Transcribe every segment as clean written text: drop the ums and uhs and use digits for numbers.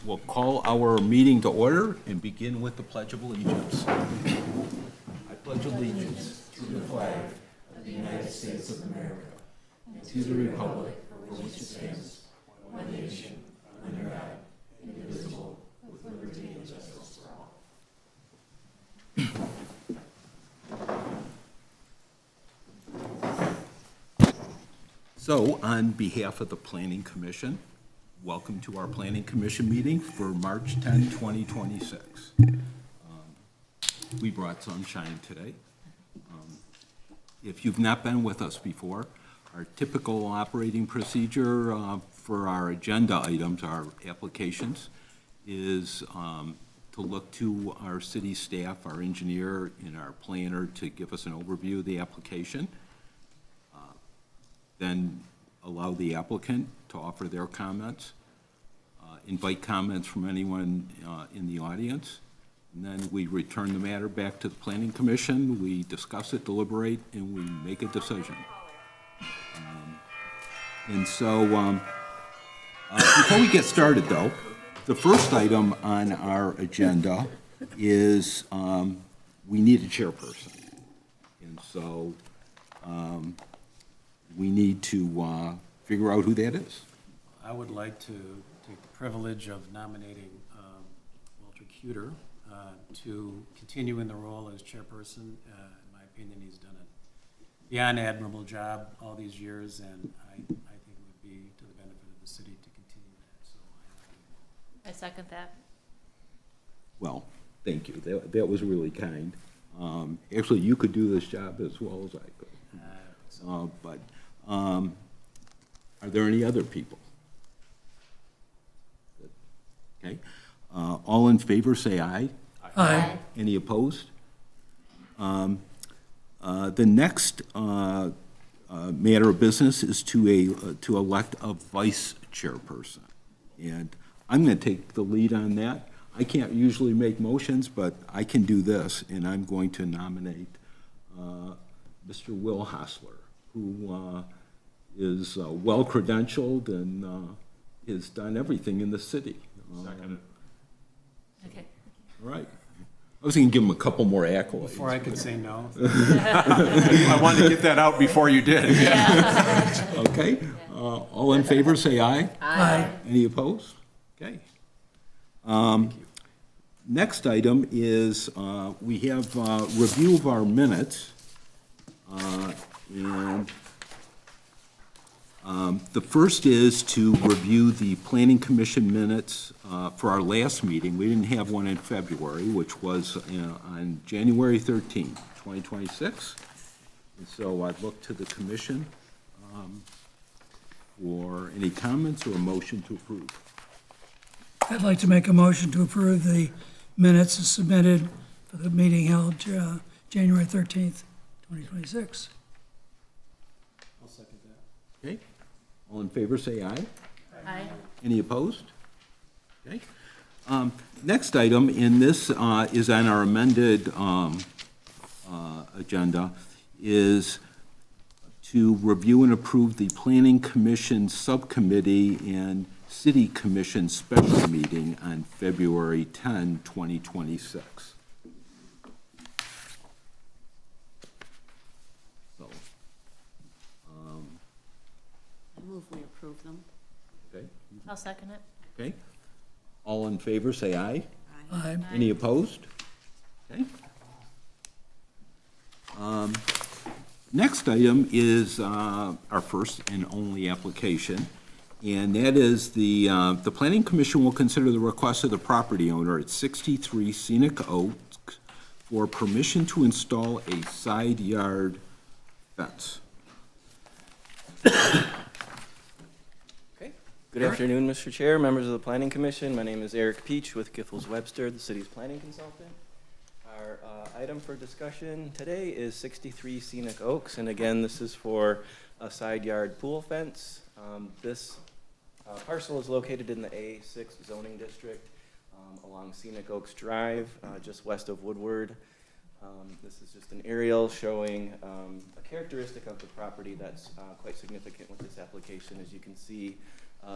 We'll call our meeting to order and begin with the Pledge of Allegiance. I pledge allegiance to the flag of the United States of America and to the republic for which it stands, one nation, under God, indivisible, with liberty and justice for all. So, on behalf of the Planning Commission, welcome to our Planning Commission meeting for March 10, 2026. We brought sunshine today. If you've not been with us before, our typical operating procedure for our agenda items, our applications, is to look to our city staff, our engineer, and our planner to give us an overview of the application. Then allow the applicant to offer their comments, invite comments from anyone in the audience, and then we return the matter back to the Planning Commission, we discuss it, deliberate, and we make a decision. And so, before we get started though, the first item on our agenda is we need a chairperson. And so, we need to figure out who that is. I would like to take the privilege of nominating Walter Cuter to continue in the role as chairperson. In my opinion, he's done a beyond admirable job all these years, and I think it would be to the benefit of the city to continue that. So I second that. Well, thank you. That was really kind. Actually, you could do this job as well as I could. But are there any other people? Okay. All in favor, say aye. Aye. Any opposed? The next matter of business is to elect a vice chairperson. And I'm going to take the lead on that. I can't usually make motions, but I can do this, and I'm going to nominate Mr. Will Hostler, who is well-credentialed and has done everything in the city. Second. Okay. All right. I was going to give him a couple more accolades. before I could say no. I wanted to get that out before you did. Okay. All in favor, say aye. Aye. Any opposed? Okay. Next item is we have review of our minutes. And the first is to review the Planning Commission minutes for our last meeting. We didn't have one in February, which was on January 13th, 2026. And so I'd look to the commission for any comments or a motion to approve. I'd like to make a motion to approve the minutes as submitted for the meeting held January 13th, 2026. I'll second that. Okay. All in favor, say aye. Aye. Any opposed? Okay. Next item in this is on our amended agenda is to review and approve the Planning Commission Subcommittee and City Commission Special Meeting on February 10, 2026. So, Move we approve them. okay. I'll second it. Okay. All in favor, say aye. Aye. Any opposed? Okay. Next item is our first and only application, and that is the Planning Commission will consider the request of the property owner at 63 Scenic Oaks for permission to install a side yard fence. Okay. Good afternoon, Mr. Chair, members of the Planning Commission. My name is Eric Peach with Giffords Webster, the city's planning consultant. Our item for discussion today is 63 Scenic Oaks, and again, this is for a side yard pool fence. This parcel is located in the A6 zoning district along Scenic Oaks Drive, just west of Woodward. This is just an aerial showing a characteristic of the property that's quite significant with this application. As you can see,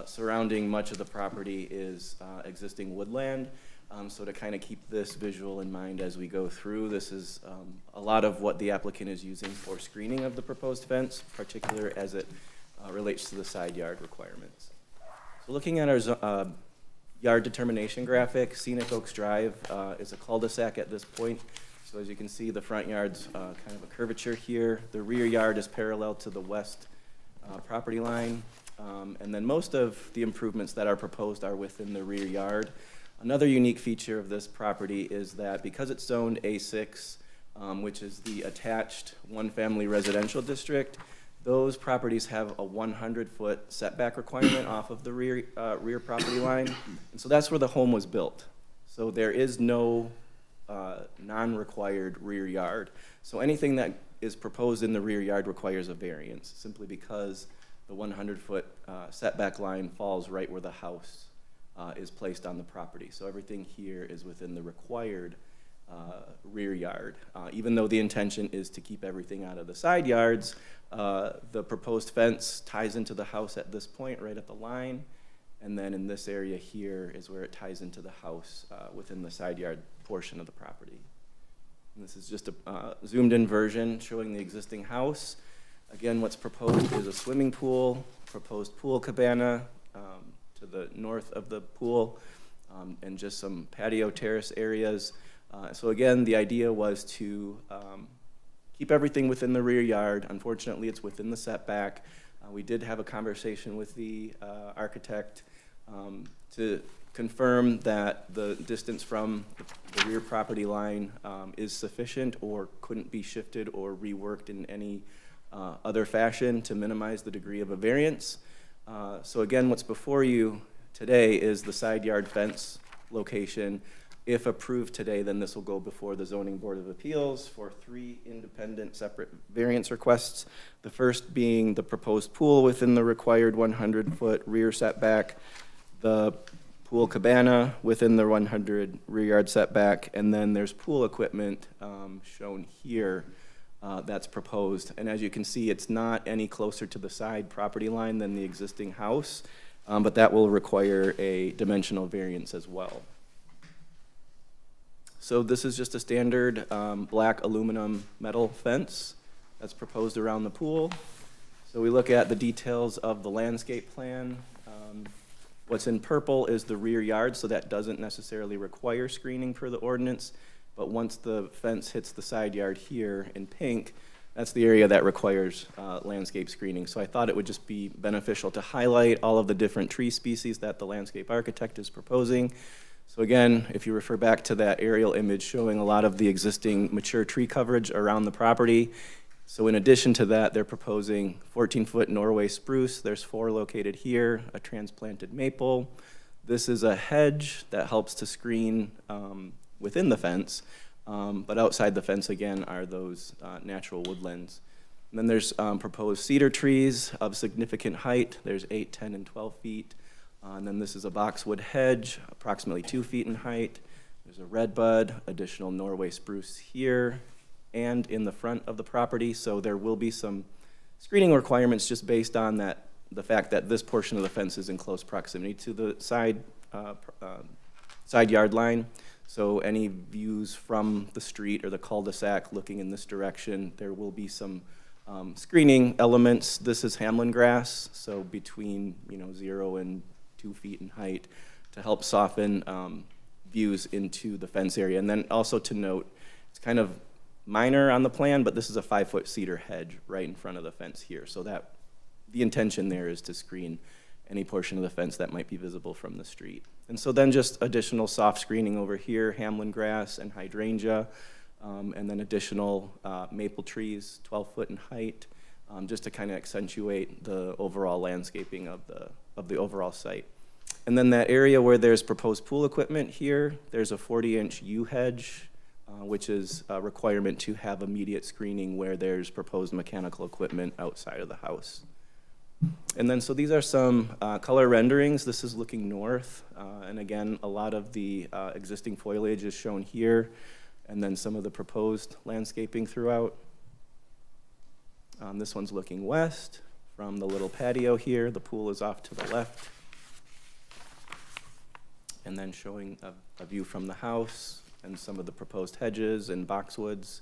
surrounding much of the property is existing woodland. So to kind of keep this visual in mind as we go through, this is a lot of what the applicant is using for screening of the proposed fence, particular as it relates to the side yard requirements. So looking at our yard determination graphic, Scenic Oaks Drive is a cul-de-sac at this point. So as you can see, the front yard's kind of a curvature here. The rear yard is parallel to the west property line. And then most of the improvements that are proposed are within the rear yard. Another unique feature of this property is that because it's zoned A6, which is the attached one-family residential district, those properties have a 100-foot setback requirement off of the rear property line. And so that's where the home was built. So there is no non-required rear yard. So anything that is proposed in the rear yard requires a variance, simply because the 100-foot setback line falls right where the house is placed on the property. So everything here is within the required rear yard. Even though the intention is to keep everything out of the side yards, the proposed fence ties into the house at this point, right at the line. And then in this area here is where it ties into the house within the side yard portion of the property. And this is just a zoomed in version showing the existing house. Again, what's proposed is a swimming pool, proposed pool cabana to the north of the pool, and just some patio terrace areas. So again, the idea was to keep everything within the rear yard. Unfortunately, it's within the setback. We did have a conversation with the architect to confirm that the distance from the rear property line is sufficient or couldn't be shifted or reworked in any other fashion to minimize the degree of a variance. So again, what's before you today is the side yard fence location. If approved today, then this will go before the Zoning Board of Appeals for 3 independent separate variance requests. The first being the proposed pool within the required 100-foot rear setback, the pool cabana within the 100 rear yard setback, and then there's pool equipment shown here that's proposed. And as you can see, it's not any closer to the side property line than the existing house, but that will require a dimensional variance as well. So this is just a standard black aluminum metal fence that's proposed around the pool. So we look at the details of the landscape plan. What's in purple is the rear yard, so that doesn't necessarily require screening per the ordinance. But once the fence hits the side yard here in pink, that's the area that requires landscape screening. So I thought it would just be beneficial to highlight all of the different tree species that the landscape architect is proposing. So again, if you refer back to that aerial image showing a lot of the existing mature tree coverage around the property. So in addition to that, they're proposing 14-foot Norway spruce. There's 4 located here, a transplanted maple. This is a hedge that helps to screen within the fence, but outside the fence again are those natural woodlands. And then there's proposed cedar trees of significant height. There's 8, 10, and 12 feet. And then this is a boxwood hedge, approximately 2 feet in height. There's a redbud, additional Norway spruce here, and in the front of the property. So there will be some screening requirements just based on that, the fact that this portion of the fence is in close proximity to the side yard line. So any views from the street or the cul-de-sac looking in this direction, there will be some screening elements. This is Hamlin grass, so between 0 and 2 feet in height to help soften views into the fence area. And then also to note, it's kind of minor on the plan, but this is a 5-foot cedar hedge right in front of the fence here. So that the intention there is to screen any portion of the fence that might be visible from the street. And so then just additional soft screening over here, Hamlin grass and hydrangea, and then additional maple trees, 12 foot in height, just to kind of accentuate the overall landscaping of the overall site. And then that area where there's proposed pool equipment here, there's a 40-inch U hedge, which is a requirement to have immediate screening where there's proposed mechanical equipment outside of the house. And then, so these are some color renderings. This is looking north, and again, a lot of the existing foliage is shown here. and then some of the proposed landscaping throughout. This one's looking west from the little patio here. The pool is off to the left. And then showing a view from the house and some of the proposed hedges and boxwoods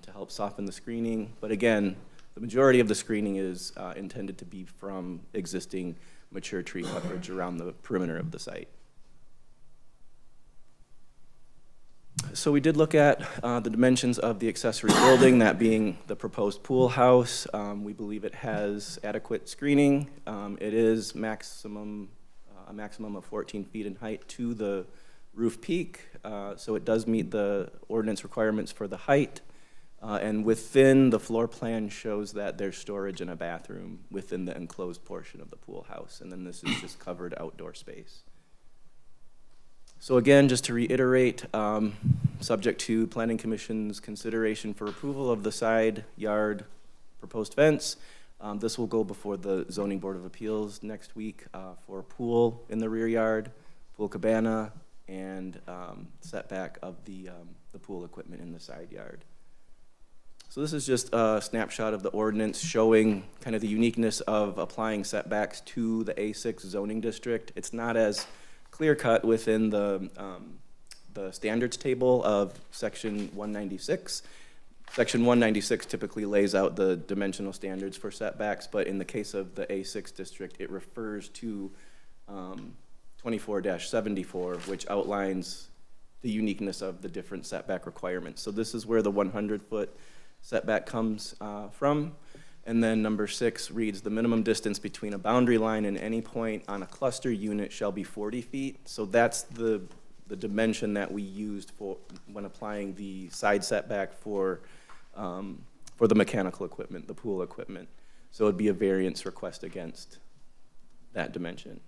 to help soften the screening. But again, the majority of the screening is intended to be from existing mature tree coverage around the perimeter of the site. So we did look at the dimensions of the accessory building, that being the proposed pool house. We believe it has adequate screening. It is a maximum of 14 feet in height to the roof peak, so it does meet the ordinance requirements for the height. And within the floor plan shows that there's storage and a bathroom within the enclosed portion of the pool house, and then this is just covered outdoor space. So again, just to reiterate, subject to Planning Commission's consideration for approval of the side yard proposed fence, this will go before the Zoning Board of Appeals next week for a pool in the rear yard, pool cabana, and setback of the pool equipment in the side yard. So this is just a snapshot of the ordinance showing kind of the uniqueness of applying setbacks to the A6 zoning district. It's not as clear-cut within the standards table of Section 196. Section 196 typically lays out the dimensional standards for setbacks, but in the case of the A6 district, it refers to 24-74, which outlines the uniqueness of the different setback requirements. So this is where the 100-foot setback comes from. And then number 6 reads, the minimum distance between a boundary line and any point on a cluster unit shall be 40 feet. So that's the dimension that we used for when applying the side setback for the mechanical equipment, the pool equipment. So it'd be a variance request against that dimension.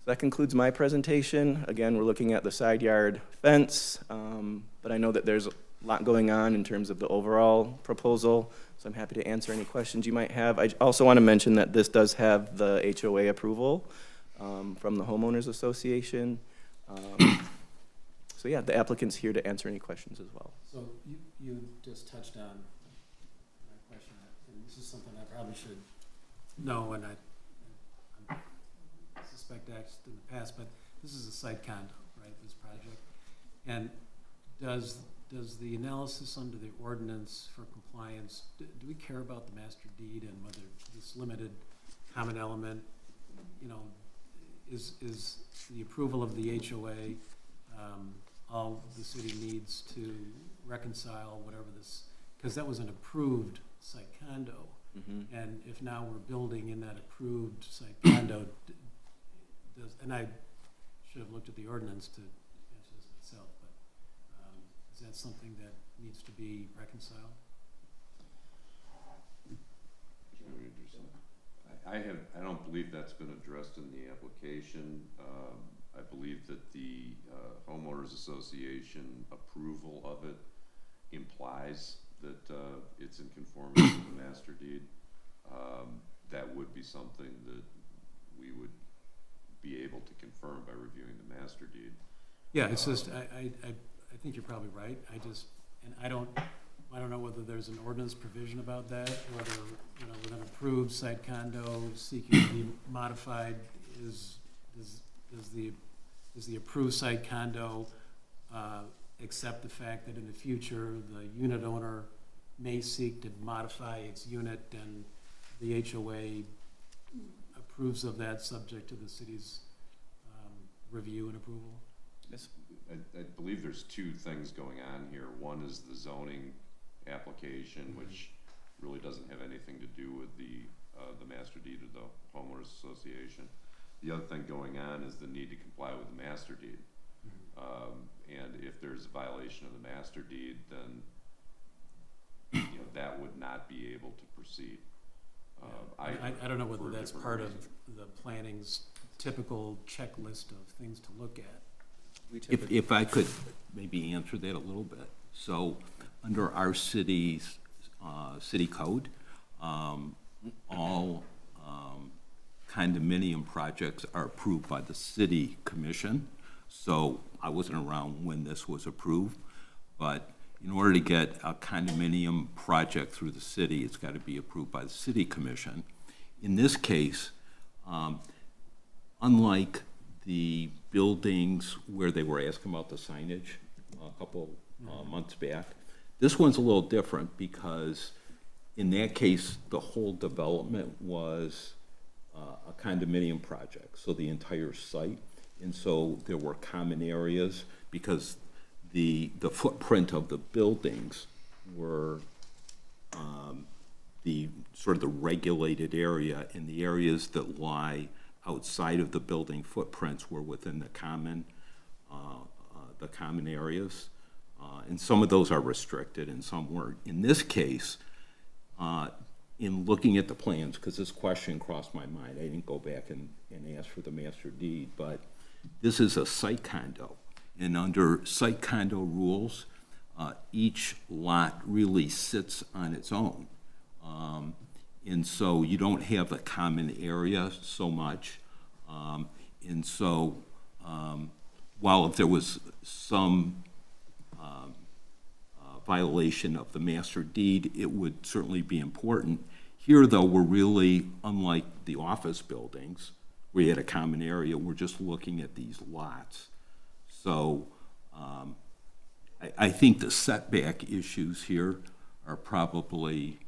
So that concludes my presentation. Again, we're looking at the side yard fence, but I know that there's a lot going on in terms of the overall proposal, so I'm happy to answer any questions you might have. I also want to mention that this does have the HOA approval from the Homeowners Association. So yeah, the applicant's here to answer any questions as well. So you just touched on my question, and this is something I probably should know, and I suspect asked in the past, but this is a site condo, right, this project? And does the analysis under the ordinance for compliance, do we care about the master deed and whether this limited common element, you know, is the approval of the HOA all the city needs to reconcile whatever this, because that was an approved site condo. Mm-hmm. And if now we're building in that approved site condo, and I should have looked at the ordinance to answer this myself, but is that something that needs to be reconciled? I don't believe that's been addressed in the application. I believe that the Homeowners Association approval of it implies that it's in conformity with the master deed. That would be something that we would be able to confirm by reviewing the master deed. Yeah, it's just, I think you're probably right. I don't know whether there's an ordinance provision about that, whether, you know, with an approved site condo seeking to be modified, is the approved site condo accept the fact that in the future, the unit owner may seek to modify its unit, and the HOA approves of that subject to the city's review and approval? Yes. I believe there's two things going on here. One is the zoning application, which really doesn't have anything to do with the master deed of the Homeowners Association. The other thing going on is the need to comply with the master deed. And if there's a violation of the master deed, then you know, that would not be able to proceed. I don't know whether for a that's different part reason. of the planning's typical checklist of things to look at. If I could maybe answer that a little bit. So, under our city's city code, all condominium projects are approved by the city commission. So I wasn't around when this was approved, but in order to get a condominium project through the city, it's got to be approved by the city commission. In this case, unlike the buildings where they were asking about the signage a couple months back, this one's a little different because in that case, the whole development was a condominium project, so the entire site. And so there were common areas because the footprint of the buildings were the sort of the regulated area, and the areas that lie outside of the building footprints were within the common areas. And some of those are restricted and some weren't. In this case, in looking at the plans, because this question crossed my mind, I didn't go back and ask for the master deed, but this is a site condo. And under site condo rules, each lot really sits on its own. And so you don't have the common area so much. And so while if there was some violation of the master deed, it would certainly be important. Here, though, we're really, unlike the office buildings, where you had a common area, we're just looking at these lots. So I think the setback issues here are probably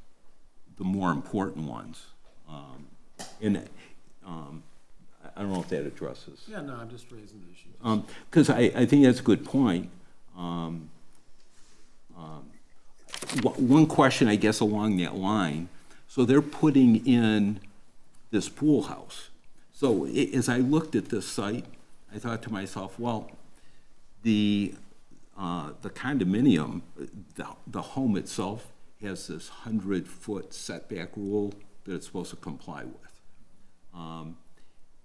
the more important ones. And I don't know if that addresses. Yeah, no, I'm just raising the issue. Because I think that's a good point. One question, I guess, along that line, so they're putting in this pool house. So as I looked at this site, I thought to myself, well, the condominium, the home itself has this 100-foot setback rule that it's supposed to comply with.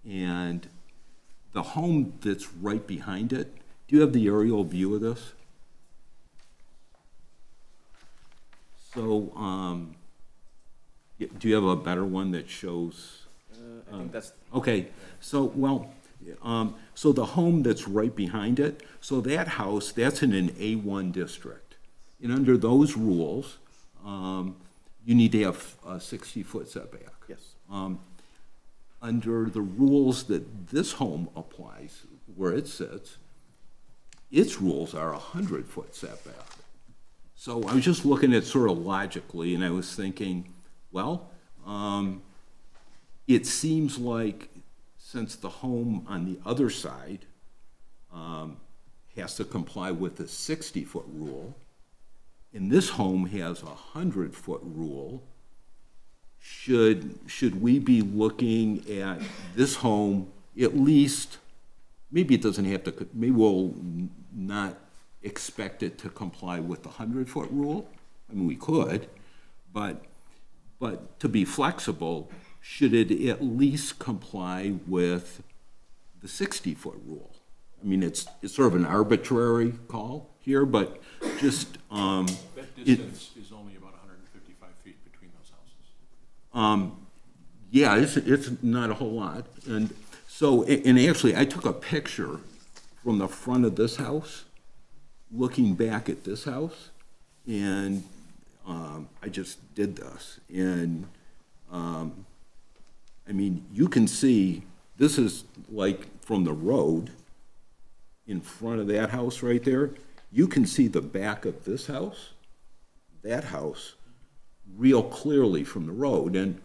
And the home that's right behind it, do you have the aerial view of this? So, do you have a better one that shows? I think that's, Okay, so, well, so the home that's right behind it, so that house, that's in an A1 district. And under those rules, you need to have a 60-foot setback. yes. Under the rules that this home applies, where it sits, its rules are a 100-foot setback. So I was just looking at sort of logically, and I was thinking, well, it seems like since the home on the other side has to comply with the 60-foot rule, and this home has a 100-foot rule, should we be looking at this home at least, maybe it doesn't have to, maybe we'll not expect it to comply with the 100-foot rule? I mean, we could, but to be flexible, should it at least comply with the 60-foot rule? I mean, it's sort of an arbitrary call here, but just, That distance is only about 155 feet between those houses. yeah, it's not a whole lot. And so, and actually, I took a picture from the front of this house, looking back at this house, and I just did this. And I mean, you can see, this is like from the road in front of that house right there. You can see the back of this house, that house, real clearly from the road. And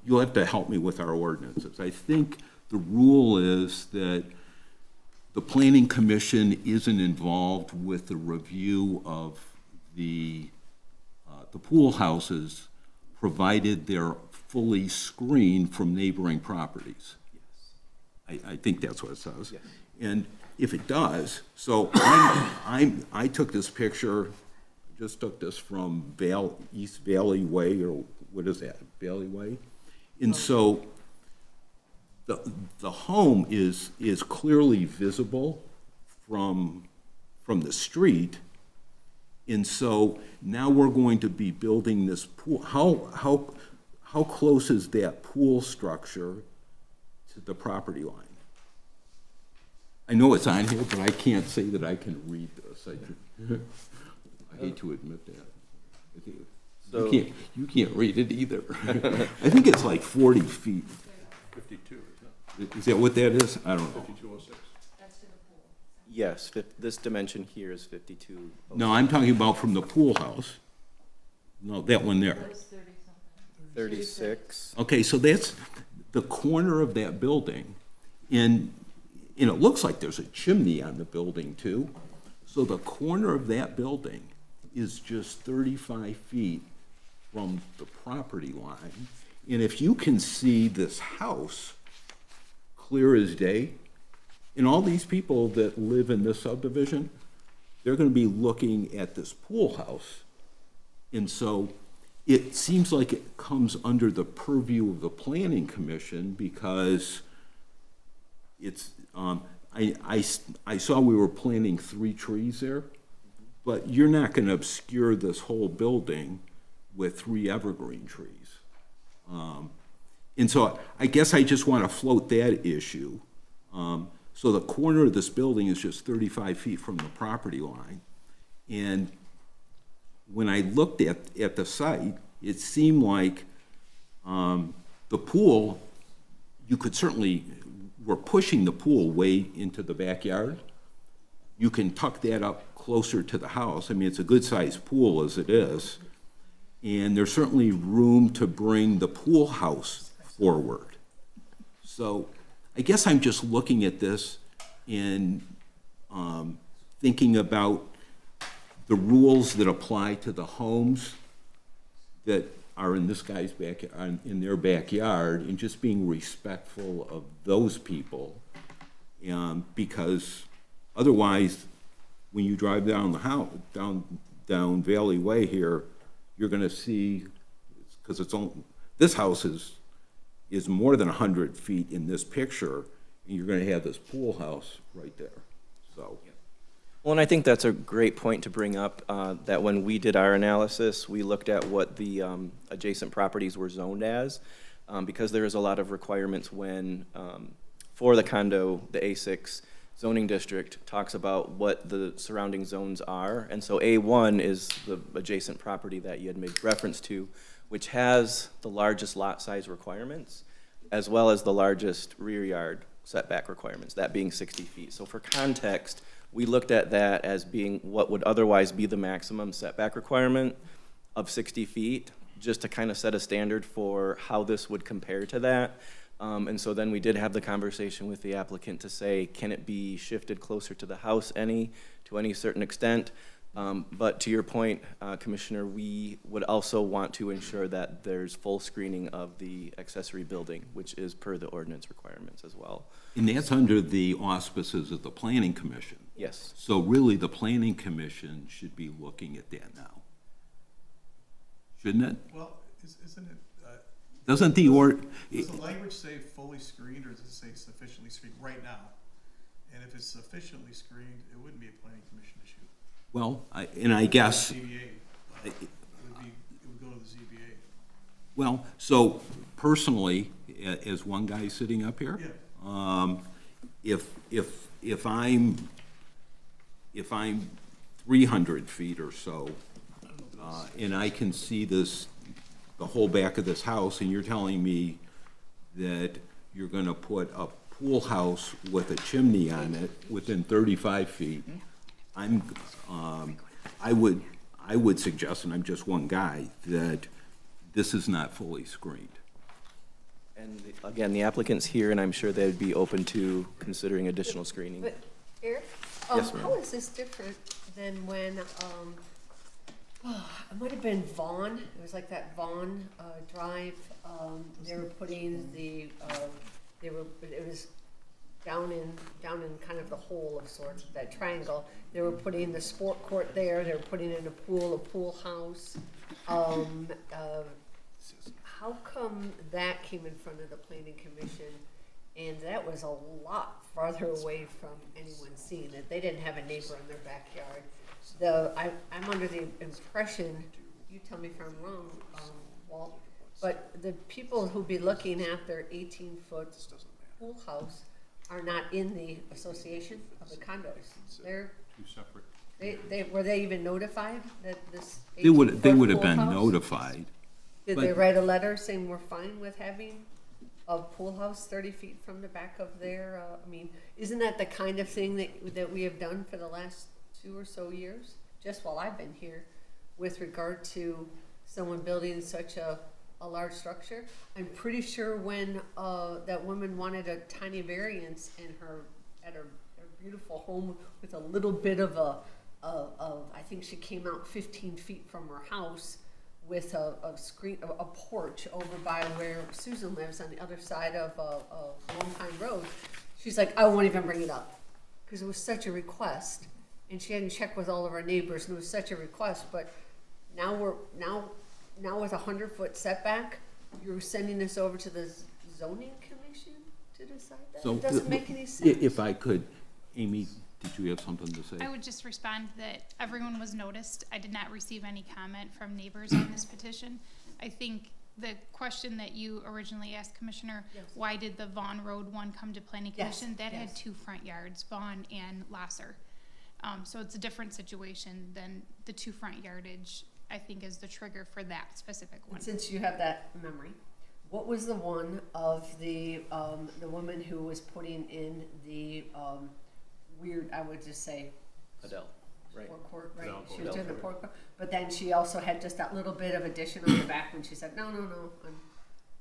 you'll have to help me with our ordinances. I think the rule is that the planning commission isn't involved with the review of the pool houses, provided they're fully screened from neighboring properties. I think that's what it says. Yes. And if it does, so I took this picture, just took this from East Valley Way, or what is that, Valley Way? And so the home is clearly visible from the street. And so now we're going to be building this pool. How close is that pool structure to the property line? I know it's on here, but I can't say that I can read this. I hate to admit that. I think So- you can't read it either. I think it's like 40 feet. 52, isn't it? Is that what that is? I don't know. 5206. Yes, this dimension here is 52. No, I'm talking about from the pool house. No, that one there. 36. Okay, so that's the corner of that building, and it looks like there's a chimney on the building too. So the corner of that building is just 35 feet from the property line. And if you can see this house clear as day, and all these people that live in this subdivision, they're gonna be looking at this pool house. And so it seems like it comes under the purview of the planning commission because it's, I saw we were planting 3 trees there, but you're not gonna obscure this whole building with 3 evergreen trees. And so I guess I just wanna float that issue. So the corner of this building is just 35 feet from the property line. And when I looked at the site, it seemed like the pool, you could certainly, we're pushing the pool way into the backyard. You can tuck that up closer to the house. I mean, it's a good-sized pool as it is. And there's certainly room to bring the pool house forward. So I guess I'm just looking at this and thinking about the rules that apply to the homes that are in this guy's backyard, in their backyard, and just being respectful of those people. Because otherwise, when you drive down the house, down Valley Way here, you're gonna see, because this house is more than 100 feet in this picture, and you're gonna have this pool house right there, so. Well, and I think that's a great point to bring up, that when we did our analysis, we looked at what the adjacent properties were zoned as, because there is a lot of requirements when, for the condo, the A6 zoning district talks about what the surrounding zones are. And so A1 is the adjacent property that you had made reference to, which has the largest lot size requirements, as well as the largest rear yard setback requirements, that being 60 feet. So for context, we looked at that as being what would otherwise be the maximum setback requirement of 60 feet, just to kind of set a standard for how this would compare to that. And so then we did have the conversation with the applicant to say, can it be shifted closer to the house to any certain extent? But to your point, Commissioner, we would also want to ensure that there's full screening of the accessory building, which is per the ordinance requirements as well. And that's under the auspices of the planning commission. Yes. So really, the planning commission should be looking at that now. Shouldn't it? Well, isn't it, Doesn't the does the language say fully screened, or does it say sufficiently screened right now? And if it's sufficiently screened, it wouldn't be a planning commission issue. well, I guess, ZBA, it would go to the ZBA. well, so personally, as one guy sitting up here, Yeah. if I'm 300 feet or so, and I can see the whole back of this house, and you're telling me that you're gonna put a pool house with a chimney on it within 35 feet, I would suggest, and I'm just one guy, that this is not fully screened. And again, the applicant's here, and I'm sure they'd be open to considering additional screening. But Eric, Yes, ma'am. how is this different than when, it might have been Vaughn, it was like that Vaughn, Drive, they were putting it was down in kind of the hole of sorts, that triangle. They were putting the sport court there, they were putting in a pool house. How come that came in front of the planning commission? And that was a lot farther away from anyone seeing it. They didn't have a neighbor in their backyard. I'm under the impression, you tell me if I'm wrong, Walt, but the people who'd be looking at their 18-foot pool house are not in the association of the condos. They're, Two separate. were they even notified that this They would 18-foot have pool been house? notified. Did but- they write a letter saying we're fine with having a pool house 30 feet from the back of their, I mean, isn't that the kind of thing that we have done for the last 2 or so years? Just while I've been here, with regard to someone building such a large structure. I'm pretty sure when, that woman wanted a tiny variance in at her beautiful home with a little bit of I think she came out 15 feet from her house with a screen, a porch over by where Susan lives on the other side of Lone Pine Road. She's like, I won't even bring it up, because it was such a request, and she hadn't checked with all of our neighbors, and it was such a request, but now with a 100-foot setback, you're sending this over to the zoning commission to decide that? So It doesn't make any sense. If I could, Amy, did you have something to say? I would just respond that everyone was noticed. I did not receive any comment from neighbors on this petition. I think the question that you originally asked, Commissioner, Yes. why did the Vaughn Road one come to planning Yes, commission? That had yes. 2 front yards, Vaughn and Lasser. So it's a different situation than the 2 front yardage, I think, is the trigger for that specific one. And since you have that memory, what was the one of the woman who was putting in the weird, I would just say, Adele, right? forecourt, right? Adele She was doing the court. forecourt, but then she also had just that little bit of addition on the back when she said, no, I'm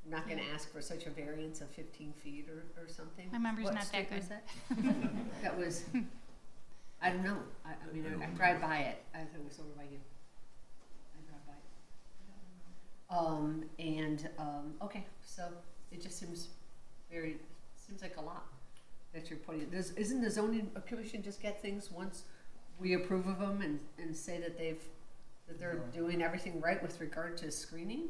not gonna ask for such a variance of 15 feet or something. My memory's What not that street was good. that? That was, I don't know, I mean, I drive by it, I thought it was over by you. I drive by it. Okay, so it just seems like a lot that you're putting, isn't the zoning commission just get things once we approve of them and say that they're doing everything right with regard to screening?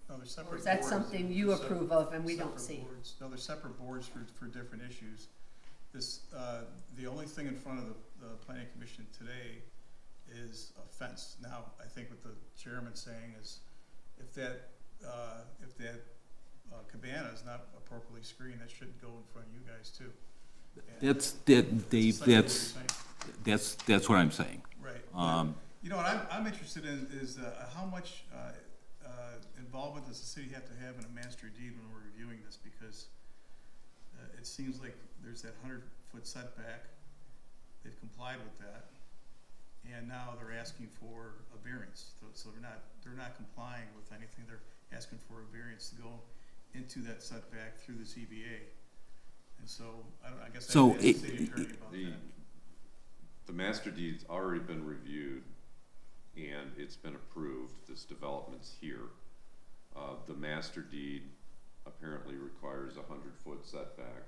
No, they're separate Or boards. is that something you Sep- approve of and we don't separate see? boards. No, they're separate boards for different issues. This, the only thing in front of the planning commission today is a fence. Now, I think what the chairman's saying is, if that cabana is not appropriately screened, that should go in front of you guys too. And Dave, it's essentially what you're saying. that's what I'm saying. Right. You know, what I'm interested in is how much involvement does the city have to have in a master deed when we're reviewing this? Because it seems like there's that 100-foot setback. They've complied with that, and now they're asking for a variance. So they're not complying with anything. They're asking for a variance to go into that setback through the ZBA. And so I guess So I have to ask the city attorney about that. The master deed's already been reviewed and it's been approved, this development's here. The master deed apparently requires a 100-foot setback.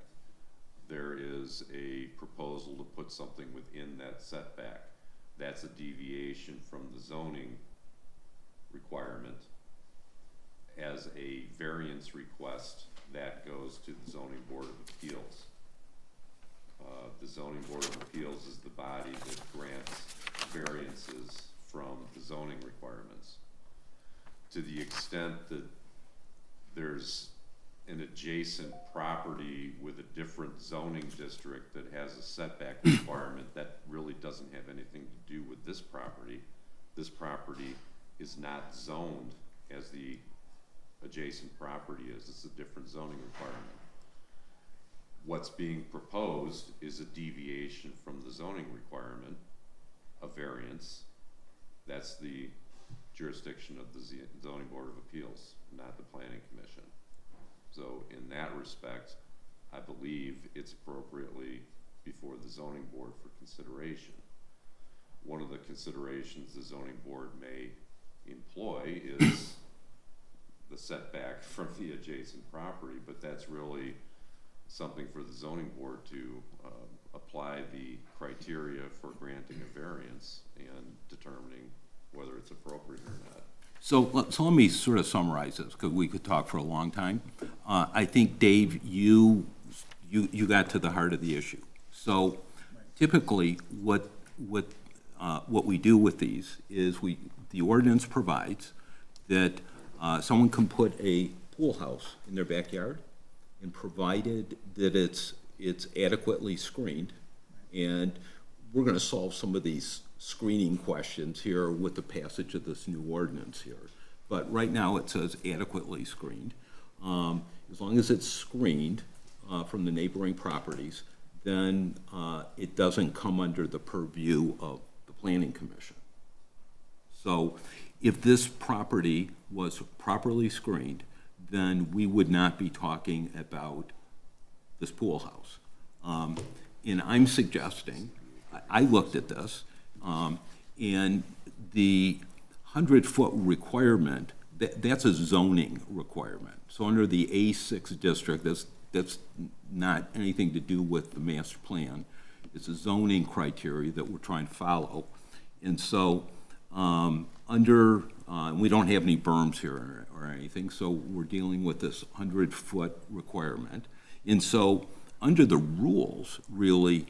There is a proposal to put something within that setback. That's a deviation from the zoning requirement. As a variance request, that goes to the zoning board of appeals. The zoning board of appeals is the body that grants variances from the zoning requirements. To the extent that there's an adjacent property with a different zoning district that has a setback requirement, that really doesn't have anything to do with this property. This property is not zoned as the adjacent property is. It's a different zoning requirement. What's being proposed is a deviation from the zoning requirement, a variance. That's the jurisdiction of the zoning board of appeals, not the planning commission. So in that respect, I believe it's appropriately before the zoning board for consideration. One of the considerations the zoning board may employ is the setback from the adjacent property, but that's really something for the zoning board to apply the criteria for granting a variance and determining whether it's appropriate or not. So let me sort of summarize this, because we could talk for a long time. I think, Dave, you got to the heart of the issue. So typically, what we do with these is the ordinance provides that someone can put a pool house in their backyard, and provided that it's it's adequately screened, and we're gonna solve some of these screening questions here with the passage of this new ordinance here. But right now, it says adequately screened. As long as it's screened from the neighboring properties, then it doesn't come under the purview of the planning commission. So if this property was properly screened, then we would not be talking about this pool house. And I'm suggesting, I looked at this, and the 100-foot requirement, that's a zoning requirement. So under the A6 district, that's not anything to do with the master plan. It's a zoning criteria that we're trying to follow. And so we don't have any berms here or anything, so we're dealing with this 100-foot requirement. And so under the rules, really,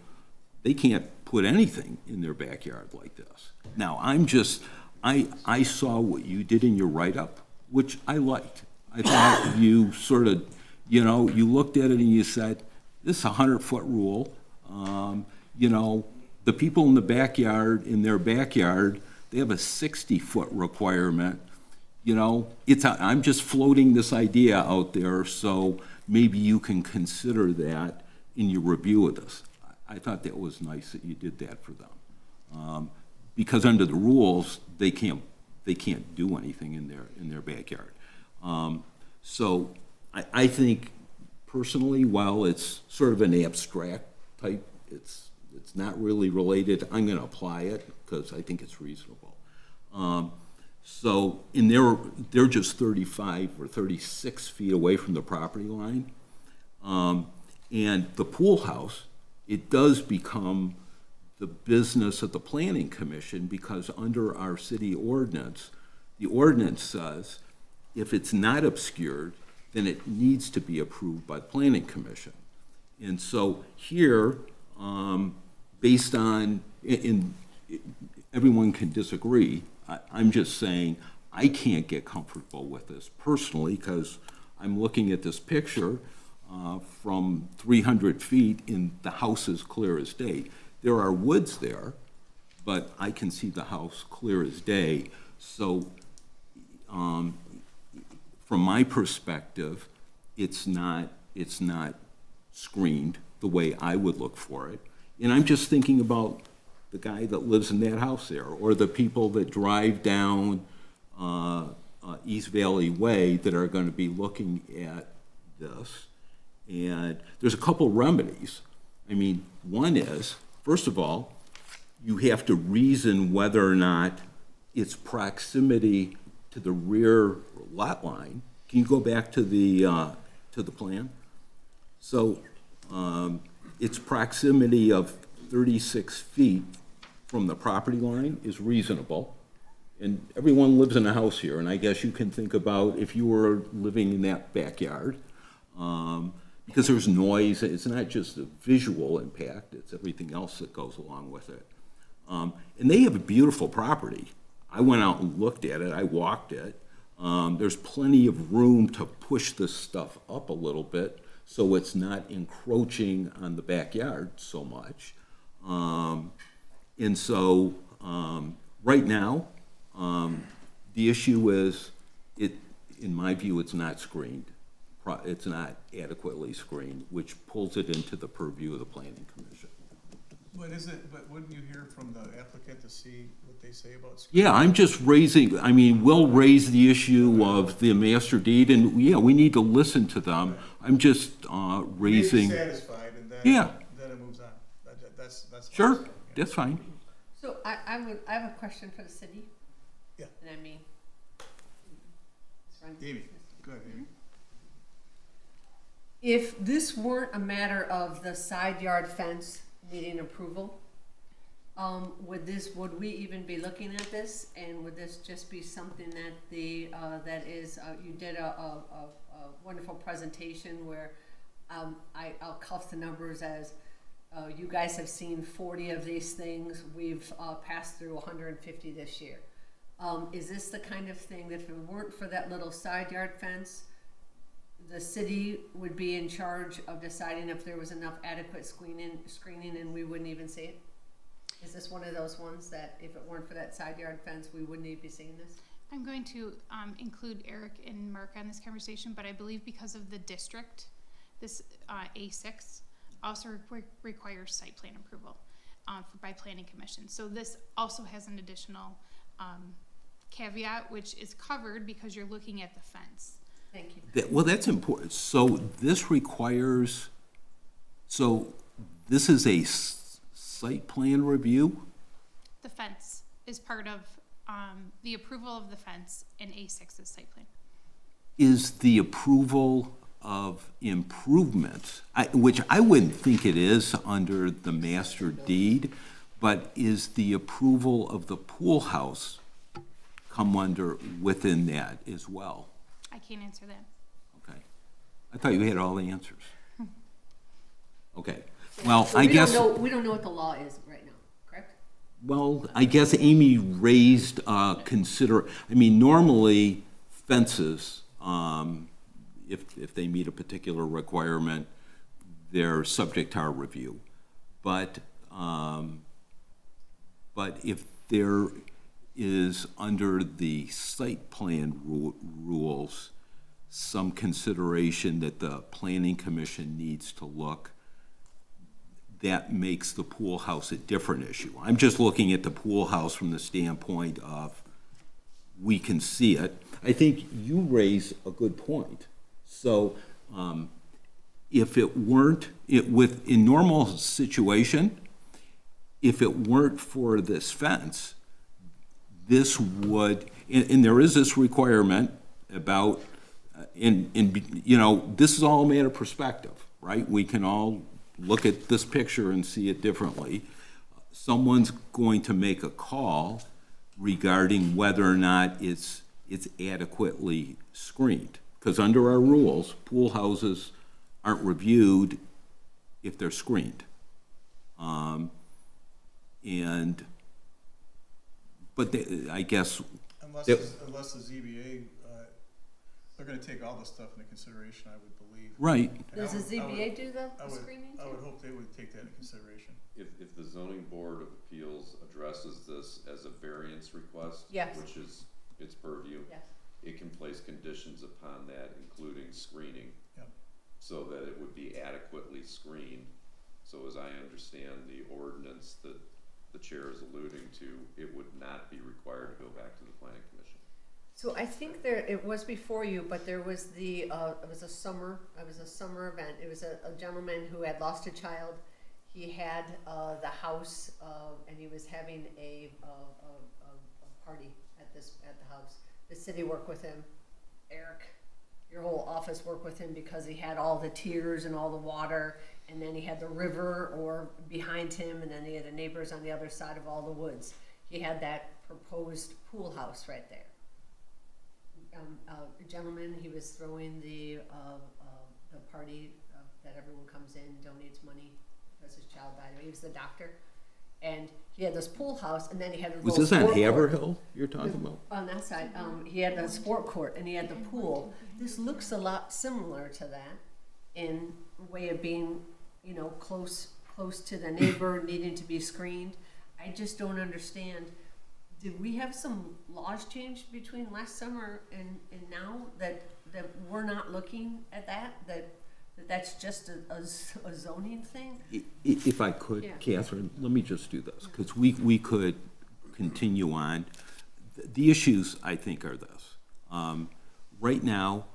they can't put anything in their backyard like this. Now, I saw what you did in your write-up, which I liked. I thought you sort of, you looked at it and you said, this is a 100-foot rule. The people in their backyard, they have a 60-foot requirement. I'm just floating this idea out there, so maybe you can consider that in your review of this. I thought that was nice that you did that for them. Because under the rules, they can't do anything in their backyard. So I think personally, while it's sort of an abstract type, it's not really related, I'm gonna apply it because I think it's reasonable. So they're just 35 or 36 feet away from the property line. And the pool house, it does become the business of the planning commission because under our city ordinance, the ordinance says if it's not obscured, then it needs to be approved by the planning commission. And so here, based on, everyone can disagree, I'm just saying I can't get comfortable with this personally because I'm looking at this picture from 300 feet and the house is clear as day. There are woods there, but I can see the house clear as day. So from my perspective, it's not screened the way I would look for it. And I'm just thinking about the guy that lives in that house there, or the people that drive down East Valley Way that are going to be looking at this. And there's a couple remedies. I mean, one is, first of all, you have to reason whether or not its proximity to the rear lot line. Can you go back to the plan? So its proximity of 36 feet from the property line is reasonable. And everyone lives in a house here, and I guess you can think about if you were living in that backyard, because there's noise, it's not just the visual impact, it's everything else that goes along with it. And they have a beautiful property. I went out and looked at it, I walked it. There's plenty of room to push this stuff up a little bit so it's not encroaching on the backyard so much. And so right now, the issue is, in my view, it's not screened. It's not adequately screened, which pulls it into the purview of the planning commission. But wouldn't you hear from the applicant to see what they say about screening? Yeah, I'm just raising, I mean, we'll raise the issue of the master deed, and yeah, we need to listen to them. I'm just raising. Maybe satisfied, and then, Yeah. then it moves on. That's Sure, that's fine. So I have a question for the city. Yeah. And I mean. Amy, go ahead, Amy. If this weren't a matter of the side yard fence needing approval, would we even be looking at this? And would this just be something that you did a wonderful presentation where, I'll cuff the numbers as, you guys have seen 40 of these things. We've passed through 150 this year. Is this the kind of thing that if it weren't for that little side yard fence, the city would be in charge of deciding if there was enough adequate screening and we wouldn't even see it? Is this one of those ones that if it weren't for that side yard fence, we wouldn't even be seeing this? I'm going to include Eric and Mark on this conversation, but I believe because of the district, this A6 also requires site plan approval by planning commission. So this also has an additional caveat, which is covered because you're looking at the fence. Thank you. Well, that's important. So this requires, so this is a site plan review? The fence is part of the approval of the fence in A6 is site plan. Is the approval of improvements, which I wouldn't think it is under the master deed, but is the approval of the pool house come under within that as well? I can't answer that. Okay. I thought you had all the answers. Okay. Well, So I guess. we don't know what the law is right now, correct? Well, I guess Amy raised, I mean, normally fences, if they meet a particular requirement, they're subject to our review. But if there is, under the site plan rules, some consideration that the planning commission needs to look, that makes the pool house a different issue. I'm just looking at the pool house from the standpoint of we can see it. I think you raise a good point. So if it weren't, in normal situation, if it weren't for this fence, this would, and there is this requirement about, this is all a matter of perspective, right? We can all look at this picture and see it differently. Someone's going to make a call regarding whether or not it's adequately screened. Because under our rules, pool houses aren't reviewed if they're screened. I guess. Unless the ZBA, they're gonna take all this stuff into consideration, I would believe. Right. Does the ZBA do the I would- screening I too? would hope they would take that into consideration. If the zoning board of appeals addresses this as a variance request, Yes. which is its purview, Yes. it can place conditions upon that, including screening, Yep. so that it would be adequately screened. So as I understand the ordinance that the chair is alluding to, it would not be required to go back to the planning commission. So I think it was before you, but there was it was a summer event. It was a gentleman who had lost a child. He had the house, and he was having a party at the house. The city worked with him. Eric, your whole office worked with him because he had all the tiers and all the water, and then he had the river or behind him, and then he had the neighbors on the other side of all the woods. He had that proposed pool house right there. A gentleman, he was throwing the party that everyone comes in, donates money because his child died. He was the doctor, and he had this pool house, and then he had a Was little this on sport court. Haverhill you're talking about? On that side, he had the sport court and he had the pool. This looks a lot similar to that in way of being, close to the neighbor, needing to be screened. I just don't understand. Did we have some laws changed between last summer and now that we're not looking at that's just a zoning thing? If I could, Yeah. Catherine, let me just do this, because we could continue on. The issues, I think, are this. Right now,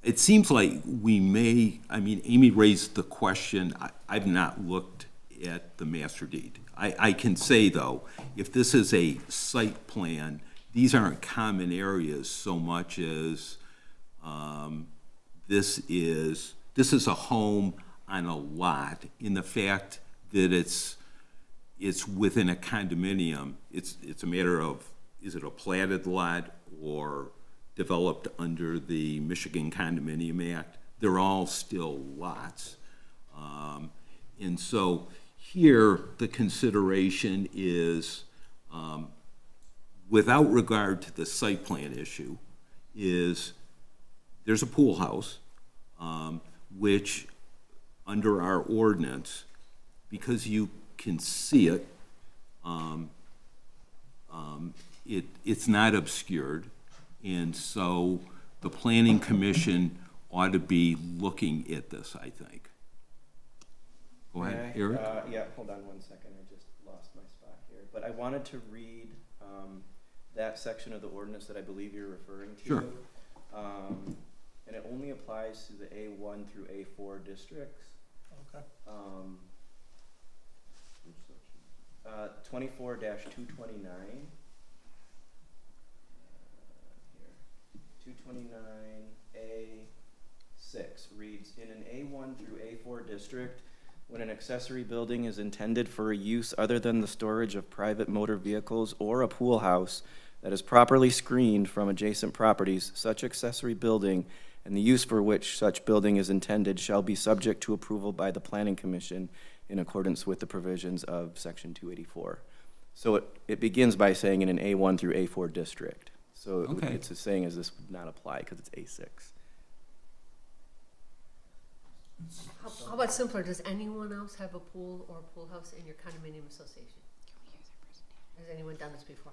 it seems like Amy raised the question, I've not looked at the master deed. I can say, though, if this is a site plan, these aren't common areas so much as this is a home on a lot, in the fact that it's within a condominium. It's a matter of, is it a platted lot or developed under the Michigan Condominium Act? They're all still lots. And so here, the consideration is, without regard to the site plan issue, is there's a pool house, which, under our ordinance, because you can see it, it's not obscured, and so the planning commission ought to be looking at this, I think. Go ahead, May I? Eric? Yeah, hold on one second, I just lost my spot here. But I wanted to read that section of the ordinance that I believe you're referring to. Sure. And it only applies to the A1 through A4 districts. Okay. 24-229. Here. 229A6 reads, in an A1 through A4 district, when an accessory building is intended for a use other than the storage of private motor vehicles or a pool house that is properly screened from adjacent properties, such accessory building and the use for which such building is intended shall be subject to approval by the Planning Commission in accordance with the provisions of Section 284. So it begins by saying in an A1 through A4 district. So Okay. it's saying as this would not apply because it's A6. How about simpler, does anyone else have a pool or a pool house in your condominium association? Has anyone done this before?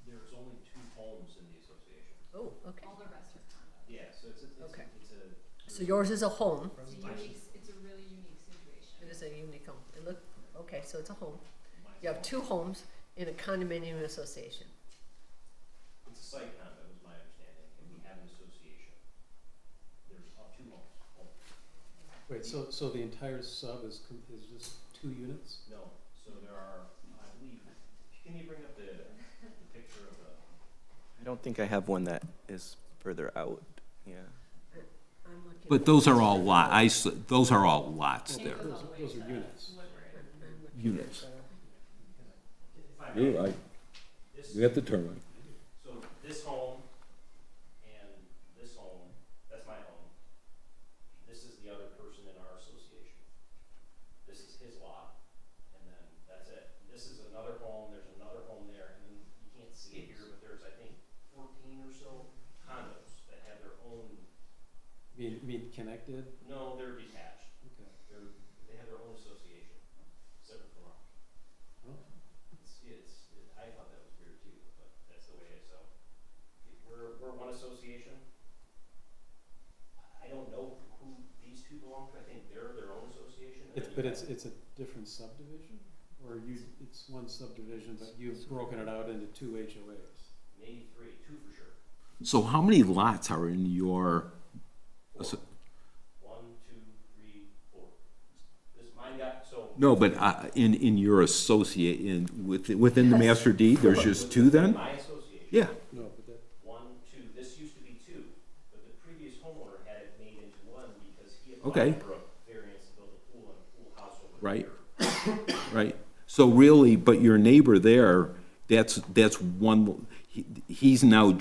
There's only 2 homes in the association. Oh, okay. All the rest are condos. Yeah, so it's Okay. a. So yours is a home. It's a really unique situation. It is a unique home. It look, okay, so it's a home. You have 2 homes in a condominium association. It's a site condo, is my understanding, and we have an association. There's 2 homes. Wait, so the entire sub is just 2 units? No, so there are, I believe, can you bring up the picture of the? I don't think I have one that is further out. Yeah. I'm looking. But those are all those are all lots there. Those are units. Units. If I may, You're right. this- You have the term. So this home and this home, that's my home. This is the other person in our association. This is his lot, and then that's it. This is another home, there's another home there, and then you can't see it here, but there's, I think, 14 or so condos that have their own, Mean connected? no, they're detached. Okay. They have their own association, separate from ours. Oh. I thought that was weird too, but that's the way it is, so. We're one association. I don't know who these 2 belong to, I think they're their own association. and then you But have- it's a different subdivision? Or it's one subdivision, but you've broken it out into 2 HOAs? Maybe 3, 2 for sure. So how many lots are in your? 1, 2, 3, 4. This, mine got, so. No, but in your within the master deed, there's just 2 then? My association. Yeah. No, but that, 1, 2, this used to be 2, but the previous homeowner had it made into 1 because he Okay. applied for a variance to build a pool and a pool house over Right. here. Right. So really, but your neighbor there, that's one, he's now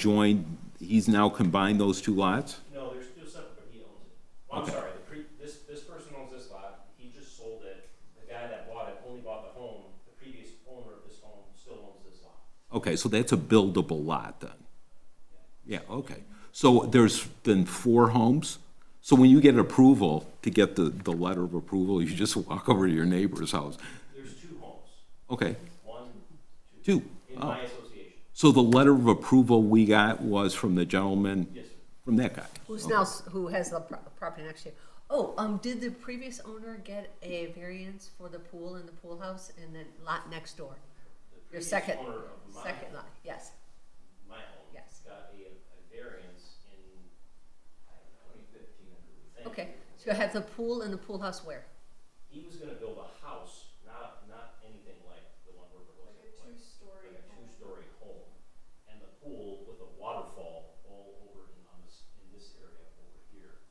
combined those 2 lots? No, they're still separate, but he owns it. Well, I'm Okay. sorry, this person owns this lot, he just sold it. The guy that bought it only bought the home. The previous owner of this home still owns this lot. Okay, so that's a buildable lot then? Yeah, okay. So there's then 4 homes? So when you get approval, to get the letter of approval, you just walk over to your neighbor's house? There's 2 homes, Okay, 1, 2. in Oh. my association. So the letter of approval we got was from the gentleman, Yes, sir. from that guy? Who has the property next to you? Oh, did the previous owner get a variance for the pool and the pool house and then lot next door? The Your previous second, owner of second lot, yes. my home Yes. got a variance in, I don't know, 2015, I believe. Okay, so you have the pool and the pool house where? He was gonna build a house, not anything like the one we're proposing. Like a 2-story home. And the pool with a waterfall all over in this area over here.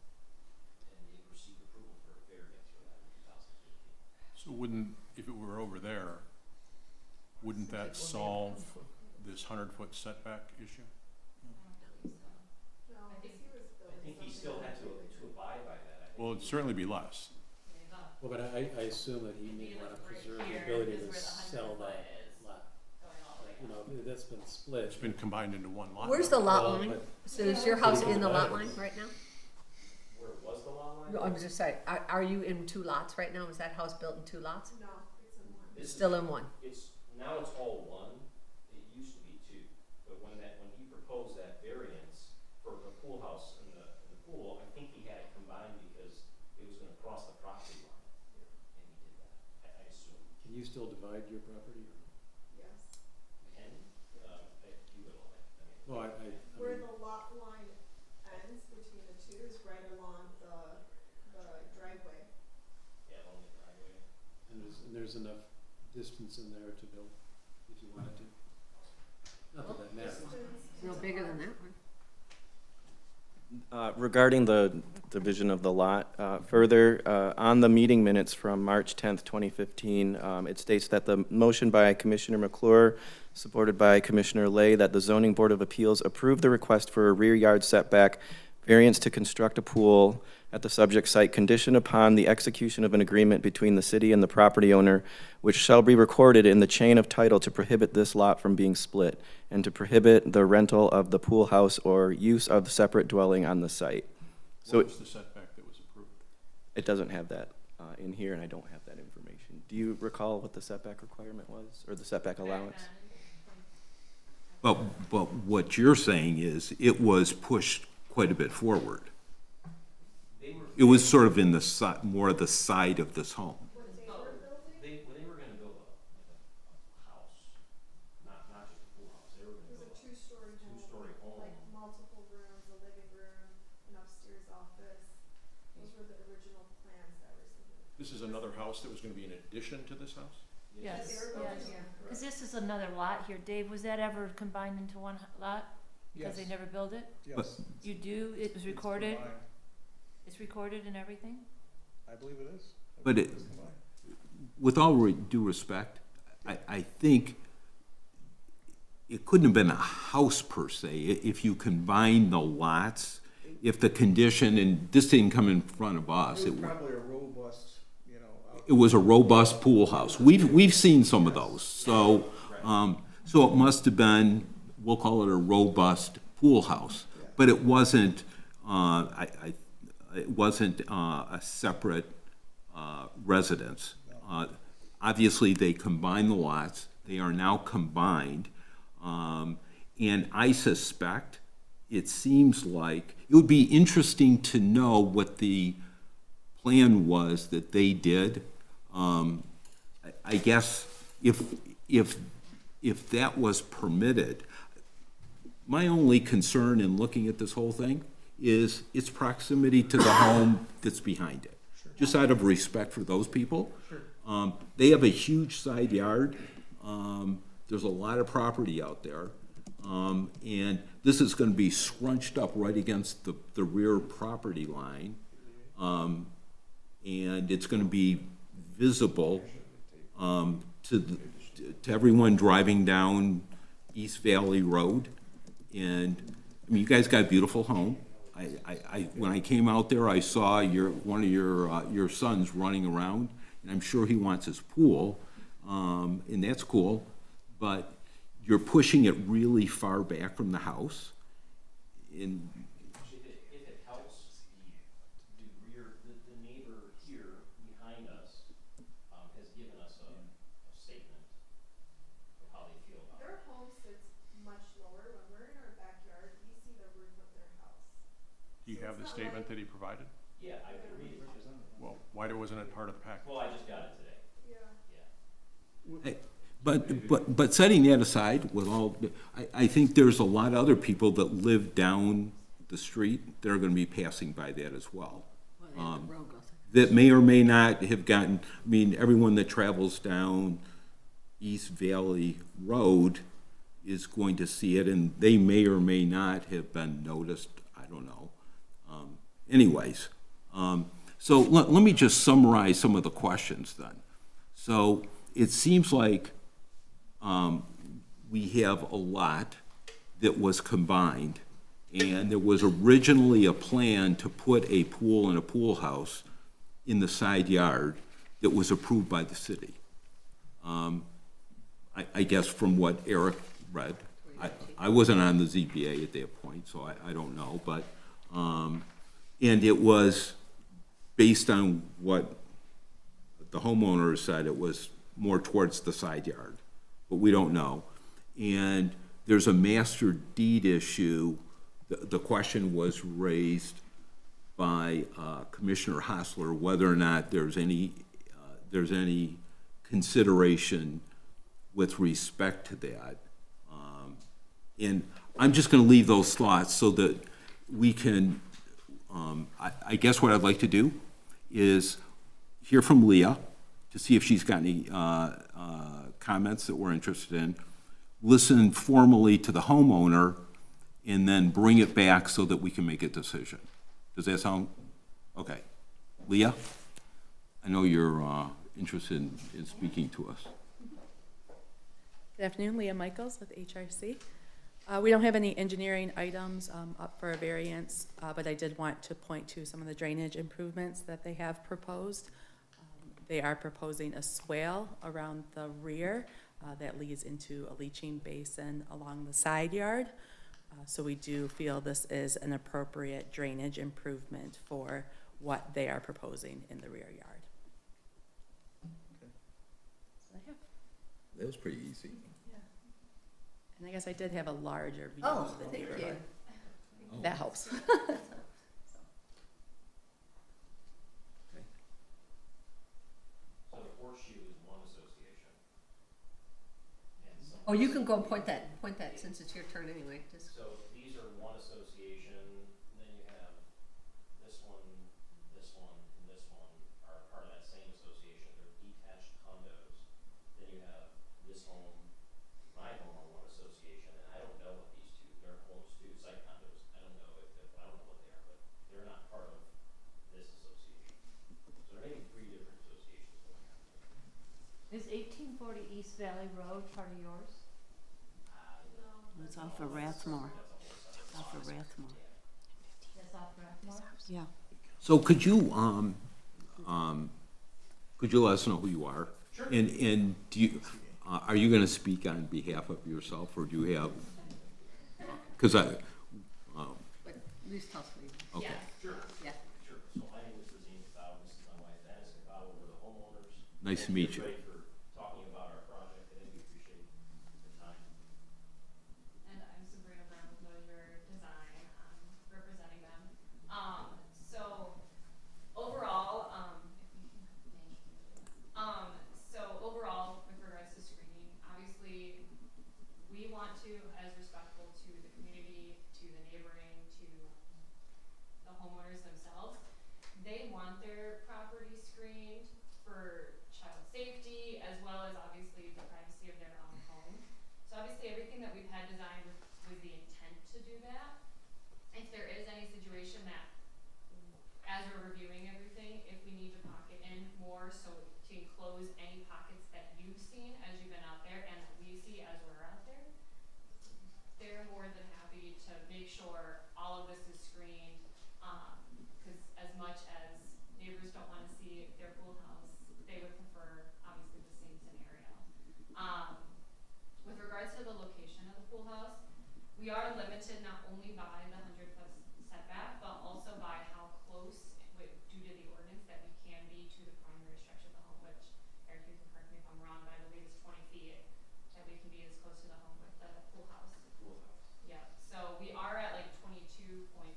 And he received approval for a variance for that in 2015. So if it were over there, wouldn't that solve this 100-foot setback issue? I think he still had to abide by that. I think Well, it'd certainly be less. well, but I assume that he may want to preserve the ability to sell that lot. You know, that's been split. It's been combined into one lot. Where's the lot Well, line? but- So is your house in the lot line right now? Where was the lot line? No, I'm just saying, are you in two lots right now? Is that house built in two lots? No, it's in one. This is- Still in one? Now it's all one. It used to be two. But when he proposed that variance for the pool house and the pool, I think he had it combined because it was gonna cross the property line. And he did that, I assume. Can you still divide your property? Yes. And, you will, I mean. Well, I Where mean, the lot line ends between the two is right along the driveway. Yeah, along the driveway. and there's enough distance in there to build if you wanted to. Not that that matters. No bigger than that one. Regarding the division of the lot, further, on the meeting minutes from March 10th, 2015, it states that the motion by Commissioner McClure, supported by Commissioner Lay, that the Zoning Board of Appeals approve the request for a rear yard setback variance to construct a pool at the subject site conditioned upon the execution of an agreement between the city and the property owner, which shall be recorded in the chain of title to prohibit this lot from being split and to prohibit the rental of the pool house or use of the separate dwelling on the site. So What was the setback that was approved? it doesn't have that in here, and I don't have that information. Do you recall what the setback requirement was, or the setback allowance? But what you're saying is it was pushed quite a bit forward. It was sort of in the more the side of this home. What they were building When they were gonna build a house, not just a pool house, they were gonna was a build two-story home. two-story home. Like multiple rooms, a living room, an upstairs office. Those were the original plans that were submitted. This is another house that was gonna be in addition to this house? That they Yes, were building, yes. yeah. Because this is another lot here. Dave, was that ever combined into one lot? Because they Yes. never built it? Yes. You do, it was recorded? It's recorded and everything? I believe it is. But it, with all due respect, I think it couldn't have been a house per se, if you combine the lots, if the condition, and this didn't come in front of us, It was probably a robust, you know, it was a robust pool house. We've seen some of those, so, so it must have been, we'll call it a robust pool house. But it wasn't, it wasn't a separate residence. Obviously, they combined the lots, they are now combined, and I suspect, it seems like, it would be interesting to know what the plan was that they did. I guess if that was permitted, my only concern in looking at this whole thing is its proximity to the home that's behind it. Just out of respect for those people. They have a huge side yard. There's a lot of property out there. And this is gonna be scrunched up right against the rear property line. And it's gonna be visible, to everyone driving down East Valley Road. And, I mean, you guys got a beautiful home. When I came out there, I saw one of your sons running around, and I'm sure he wants his pool, and that's cool, but you're pushing it really far back from the house. And If it helps, the neighbor here behind us, has given us a statement of how they feel about it. Their home sits much lower. When we're in our backyard, we see the roof of their house. Do you have the statement that he provided? Yeah, I could read it. Well, why wasn't it part of the package? Well, I just got it today, Yeah. yeah. But setting that aside, with all, I think there's a lot of other people that live down the street that are gonna be passing by that as well. That may or may not have gotten, I mean, everyone that travels down East Valley Road is going to see it, and they may or may not have been noticed, I don't know. Anyways, so let me just summarize some of the questions then. So it seems like we have a lot that was combined, and there was originally a plan to put a pool and a pool house in the side yard that was approved by the city. I guess from what Eric read. I wasn't on the ZBA at that point, so I don't know, but, and it was based on what the homeowner said, it was more towards the side yard, but we don't know. And there's a master deed issue. The question was raised by Commissioner Hostler, whether or not there's any consideration with respect to that. And I'm just gonna leave those thoughts so that we can, I guess what I'd like to do is hear from Leah to see if she's got any comments that we're interested in, listen formally to the homeowner, and then bring it back so that we can make a decision. Does that sound, okay? Leah, I know you're interested in speaking to us. Good afternoon, Leah Michaels with HRC. We don't have any engineering items up for a variance, but I did want to point to some of the drainage improvements that they have proposed. They are proposing a swale around the rear that leads into a leaching basin along the side yard. So we do feel this is an appropriate drainage improvement for what they are proposing in the rear yard. So I have. That was pretty easy. And I guess I did have a larger view Oh, of the thank you. neighborhood. That helps. So the horseshoe is one association. And some. Oh, you can go and point that since it's your turn anyway, just. So these are one association, then you have this one, and this one are part of that same association. They're detached condos. Then you have this home, my home are one association, and I don't know what these two, they're homes too, site condos. I don't know what they are, but they're not part of this association. So there may be 3 different associations going on. Is 1840 East Valley Road part of yours? It's off of Rathmore. Off of Rathmore. That's off Rathmore? Yeah. So could you let us know who you are? Sure. And do you, are you gonna speak on behalf of yourself, or do you have, because But at least tell us what you. okay. Sure. Yeah. Sure. So my name is Razine Caballo, this is my wife, Dennis Caballo, we're the homeowners. Nice to Thank meet you. everybody for talking about our project today, we appreciate the time. And I'm Sabrina Brown with Mosier Design, representing them. So overall, with regards to screening, obviously, we want to, as respectful to the community, to the neighboring, to the homeowners themselves, they want their property screened for child safety as well as obviously the privacy of their own home. So obviously everything that we've had designed was the intent to do that. If there is any situation that, as we're reviewing everything, if we need to pocket in more, so to enclose any pockets that you've seen as you've been out there and that we see as we're out there, they're more than happy to make sure all of this is screened, because as much as neighbors don't want to see their pool house, they would prefer obviously the same scenario. With regards to the location of the pool house, we are limited not only by the 100-foot setback, but also by how close, due to the ordinance, that we can be to the primary structure of the home, which, Eric, you can correct me if I'm wrong, but I believe it's 20 feet, that we can be as close to the home with the pool house. Yeah, so we are at like 22.76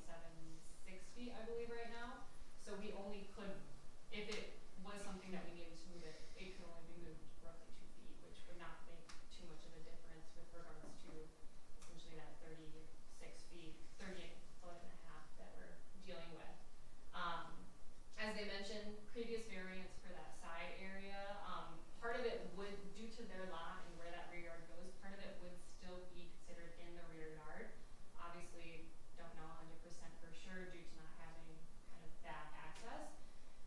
feet, I believe, right now. So we only could, if it was something that we needed to move it, it could only be moved roughly 2 feet, which would not make too much of a difference with regards to essentially that 38 foot and a half that we're dealing with. As they mentioned, previous variance for that side area, part of it would, due to their lot and where that rear yard goes, part of it would still be considered in the rear yard. Obviously, don't know 100% for sure due to not having kind of that access.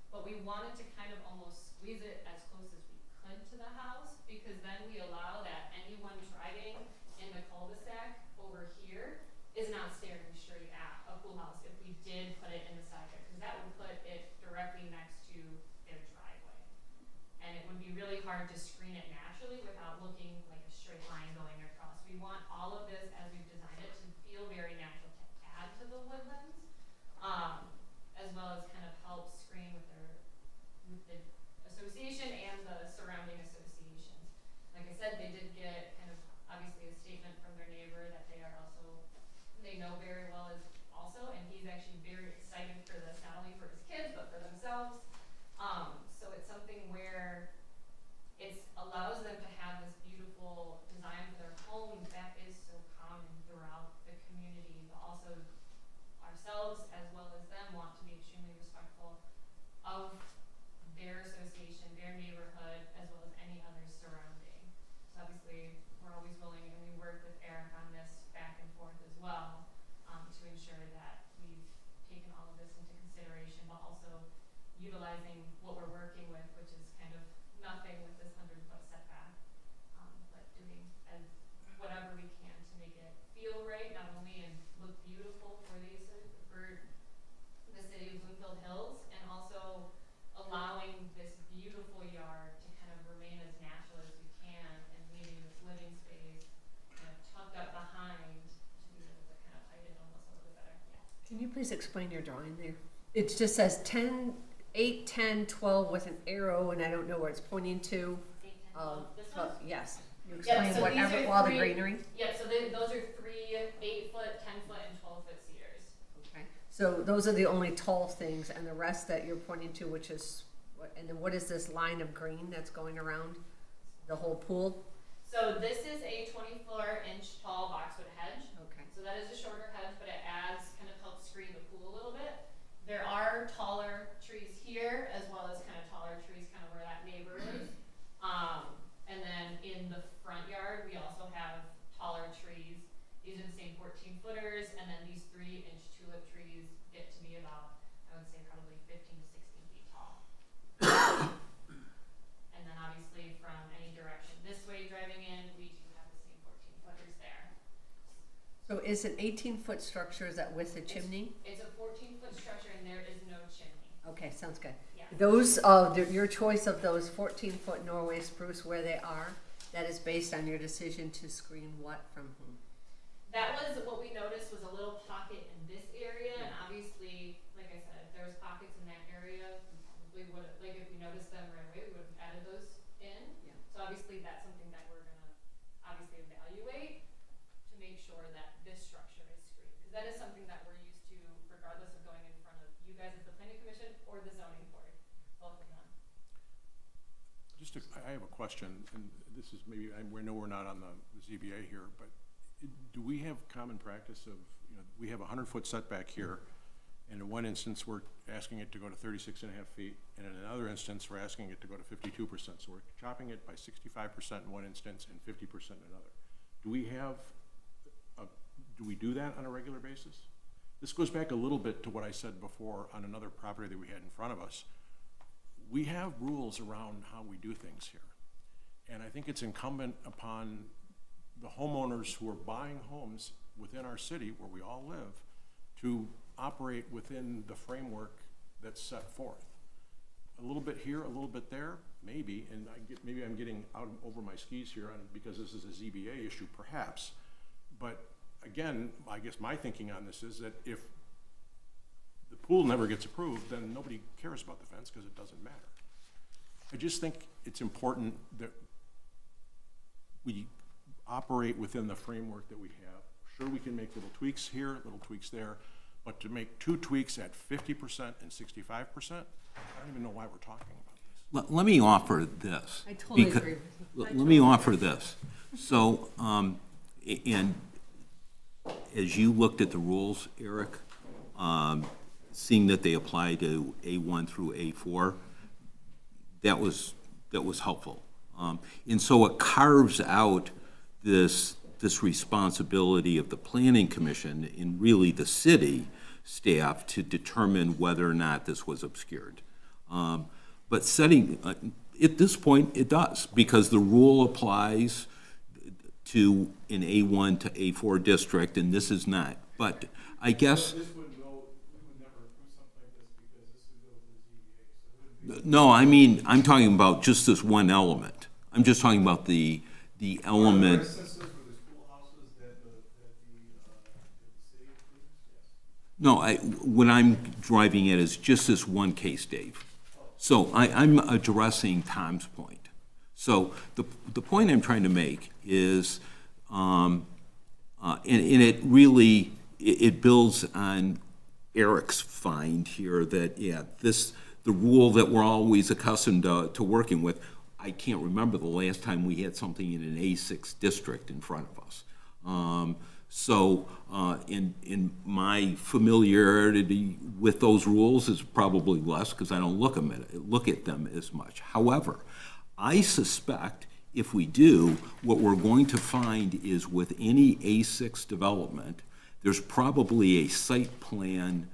But we wanted to kind of almost squeeze it as close as we could to the house, because then we allow that anyone driving in the cul-de-sac over here is not staring straight at a pool house if we did put it in the side yard, because that would put it directly next to their driveway. And it would be really hard to screen it naturally without looking like a straight line going across. We we want all of this, as we've designed it, to feel very natural, to add to the woodlands, as well as kind of help screen with the association and the surrounding associations. Like I said, they did get kind of obviously a statement from their neighbor that they are also, they know very well as also, and he's actually very excited for this, not only for his kids, but for themselves. So it's something where it allows them to have this beautiful design for their home that is so common throughout the community, but also ourselves as well as them want to be extremely respectful of their association, their neighborhood, as well as any others surrounding. So obviously, we're always willing, and we work with Eric on this back and forth as well, to ensure that we've taken all of this into consideration, but also utilizing what we're working with, which is kind of nothing with this 100-foot setback, but doing as whatever we can to make it feel right, not only and look beautiful for the city of Bloomfield Hills, and also allowing this beautiful yard to kind of remain as natural as we can, and leaving this living space kind of tucked up behind to be able to kind of hide it almost a little bit better. Yeah. Can you please explain your drawing there? It just says 10, 8, 10, 12 with an arrow, and I don't know where it's pointing to. 8, 10, 12. This one? Yes. You Yep, explain so whatever, these are all the three- greenery. Yep, so those are 3 8-foot, 10-foot, and 12-foot cedars. Okay. So those are the only tall things, and the rest that you're pointing to, which is, and then what is this line of green that's going around the whole pool? So this is a 24-inch tall boxwood hedge. Okay. So that is a shorter hedge, but it adds, kind of helps screen the pool a little bit. There are taller trees here, as well as kind of taller trees kind of where that neighbor is. And then in the front yard, we also have taller trees. These are the same 14-footers, and then these 3-inch tulip trees get to be about, I would say, probably 15 to 16 feet tall. And then obviously from any direction this way driving in, we do have the same 14-footers there. So is an 18-foot structure, is that with a chimney? It's a 14-foot structure, and there is no chimney. Okay, sounds good. Yeah. Those, your choice of those 14-foot Norway spruce where they are, that is based on your decision to screen what from whom? That was what we noticed was a little pocket in this area, and obviously, like I said, if there was pockets in that area, we probably would have, like if we noticed them right away, we would have added those in. Yeah. So obviously, that's something that we're gonna obviously evaluate to make sure that this structure is screened, because that is something that we're used to, regardless of going in front of you guys as the planning commission or the zoning board, both of them. I have a question, and this is maybe, we know we're not on the ZBA here, but do we have common practice of, we have a 100-foot setback here, and in one instance, we're asking it to go to 36 and a half feet, and in another instance, we're asking it to go to 52%. So we're chopping it by 65% in one instance and 50% in another. Do we do that on a regular basis? This goes back a little bit to what I said before on another property that we had in front of us. We have rules around how we do things here. And I think it's incumbent upon the homeowners who are buying homes within our city, where we all live, to operate within the framework that's set forth. A little bit here, a little bit there, maybe, and maybe I'm getting out over my skis here because this is a ZBA issue, perhaps. But again, I guess my thinking on this is that if the pool never gets approved, then nobody cares about the fence because it doesn't matter. I just think it's important that we operate within the framework that we have. Sure, we can make little tweaks here, little tweaks there, but to make 2 tweaks at 50% and 65%, I don't even know why we're talking about this. Let me offer this. I totally because- agree with you. Let me offer this. So, and as you looked at the rules, Eric, seeing that they apply to A1 through A4, that was helpful. And so it carves out this responsibility of the planning commission and really the city staff to determine whether or not this was obscured. But setting, at this point, it does, because the rule applies to an A1 to A4 district, and this is not. But I guess. This would go, we would never approve something like this because this would go to the ZBA, so it wouldn't be. No, I mean, I'm talking about just this one element. I'm just talking about the element. For instances where there's pool houses No, what I'm driving at is just this one case, Dave. So I'm addressing Tom's point. So the point I'm trying to make is, and it really, it builds on Eric's find here that, yeah, the rule that we're always accustomed to working with, I can't remember the last time we had something in an A6 district in front of us. So in my familiarity with those rules is probably less because I don't look at them as much. However, I suspect if we do, what we're going to find is with any A6 development, there's probably a site plan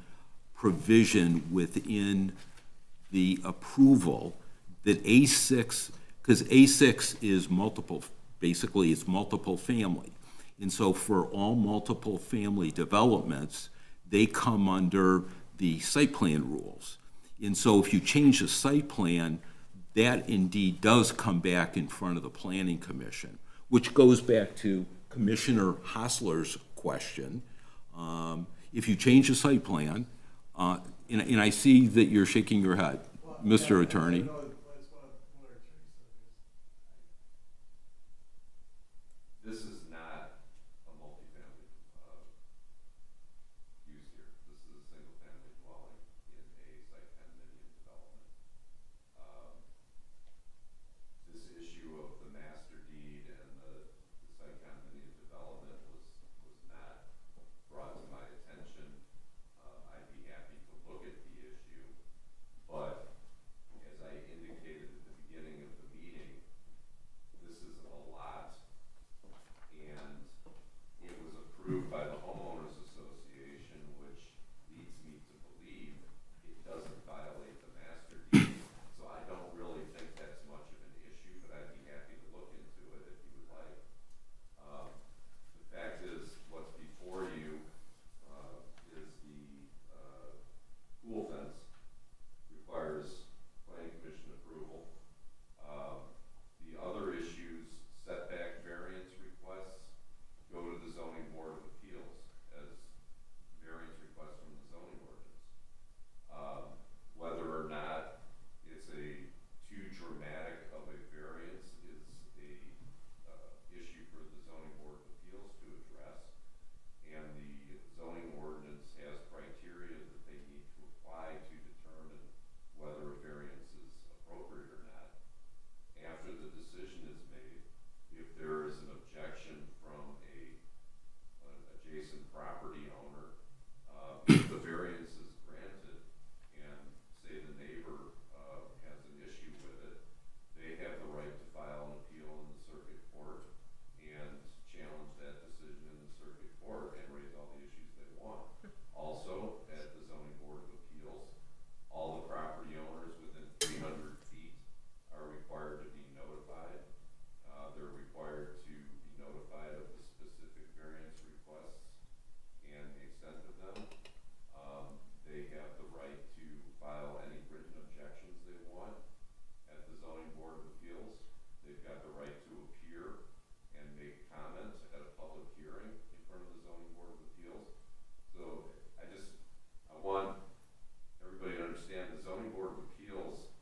provision within the approval that A6, because A6 is multiple, basically it's multiple family. And so for all multiple family developments, they come under the site plan rules. And so if you change the site plan, that indeed does come back in front of the Planning Commission, which goes back to Commissioner Hostler's question. If you change the site plan, and I see that you're shaking your head, Mr. Attorney. This is not a multifamily use here. This is a single-family dwelling in a site condominium development. This issue of the master deed and the site condominium development was not brought to my attention. I'd be happy to look at the issue, but as I indicated at the beginning of the meeting, this is a lot, and it was approved by the homeowners association, which leads me to believe it doesn't violate the master deed. So I don't really think that's much of an issue, but I'd be happy to look into it if you would like. The fact is, what's before you is the pool fence requires planning commission approval. The other issues, setback variance requests, go to the zoning board of appeals as variance requests from the zoning ordinance. Whether or not it's too dramatic of a variance is a issue for the zoning board of appeals to address, and the zoning ordinance has criteria that they need to apply to determine whether a variance is appropriate or not. After the decision is made, if there is an objection from an adjacent property owner, if the variance is granted and say the neighbor has an issue with it, they have the right to file an appeal in the circuit court and challenge that decision in the circuit court and raise all the issues they want. Also, at the zoning board of appeals, all the property owners within 300 feet are required to be notified. They're required to be notified of the specific variance requests and the extent of them. They have the right to file any written objections they want at the zoning board of appeals. They've got the right to appear and make comment at a public hearing in front of the zoning board of appeals. So I want everybody to understand the zoning board of appeals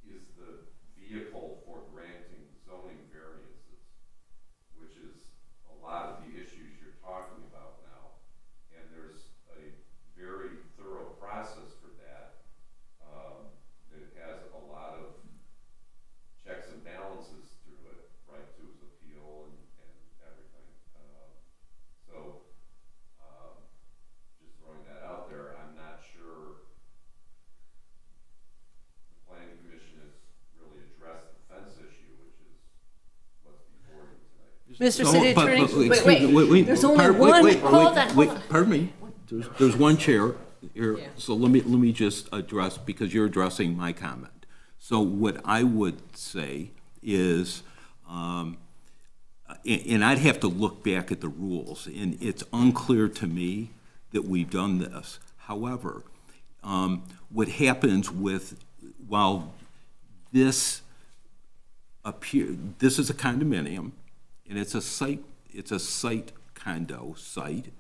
is the vehicle for granting zoning variances, which is a lot of the issues you're talking about now. And there's a very thorough process for that that has a lot of checks and balances through it, right to his appeal and everything. Just throwing that out there, I'm not sure the planning commission has really addressed the fence issue, which is what's before you tonight. Mr. So, City but- Attorney, but- wait, there's only one, hold on. Pardon me, there's one chair here, so let me just address, because you're addressing my comment. So what I would say is, and I'd have to look back at the rules, and it's unclear to me that we've done this. However, what happens while this is a condominium, and it's a site condo site,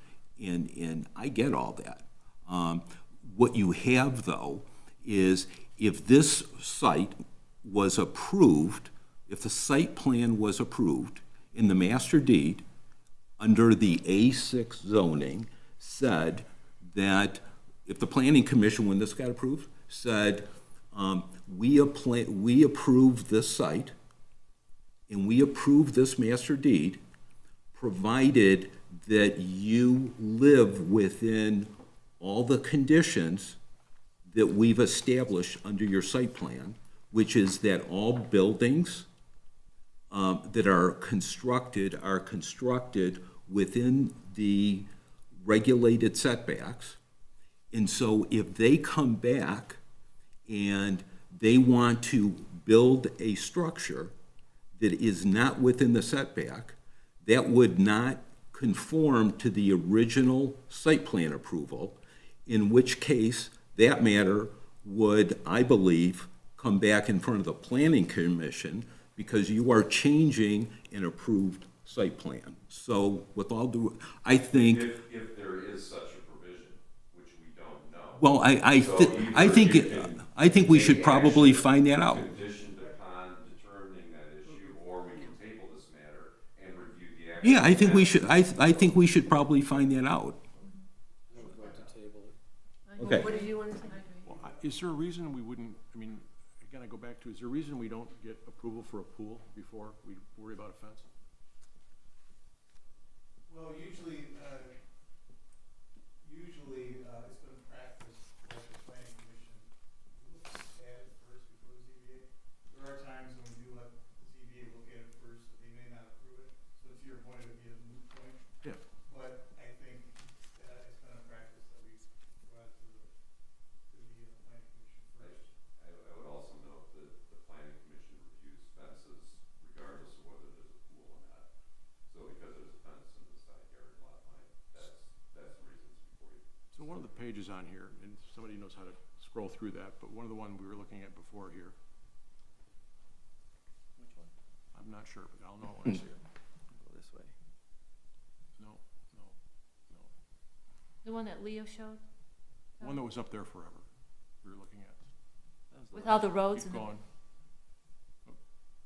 and I get all that. What you have, though, is if this site was approved, if the site plan was approved in the master deed under the A6 zoning, said that if the planning commission, when this got approved, said, we approve this site and we approve this master deed, provided that you live within all the conditions that we've established under your site plan, which is that all buildings that are constructed within the regulated setbacks. And so if they come back and they want to build a structure that is not within the setback, that would not conform to the original site plan approval, in which case that matter would, I believe, come back in front of the planning commission because you are changing an approved site plan. So with all due, I think. If there is such a provision, which we don't know. Well, I think we should probably find that out. Conditioned upon determining that issue, or we can table this matter and review the actual. Yeah, I think we should, I think we should probably find that out. Okay. What did you want to say? Well, is there a reason we wouldn't, I mean, again, I go back to, is there a reason we don't get approval for a pool before we worry about a fence? Well, usually, it's been practiced that the planning commission looks at it first before the ZBA. There are times when we do let the ZBA look at it first, but they may not approve it, so to your point, it would be a moot point. Yeah. But I think, it's been a practice that we go out to the planning commission first. I would also note that the planning commission reviews fences regardless of whether there's a pool or not. So because there's a fence in the side yard lot line, that's the reasons before you. So one of the pages on here, and somebody knows how to scroll through that, but one of the one we were looking at before here. Which one? I'm not sure, but I'll know when I see it. Go this way. No. The one that Leo showed? One that was up there forever, we were looking at. That was the With last all the roads Keep and the. going. Oh,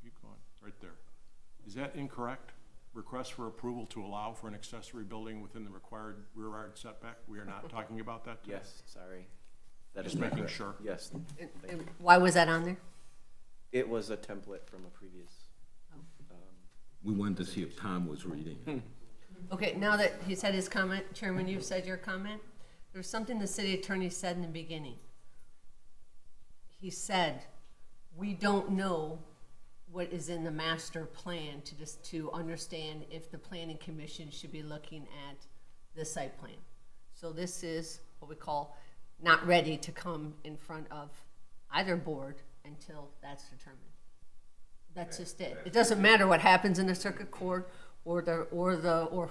keep going, right there. Is that incorrect? Request for approval to allow for an accessory building within the required rear yard setback? We are not talking about that today? Yes, sorry. That Just is not making correct. sure. Yes. And why was that on there? It was a template from a previous. We wanted to see if Tom was reading it. Okay, now that he said his comment, Chairman, you've said your comment. There's something the city attorney said in the beginning. He said, we don't know what is in the master plan to understand if the planning commission should be looking at the site plan. So this is what we call not ready to come in front of either board until that's determined. That's just it. It doesn't matter what happens in the circuit court or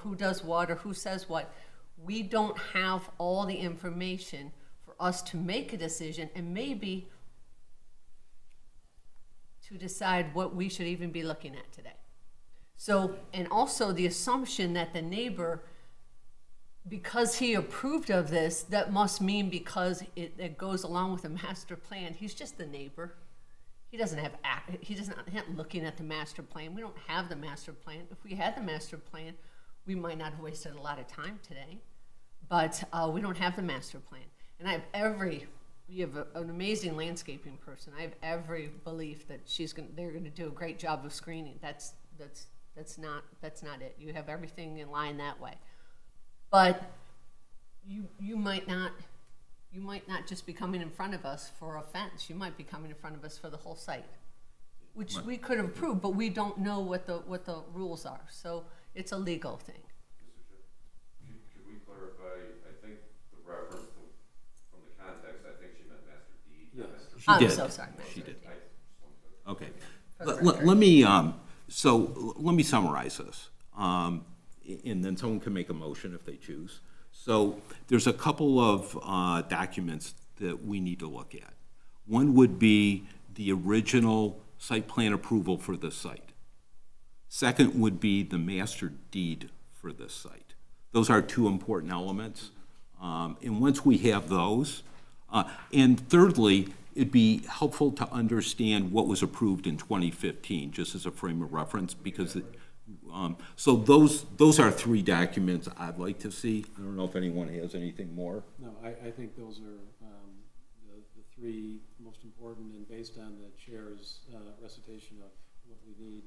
who does what or who says what. We don't have all the information for us to make a decision and maybe to decide what we should even be looking at today. So, and also the assumption that the neighbor, because he approved of this, that must mean because it goes along with the master plan, he's just the neighbor. He doesn't have, he's not looking at the master plan. We don't have the master plan. If we had the master plan, we might not have wasted a lot of time today, but we don't have the master plan. And you have an amazing landscaping person. I have every belief that they're gonna do a great job of screening. That's not it. You have everything in line that way. But you might not just be coming in front of us for a fence. You might be coming in front of us for the whole site, which we could have approved, but we don't know what the rules are. So it's a legal thing. Could we clarify, I think the reference from the context, I think she meant master deed. Yes. Master She plan. did. So sorry. She did. I just wanted to- Okay. For the Let me summarize this, and then someone can make a motion if they choose. So there's a couple of documents that we need to look at. One would be the original site plan approval for this site. Second would be the master deed for this site. Those are two important elements. And once we have those, and thirdly, it'd be helpful to understand what was approved in 2015, just as a frame of reference, because so those are three documents I'd like to see. I don't know if anyone has anything more. No, I think those are the three most important, and based on the chair's recitation of what we need,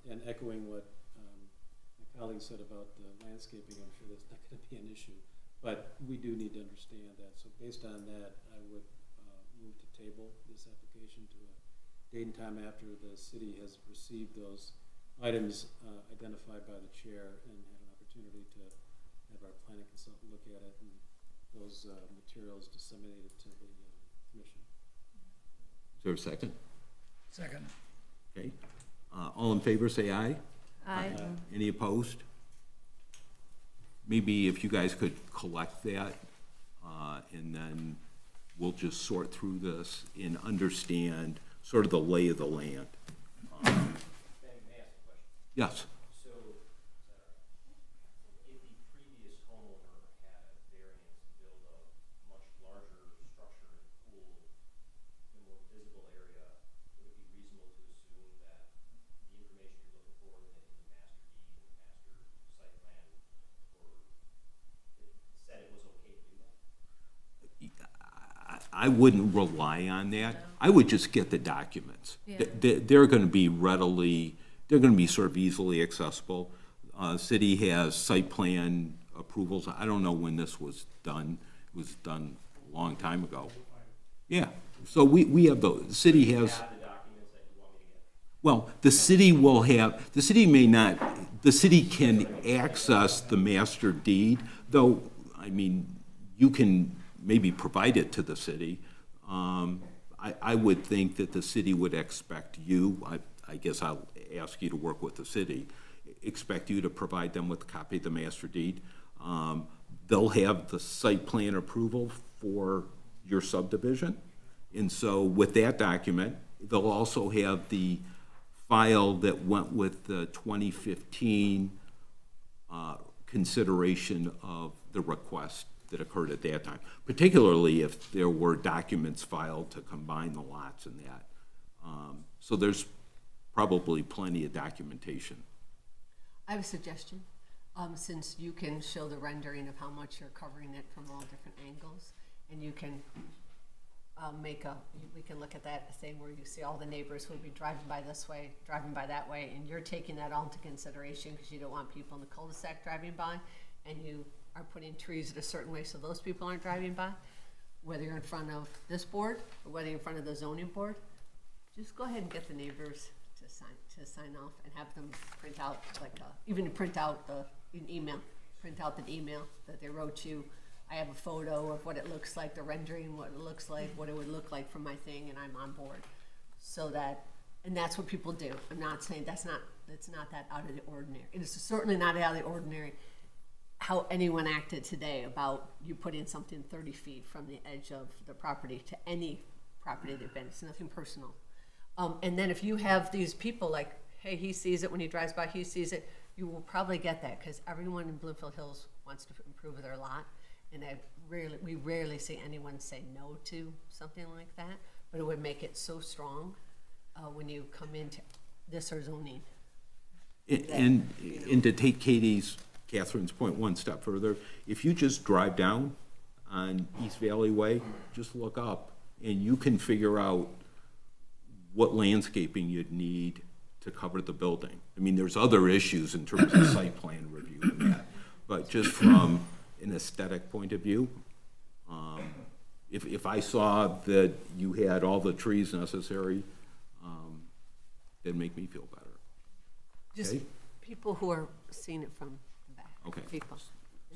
and echoing what my colleague said about the landscaping, I'm sure that's not going to be an issue. But we do need to understand that. So based on that, I would move to table this application to a date and time after the city has received those items identified by the chair and had an opportunity to have our planning consultant look at it and those materials disseminated to the commission. Is there a second? Second. Okay. All in favor, say aye. Aye. Any opposed? Maybe if you guys could collect that, and then we'll just sort through this and understand sort of the lay of the land. May I ask a question? Yes. So, if the previous homeowner had a variance to build a much larger structure and pool in a more visible area, would it be reasonable to assume that the information you're looking for in the master deed and the master site plan, or it said it was okay to do that? I wouldn't rely on that. I would just get the documents. Yeah. They're going to be they're going to be sort of easily accessible. City has site plan approvals. I don't know when this was done. It was done a long time ago. Yeah, so we have those. The city has, Have the documents that you want me to get? well, the city will have, the city may not, the city can access the master deed, though, I mean, you can maybe provide it to the city. I would think that the city would expect you, I guess I'll ask you to work with the city, expect you to provide them with a copy of the master deed. They'll have the site plan approval for your subdivision. And so with that document, they'll also have the file that went with the 2015 consideration of the request that occurred at that time, particularly if there were documents filed to combine the lots and that. So there's probably plenty of documentation. I have a suggestion. Since you can show the rendering of how much you're covering it from all different angles, and you can we can look at that thing where you see all the neighbors who will be driving by this way, driving by that way, and you're taking that all into consideration because you don't want people in the cul-de-sac driving by, and you are putting trees in a certain way so those people aren't driving by, whether you're in front of this board or whether you're in front of the zoning board, just go ahead and get the neighbors to sign off and have them print out, even print out an email that they wrote you. I have a photo of what it looks like, the rendering, what it looks like, what it would look like from my thing, and I'm on board. So that, and that's what people do. I'm not saying it's not that out of the ordinary. It is certainly not out of the ordinary how anyone acted today about you putting something 30 feet from the edge of the property to any property they've been. It's nothing personal. And then if you have these people like, hey, he sees it when he drives by, he sees it, you will probably get that because everyone in Bloomfield Hills wants to improve their lot. And we rarely see anyone say no to something like that, but it would make it so strong when you come into this or zoning. And to take Catherine's point one step further, if you just drive down on East Valley Way, just look up and you can figure out what landscaping you'd need to cover the building. I mean, there's other issues in terms of site plan review and that, but just from an aesthetic point of view, if I saw that you had all the trees necessary, it'd make me feel better. Just Okay? people who are seeing it from the back. Okay. People.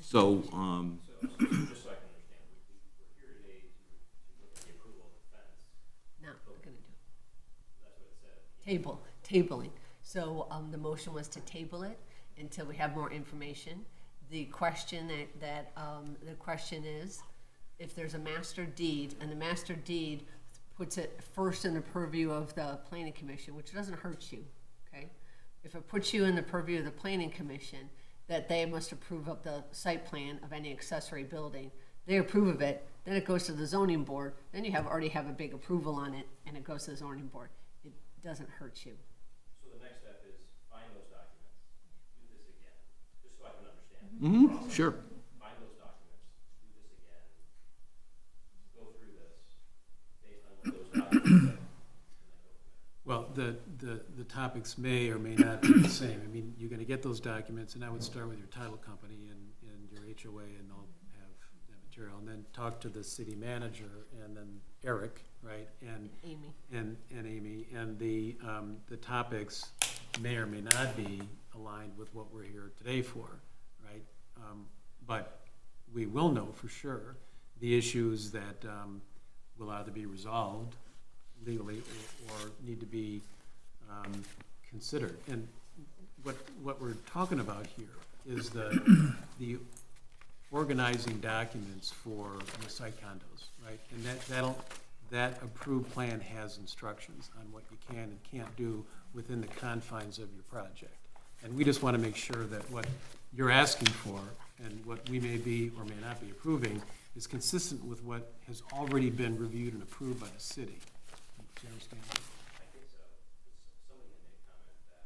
So So, just so I can understand, we're here today to look at the approval of the fence. No, we're gonna do it. That's what it said. Tabling. So the motion was to table it until we have more information. The question the question is, if there's a master deed and the master deed puts it first in the purview of the planning commission, which doesn't hurt you, okay? If it puts you in the purview of the planning commission, that they must approve of the site plan of any accessory building. They approve of it, then it goes to the zoning board, then you already have a big approval on it, and it goes to the zoning board. It doesn't hurt you. So the next step is find those documents, do this again, just so I can understand. Mm-hmm, sure. Find those documents, do this again, go through this based on what those documents say, and then go from there. Well, the topics may or may not be the same. I mean, you're gonna get those documents, and I would start with your title company and your HOA, and they'll have that material, and then talk to the city manager, and then Eric, right, and Amy. and Amy, and the topics may or may not be aligned with what we're here today for, right? But we will know for sure the issues that will either be resolved legally or need to be considered. And what we're talking about here is the organizing documents for the site condos, right? And that approved plan has instructions on what you can and can't do within the confines of your project. And we just want to make sure that what you're asking for and what we may be or may not be approving is consistent with what has already been reviewed and approved by the city. Do you understand? I think so. Somebody had made a comment that,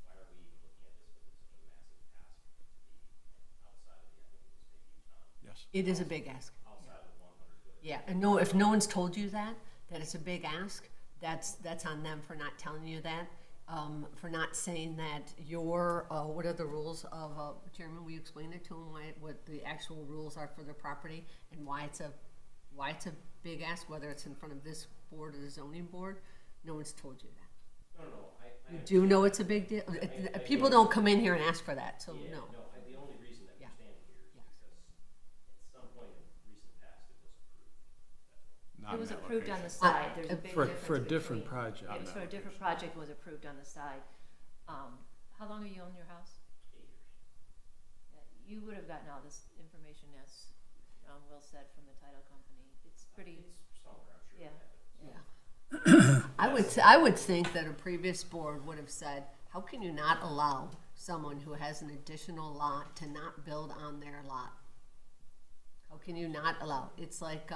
why are we even looking at this, because it's such a massive task to be outside of the, I think it was maybe Tom. Yes. It is a big ask. Outside of the 100 foot. Yeah, and no, if no one's told you that it's a big ask, that's on them for not telling you that, for not saying that what are the rules of, Chairman, will you explain it to them, what the actual rules are for the property, and why it's a big ask, whether it's in front of this board or the zoning board? No one's told you that. No, I You do know it's a big deal? People don't come in here and ask for that, so yeah, no. the only reason that Yeah. we're standing here is Yes. because at some point in recent past, it was approved. That's all. Not It in was that approved on location. the side, there's a big For difference a different between- project. It was for a different project, it was approved on the side. How long have you owned your house? 8 years. Yeah, you would have gotten all this information, as Will said, from the title company. It's pretty, It's somewhere, I'm sure. yeah. it happened. I would think that a previous board would have said, how can you not allow someone who has an additional lot to not build on their lot? How can you not allow? It's like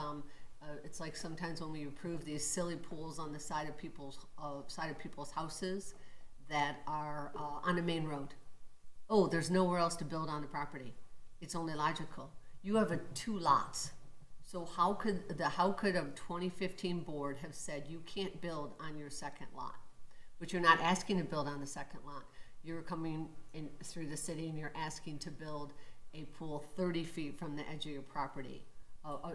sometimes when we approve these silly pools on the side of people's houses that are on a main road. Oh, there's nowhere else to build on the property. It's only logical. You have 2 lots. So how could a 2015 board have said you can't build on your second lot? But you're not asking to build on the second lot. You're coming in through the city and you're asking to build a pool 30 feet from the edge of your property,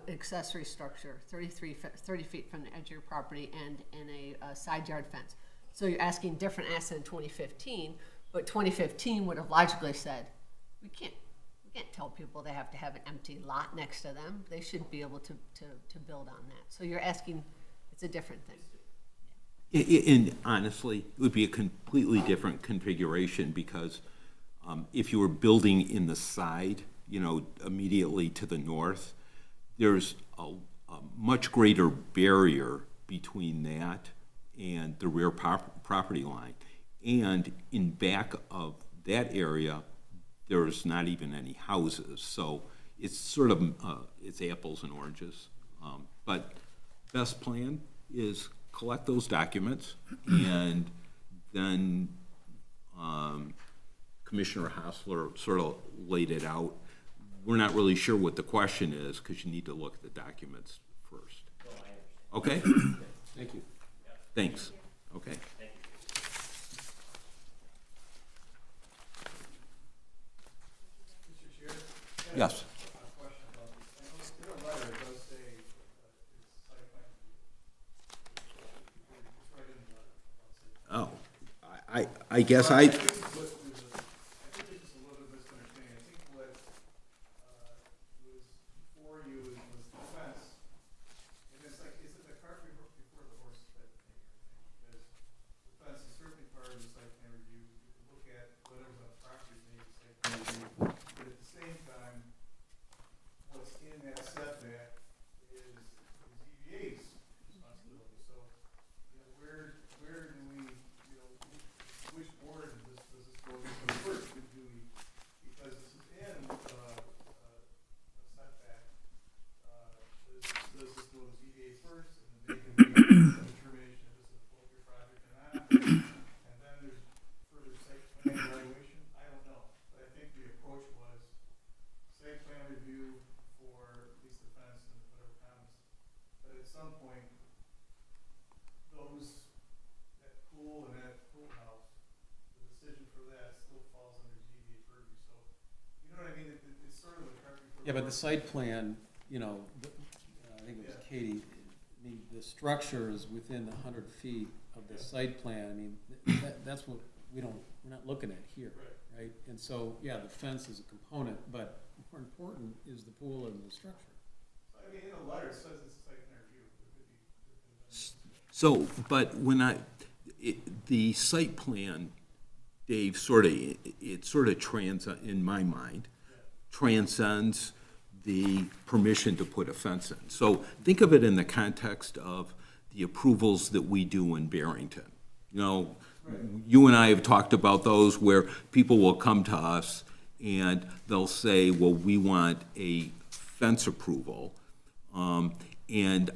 accessory structure 30 feet from the edge of your property, and in a side yard fence. So you're asking different asks than 2015, but 2015 would have logically said, we can't tell people they have to have an empty lot next to them. They should be able to build on that. So you're asking, it's a different thing. And honestly, it would be a completely different configuration, because if you were building in the side, immediately to the north, there's a much greater barrier between that and the rear property line. And in back of that area, there's not even any houses. So it's sort of, it's apples and oranges. But best plan is collect those documents, and then Commissioner Hassler sort of laid it out. We're not really sure what the question is, because you need to look at the documents first. Okay? Thank you. Thanks. Okay. Mr. Chair? Yes. A question about this. I know in a letter it does say it's site plan review. It's right in the letter. Oh, I guess I. I think there's just a little bit of misunderstanding. I think what was before you was the fence. And it's like, is it the cart before the horse type of thing? Because the fence is certainly part of the site plan review. You can look at whatever's on the property, maybe site plan review. But at the same time, what's in that setback is ZBA's responsibility. So, where do we, which board does this review for at least the fence and whatever comments, but at some point, that pool and that pool house, the decision for that still falls under ZBA purview, so, you know what I mean? It's sort of a cart before the Yeah, but the horse. site plan, you know, I think it was Yeah. Katie, I mean, the structure is within the 100 feet of the site plan. I mean, that's what we're not looking at here, right? And so, yeah, the fence is a component, but more important is the pool and the structure. So, I mean, in the letter, it says it's a site plan review, there could be. So, but the site plan, Dave, it sort of in my mind, transcends the permission to put a fence in. So think of it in the context of the approvals that we do in Barrington. You know, you and I have talked about those where people will come to us and they'll say, well, we want a fence approval. And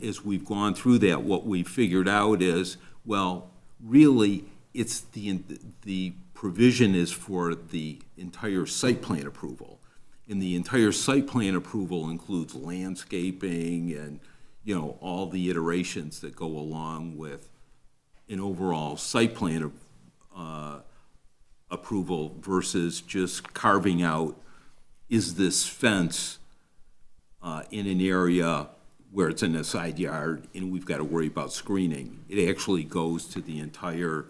as we've gone through that, what we figured out is, well, really, it's the provision is for the entire site plan approval. And the entire site plan approval includes landscaping and, you know, all the iterations that go along with an overall site plan approval versus just carving out, is this fence in an area where it's in a side yard and we've got to worry about screening. It actually goes to the entire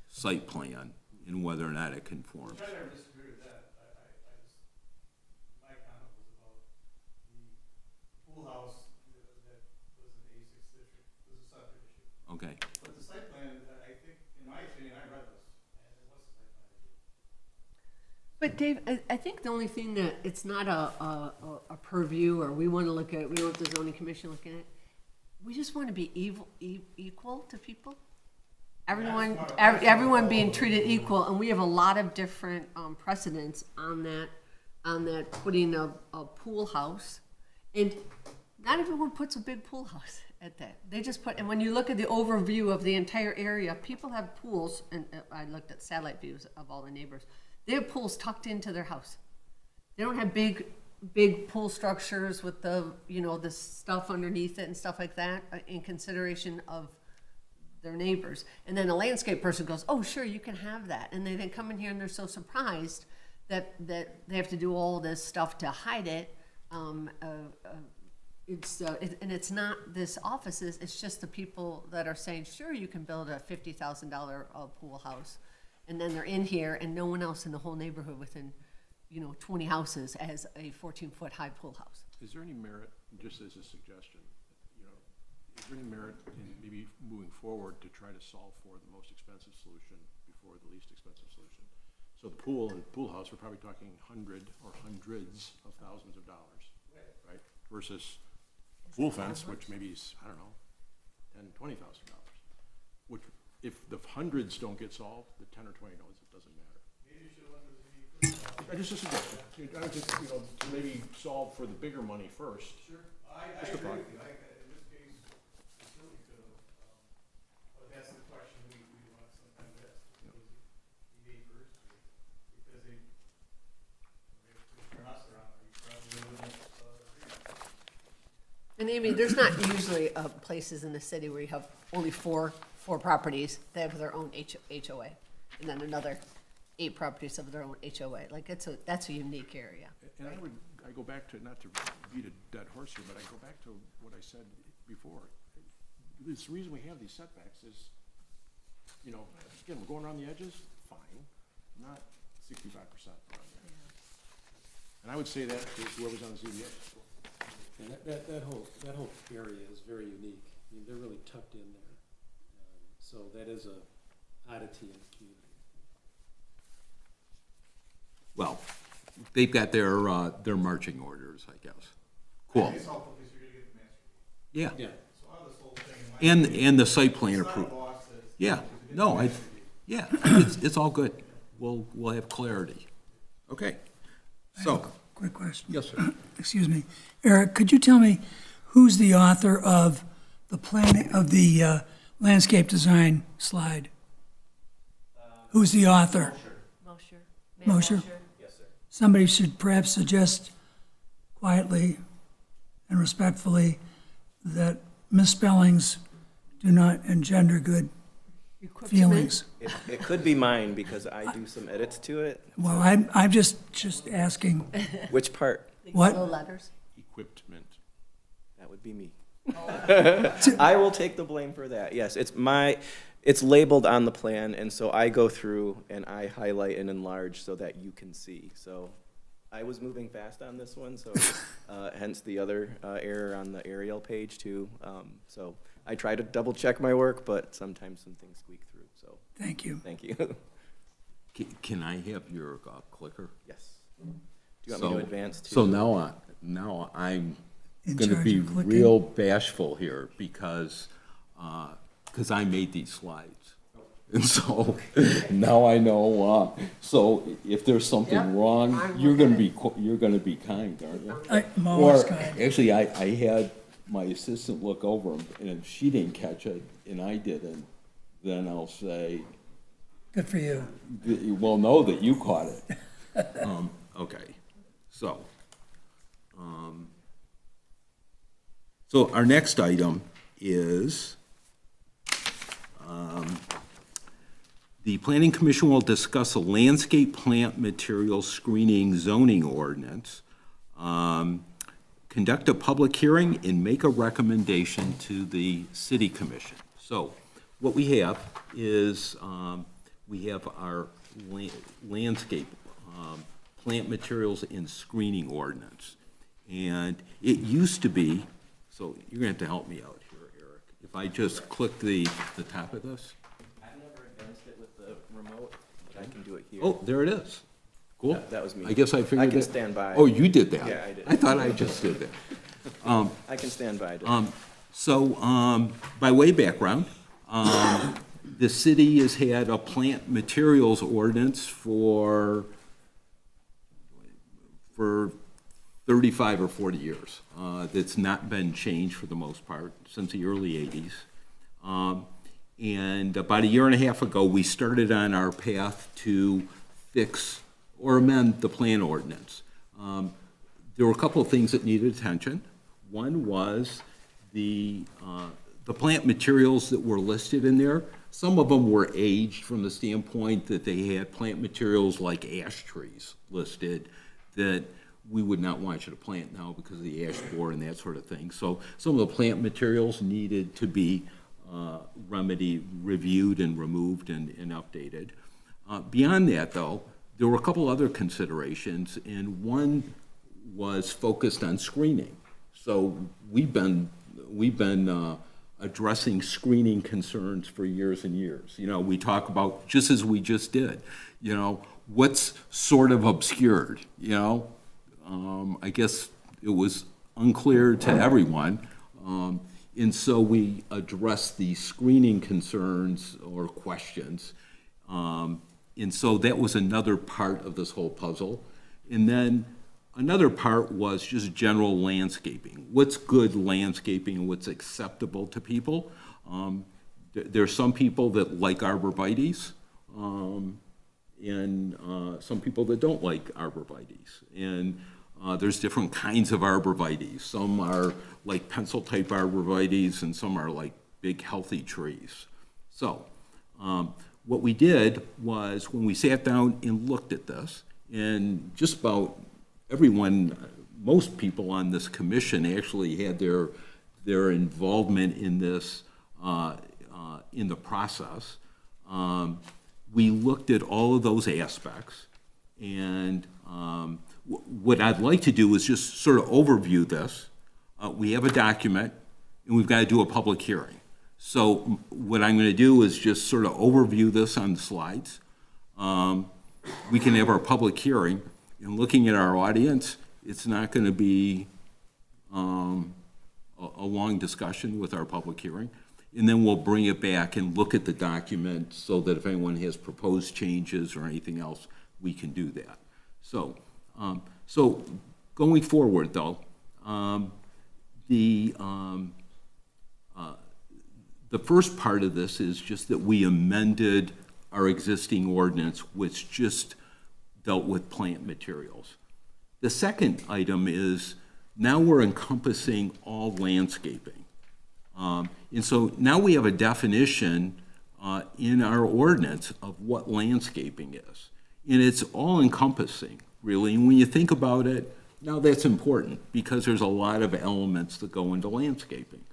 site plan and whether or not it conforms. I never disagree with that. My comment was about the pool house that was an A6 district, was a separate issue. Okay. But the site plan, I think, in my opinion, I read this, and it was a site plan review. But Dave, I think the only thing that, it's not a purview, or we want to look at, we want the zoning commission looking at, we just want to be equal to people. Everyone being treated equal, and we have a lot of different precedents on that putting a pool house. And not everyone puts a big pool house at that. They just put, and when you look at the overview of the entire area, people have pools, and I looked at satellite views of all the neighbors. They have pools tucked into their house. They don't have big pool structures with the, you know, the stuff underneath it and stuff like that in consideration of their neighbors. And then a landscape person goes, oh, sure, you can have that. And they then come in here and they're so surprised that they have to do all this stuff to hide it. And it's not this offices, it's just the people that are saying, sure, you can build a $50,000 pool house. And then they're in here and no one else in the whole neighborhood within, you know, 20 houses has a 14-foot high pool house. Is there any merit, just as a suggestion, you know, is there any merit in maybe moving forward to try to solve for the most expensive solution before the least expensive solution? So the pool and pool house, we're probably talking hundreds of thousands of dollars, right? Versus pool fence, which maybe is, I don't know, $10,000, $20,000. Which, if the hundreds don't get solved, the 10 or 20 dollars, it doesn't matter. Maybe you should have went to the ZBA. Just a suggestion. I would just, you know, to maybe solve for the bigger money first. Sure, I agree with you, in this case, we certainly could have, but that's the question we want sometimes ask, ZBA first, because they turn us around, you probably wouldn't agree. And Amy, there's not usually places in the city where you have only four properties that have their own HOA, and then another 8 properties of their own HOA. Like, that's a unique area. And I go back to, not to beat a dead horse here, but I go back to what I said before. This reason we have these setbacks is, you know, again, we're going around the edges, fine, not 65% around the edges. And I would say that to whoever's on the ZBA. And that whole area is very unique. I mean, they're really tucked in there. So that is a oddity in the community. Well, they've got their marching orders, I guess. Cool. It's helpful because you're gonna get the master deed. Yeah. Yeah. So out of this whole thing, And the site plan it's not a approval. law says. Yeah, you get no, the I, master deed. yeah, it's all good. We'll have clarity. Okay. So, Quick question. yes, sir. Excuse me. Eric, could you tell me who's the author of the plan, of the landscape design slide? Who's the author? Mosher. Mosher? Yes, sir. somebody should perhaps suggest quietly and respectfully that misspellings do not engender good feelings. It could be mine because I do some edits to it. Well, I'm just asking, Which part? what? No letters. Equipment. That would be me. I will take the blame for that. Yes, it's labeled on the plan, and so I go through and I highlight and enlarge so that you can see. So I was moving fast on this one, so hence the other error on the aerial page too. So I try to double check my work, but sometimes some things squeak through. So Thank you. thank you. Can I have your clicker? Yes. Do you want me to advance to? So now I'm In gonna charge be of clicking? real bashful here because I made these slides. And so now I know, so if there's something wrong, you're gonna be kind, aren't you? I'm always Or, kind. actually, I had my assistant look over them, and if she didn't catch it and I didn't, then I'll say, Good for you. well, know that you caught it. Okay, so, so our next item is, the Planning Commission will discuss a landscape plant material screening zoning ordinance, conduct a public hearing, and make a recommendation to the city commission. So what we have is, we have our landscape plant materials and screening ordinance. And it used to be, so you're gonna have to help me out here, Eric. If I just click the top of this. I've never advanced it with the remote, but I can do it here. Oh, there it is. Cool. That was me. I guess I figured I can that- stand by. Oh, you did that? Yeah, I did. I thought I just did that. I can stand by it. So, by way of background, the city has had a plant materials ordinance for 35 or 40 years. That's not been changed for the most part since the early 80s. And about a year and a half ago, we started on our path to fix or amend the plan ordinance. There were a couple of things that needed attention. One was the plant materials that were listed in there. Some of them were aged from the standpoint that they had plant materials like ash trees listed that we would not want you to plant now because of the ash borer and that sort of thing. So some of the plant materials needed to be reviewed and removed and updated. Beyond that, though, there were a couple other considerations, and one was focused on screening. So we've been addressing screening concerns for years and years. You know, we talk about, just as we just did, you know, what's sort of obscured, you know? I guess it was unclear to everyone. And so we addressed the screening concerns or questions. And so that was another part of this whole puzzle. And then another part was just general landscaping. What's good landscaping and what's acceptable to people? There are some people that like arborvitaes, and some people that don't like arborvitaes. And there's different kinds of arborvitaes. Some are like pencil-type arborvitaes, and some are like big, healthy trees. So what we did was, when we sat down and looked at this, and just about everyone, most people on this commission actually had their involvement in this, in the process. We looked at all of those aspects, and what I'd like to do is just sort of overview this. We have a document, and we've got to do a public hearing. So what I'm going to do is just sort of overview this on the slides. We can have our public hearing, and looking at our audience, it's not going to be a long discussion with our public hearing. And then we'll bring it back and look at the document so that if anyone has proposed changes or anything else, we can do that. So, so going forward, though, the first part of this is just that we amended our existing ordinance, which just dealt with plant materials. The second item is, now we're encompassing all landscaping. And so now we have a definition in our ordinance of what landscaping is. And it's all encompassing, really. And when you think about it, now that's important because there's a lot of elements that go into landscaping.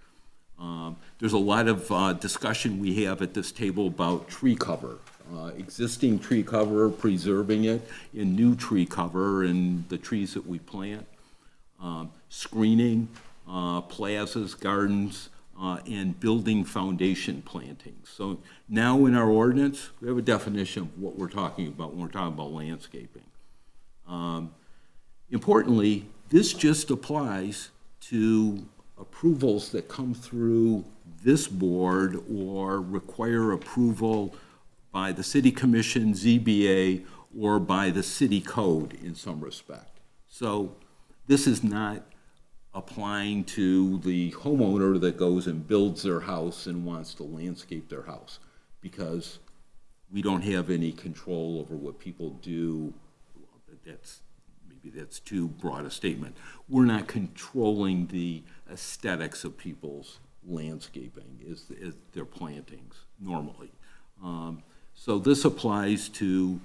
There's a lot of discussion we have at this table about tree cover, existing tree cover, preserving it, and new tree cover and the trees that we plant, screening, plazas, gardens, and building foundation plantings. So now in our ordinance, we have a definition of what we're talking about when we're talking about landscaping. Importantly, this just applies to approvals that come through this board or require approval by the city commission, ZBA, or by the city code in some respect. So this is not applying to the homeowner that goes and builds their house and wants to landscape their house, because we don't have any control over what people do. Maybe that's too broad a statement. We're not controlling the aesthetics of people's landscaping is their plantings normally. So this applies to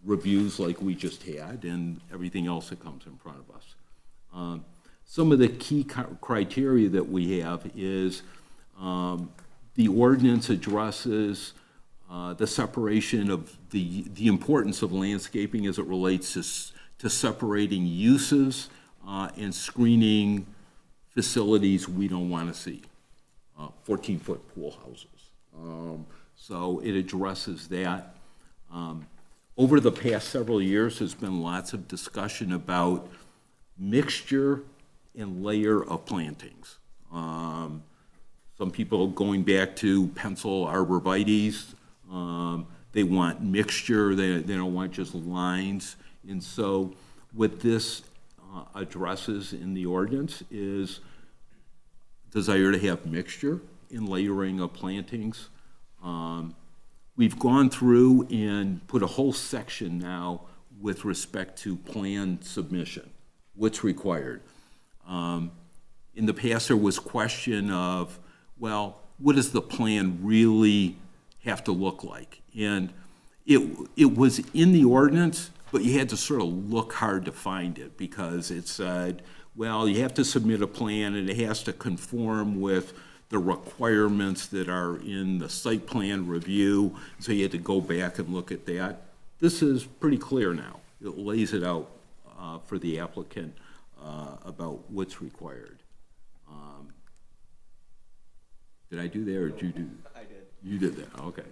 reviews like we just had and everything else that comes in front of us. Some of the key criteria that we have is the ordinance addresses the separation of the importance of landscaping as it relates to separating uses and screening facilities we don't want to see, 14-foot pool houses. So it addresses that. Over the past several years, there's been lots of discussion about mixture and layer of plantings. Some people going back to pencil arborvitaes, they want mixture, they don't want just lines. And so what this addresses in the ordinance is desire to have mixture in layering of plantings. We've gone through and put a whole section now with respect to plan submission, what's required. In the past, there was question of, well, what does the plan really have to look like? And it was in the ordinance, but you had to sort of look hard to find it because it said, well, you have to submit a plan and it has to conform with the requirements that are in the site plan review. So you had to go back and look at that. This is pretty clear now. It lays it out for the applicant about what's required. Did I do that or did you do? I did. You did that, okay.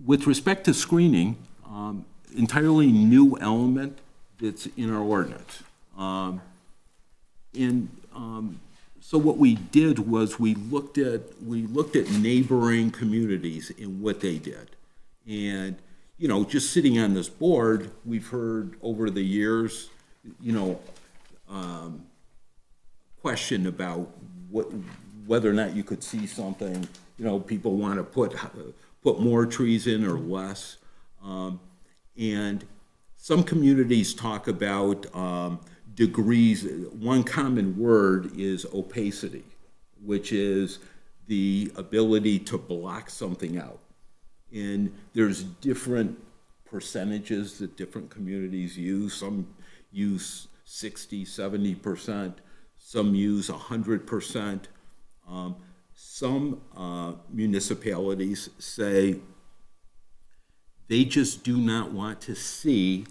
With respect to screening, entirely new element that's in our ordinance. So what we did was we looked at neighboring communities and what they did. And, you know, just sitting on this board, we've heard over the years, you know, question about whether or not you could see something. You know, people want to put more trees in or less. And some communities talk about degrees. One common word is opacity, which is the ability to block something out. And there's different percentages that different communities use. Some use 60, 70%. Some use 100%. Some municipalities say they just do not want to see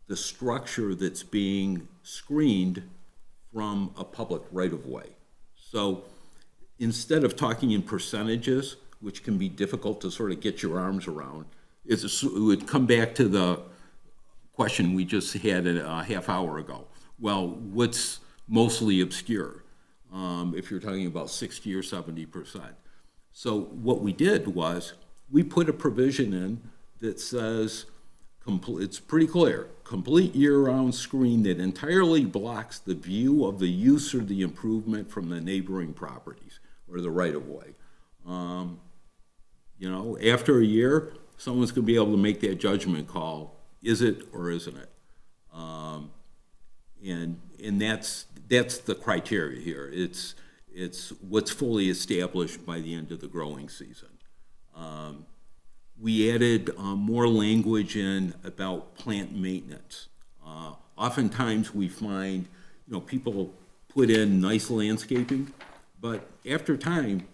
the structure that's being screened from a public right-of-way. So instead of talking in percentages, which can be difficult to sort of get your arms around, it would come back to the question we just had a half hour ago. Well, what's mostly obscure? If you're talking about 60 or 70%. So what we did was we put a provision in that says, it's pretty clear, complete year-round screen that entirely blocks the view of the use or the improvement from the neighboring properties or the right-of-way. You know, after a year, someone's gonna be able to make that judgment call, is it or isn't it? And that's the criteria here. It's what's fully established by the end of the growing season. We added more language in about plant maintenance. Oftentimes we find, people put in nice landscaping, but after time,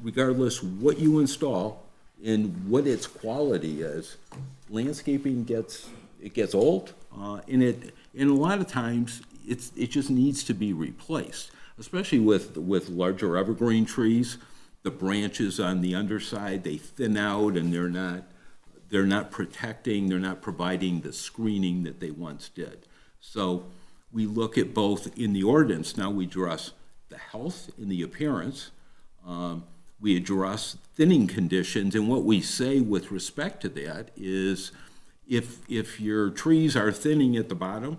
regardless what you install and what its quality is, landscaping gets old, and a lot of times it just needs to be replaced, especially with larger evergreen trees. The branches on the underside, they thin out and they're not protecting, they're not providing the screening that they once did. So we look at both in the ordinance. Now we address the health and the appearance. We address thinning conditions, and what we say with respect to that is if your trees are thinning at the bottom,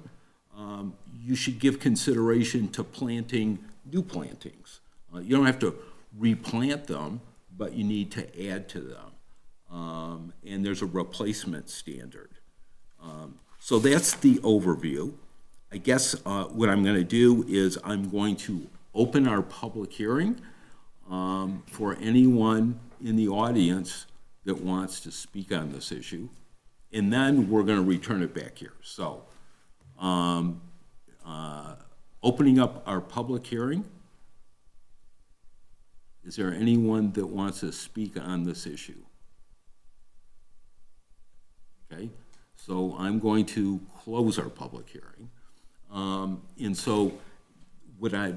you should give consideration to planting new plantings. You don't have to replant them, but you need to add to them. And there's a replacement standard. So that's the overview. I guess what I'm going to do is I'm going to open our public hearing for anyone in the audience that wants to speak on this issue. And then we're going to return it back here. So opening up our public hearing. Is there anyone that wants to speak on this issue? Okay, so I'm going to close our public hearing. And so what I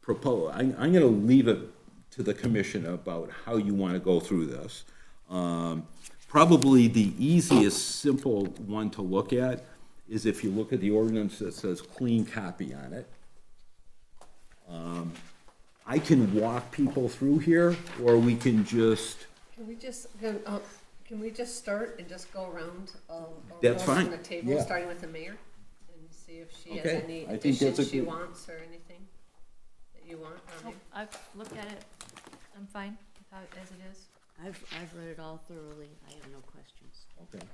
propose, I'm going to leave it to the commission about how you want to go through this. Probably the easiest, simple one to look at is if you look at the ordinance that says clean copy on it. I can walk people through here, or we can just. Can we just start and just go around, That's around fine. the table, Yeah. starting with the mayor? And see if she has Okay. any I think that's additions a she good- wants or anything that you want? Oh, I've looked at it. I'm fine with how, as it is. I've read it all thoroughly. I have no questions. Okay.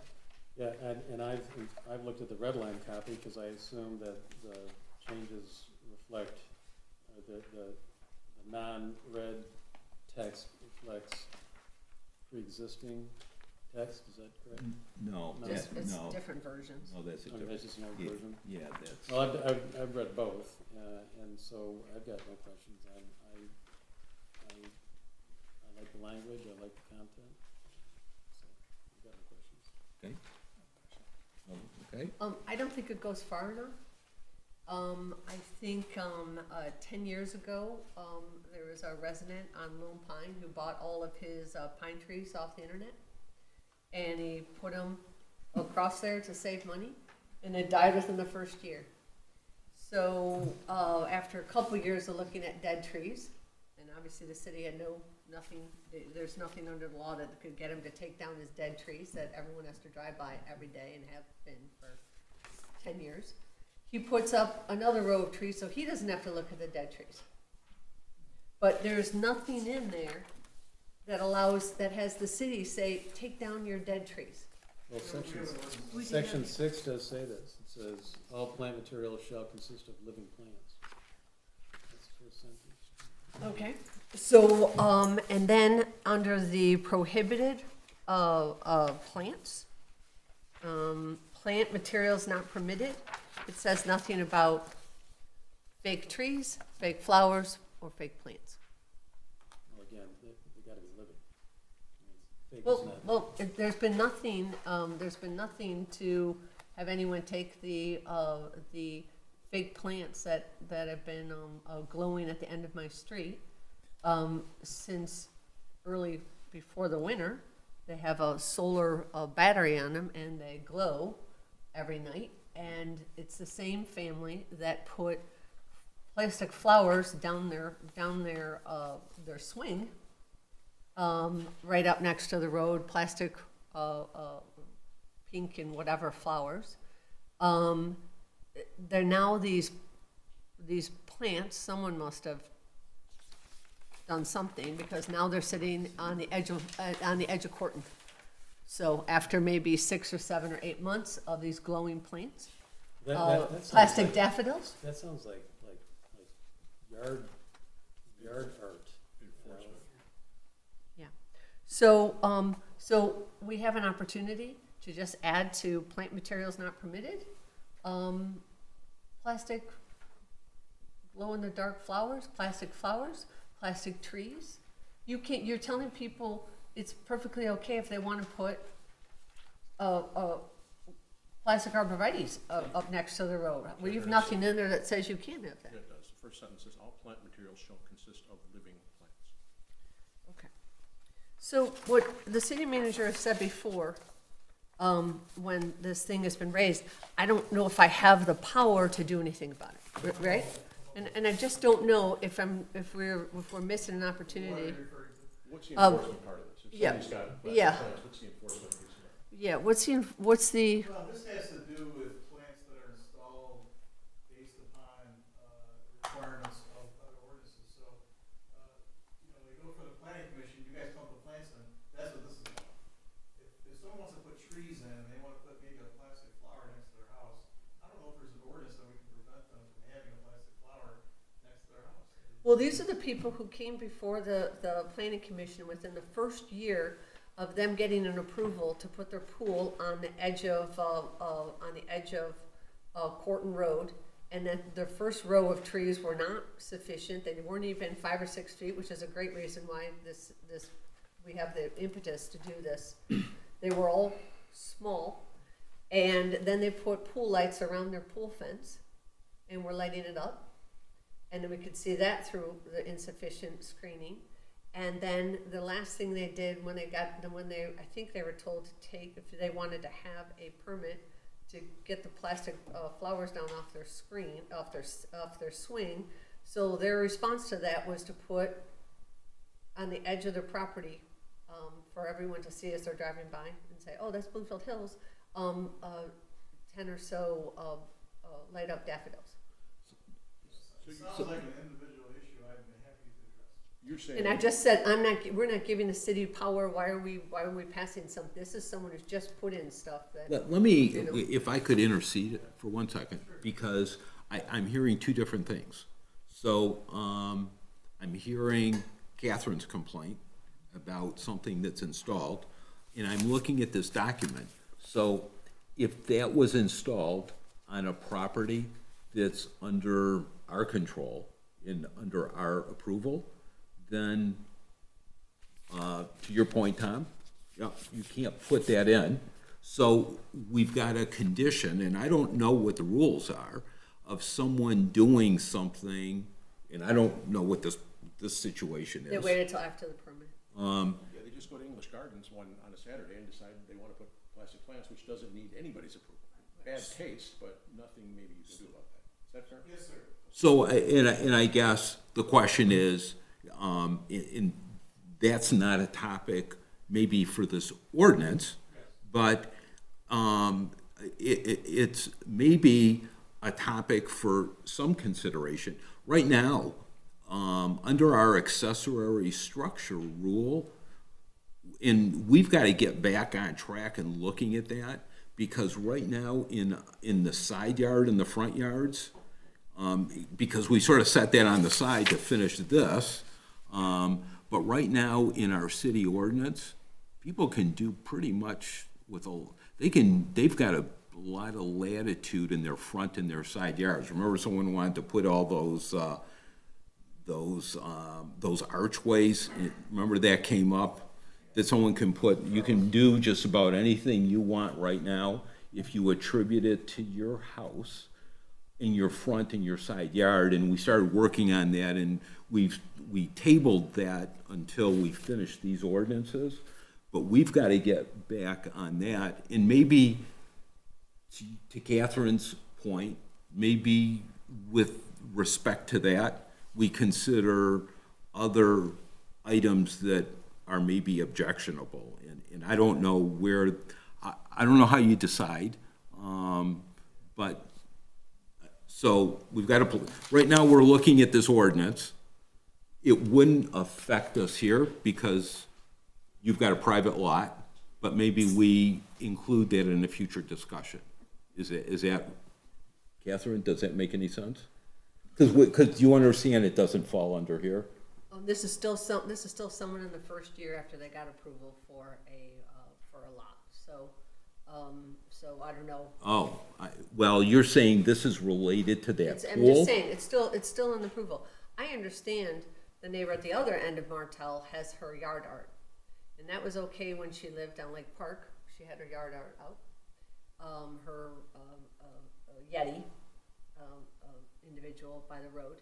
Yeah, and I've looked at the red line copy because I assume that the changes reflect, the non-red text reflects pre-existing text, is that correct? No, No. It's no. different versions. No, that's a Okay, different. that's just an old Yeah, version? yeah, that's. Well, I've read both, and so I've got no questions. I like the language, I like the content, so I've got no questions. Okay. Okay. I don't think it goes far enough. I think 10 years ago, there was a resident on Lone Pine who bought all of his pine trees off the internet, and he put them across there to save money, and it died within the first year. So after a couple years of looking at dead trees, and obviously the city had there's nothing under the law that could get him to take down his dead trees that everyone has to drive by every day and have been for 10 years. He puts up another row of trees so he doesn't have to look at the dead trees. But there's nothing in there that has the city say, take down your dead trees. Well, section 6 does say this. It says, all plant materials shall consist of living plants. That's the first sentence. Okay. So, and then under the prohibited plants, plant materials not permitted, it says nothing about fake trees, fake flowers, or fake plants. Well, again, they gotta be living. I mean, fake is not. Well, there's been nothing to have anyone take the fake plants that have been glowing at the end of my street since early before the winter. They have a solar battery on them, and they glow every night. And it's the same family that put plastic flowers down their swing, right up next to the road. Plastic, pink and whatever flowers. They're now these plants. Someone must have done something, because now they're sitting on the edge of Corton. So after maybe 6 or 7 or 8 months of these glowing plants, That sounds plastic like- daffodils. That sounds like yard art. Yeah. So, so we have an opportunity to just add to plant materials not permitted, plastic glow-in-the-dark flowers, plastic trees. You're telling people it's perfectly okay if they want to put plastic arborvitae's up next to the road. We have nothing in there that says you can't have that. It does. The first sentence says, all plant materials shall consist of living plants. Okay. So what the city manager has said before, when this thing has been raised, I don't know if I have the power to do anything about it, right? And I just don't know if we're missing an opportunity. What's the enforcement part of this? If Yeah. somebody's got plastic Yeah. plants, what's the enforcement piece of it? Yeah, what's the, Well, this has to do with plants that are installed based upon, requirements of other ordinances, so, you go for the planning commission, you guys come up with plants, and that's what this is about. If someone wants to put trees in, and they wanna put maybe a plastic flower next to their house, I don't know if there's an ordinance that we can prevent them from having a plastic flower next to their house. well, these are the people who came before the planning commission within the first year of them getting an approval to put their pool on the edge of Corton Road, and that their first row of trees were not sufficient. They weren't even 5 or 6 feet, which is a great reason why we have the impetus to do this. They were all small, and then they put pool lights around their pool fence, and we're lighting it up, and then we could see that through the insufficient screening. And then the last thing they did when I think they were told to take, if they wanted to have a permit to get the plastic flowers down off their screen, off their swing. So their response to that was to put on the edge of their property, for everyone to see as they're driving by and say, oh, that's Bloomfield Hills, 10 or so light up daffodils. It sounds like an individual issue I'd be happy to address. You're saying. And I just said, we're not giving the city power, why are we passing something? This is someone who's just put in stuff that. Let me, you know. if I could intercede for 1 second, because I'm hearing two different things. So, I'm hearing Catherine's complaint about something that's installed, and I'm looking at this document. So, if that was installed on a property that's under our control and under our approval, then, to your point, Tom, yeah, you can't put that in. So we've got a condition, and I don't know what the rules are, of someone doing something, and I don't know what this situation They is. waited till after the permit. Yeah, they just go to English Gardens on a Saturday and decide they want to put plastic plants, which doesn't need anybody's approval. Bad taste, but nothing maybe you can do about that. Is that fair? Yes, sir. So, and I guess the question is, and that's not a topic maybe for this ordinance, but it's maybe a topic for some consideration. Right now, under our accessory structure rule, and we've got to get back on track and looking at that, because right now in the side yard and the front yards, because we sort of set that on the side to finish this, but right now in our city ordinance, people can do pretty much they've got a lot of latitude in their front and their side yards. Remember, someone wanted to put all those archways, remember that came up? That someone can put, you can do just about anything you want right now if you attribute it to your house in your front and your side yard. And we started working on that, and we tabled that until we finished these ordinances. But we've got to get back on that, and maybe to Catherine's point, maybe with respect to that, we consider other items that are maybe objectionable, and I don't know where, I don't know how you decide, but, so we've got to, right now we're looking at this ordinance. It wouldn't affect us here because you've got a private lot, but maybe we include that in a future discussion. Is that, Catherine, does that make any sense? Because you understand it doesn't fall under here? This is still someone in the first year after they got approval for a lot, so, so I don't know. Oh, well, you're saying this is related to that I'm pool? just saying, it's still in approval. I understand the neighbor at the other end of Martell has her yard art, and that was okay when she lived on Lake Park. She had her yard art out. Her Yeti individual by the road,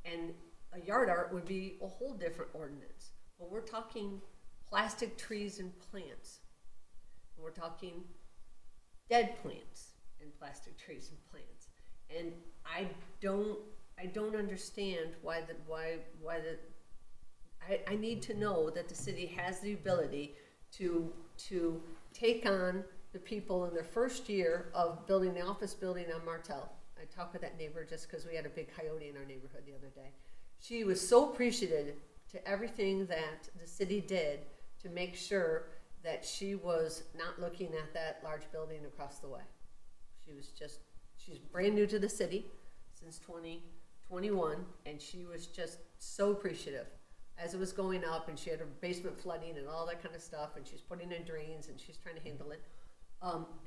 and a yard art would be a whole different ordinance. But we're talking plastic trees and plants. We're talking dead plants and plastic trees and plants. And I don't understand I need to know that the city has the ability to take on the people in their first year of building the office building on Martell. I talked with that neighbor just because we had a big coyote in our neighborhood the other day. She was so appreciative to everything that the city did to make sure that she was not looking at that large building across the way. She's brand new to the city since 2021, and she was just so appreciative as it was going up, and she had her basement flooding and all that kind of stuff, and she's putting in drains and she's trying to handle it.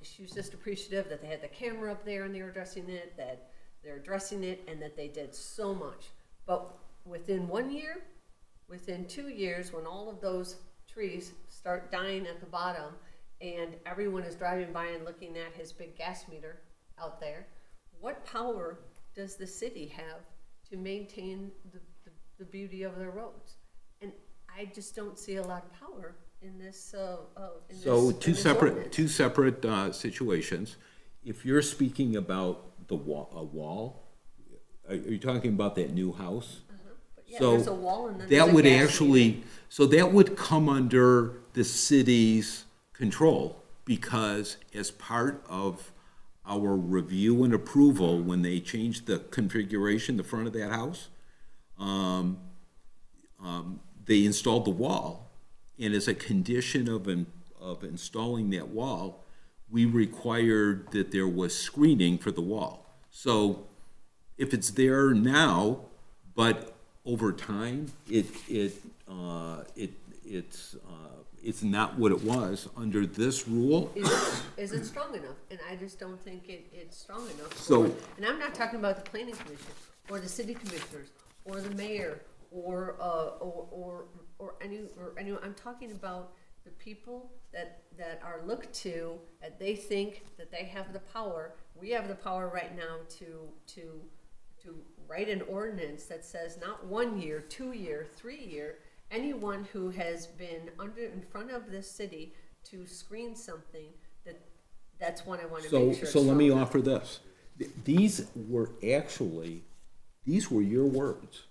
She was just appreciative that they had the camera up there and they were addressing it, that they're addressing it, and that they did so much. But within 1 year, within 2 years, when all of those trees start dying at the bottom and everyone is driving by and looking at his big gas meter out there, what power does the city have to maintain the beauty of their roads? And I just don't see a lot of power in this. So two separate situations. If you're speaking about a wall, are you talking about that new house? But yeah, So there's a wall and then that there's a would gas actually, meter. so that would come under the city's control, because as part of our review and approval, when they changed the configuration, the front of that house, they installed the wall, and as a condition of installing that wall, we required that there was screening for the wall. So if it's there now, but over time, it's not what it was under this rule. Is it strong enough? And I just don't think it's strong enough. So- And I'm not talking about the planning commission, or the city commissioners, or the mayor, or anyone. I'm talking about the people that are looked to, that they think that they have the power. We have the power right now to write an ordinance that says not 1 year, 2 year, 3 year, anyone who has been in front of this city to screen something, that's when I want to make sure it's So let me strong. offer this. These were your words.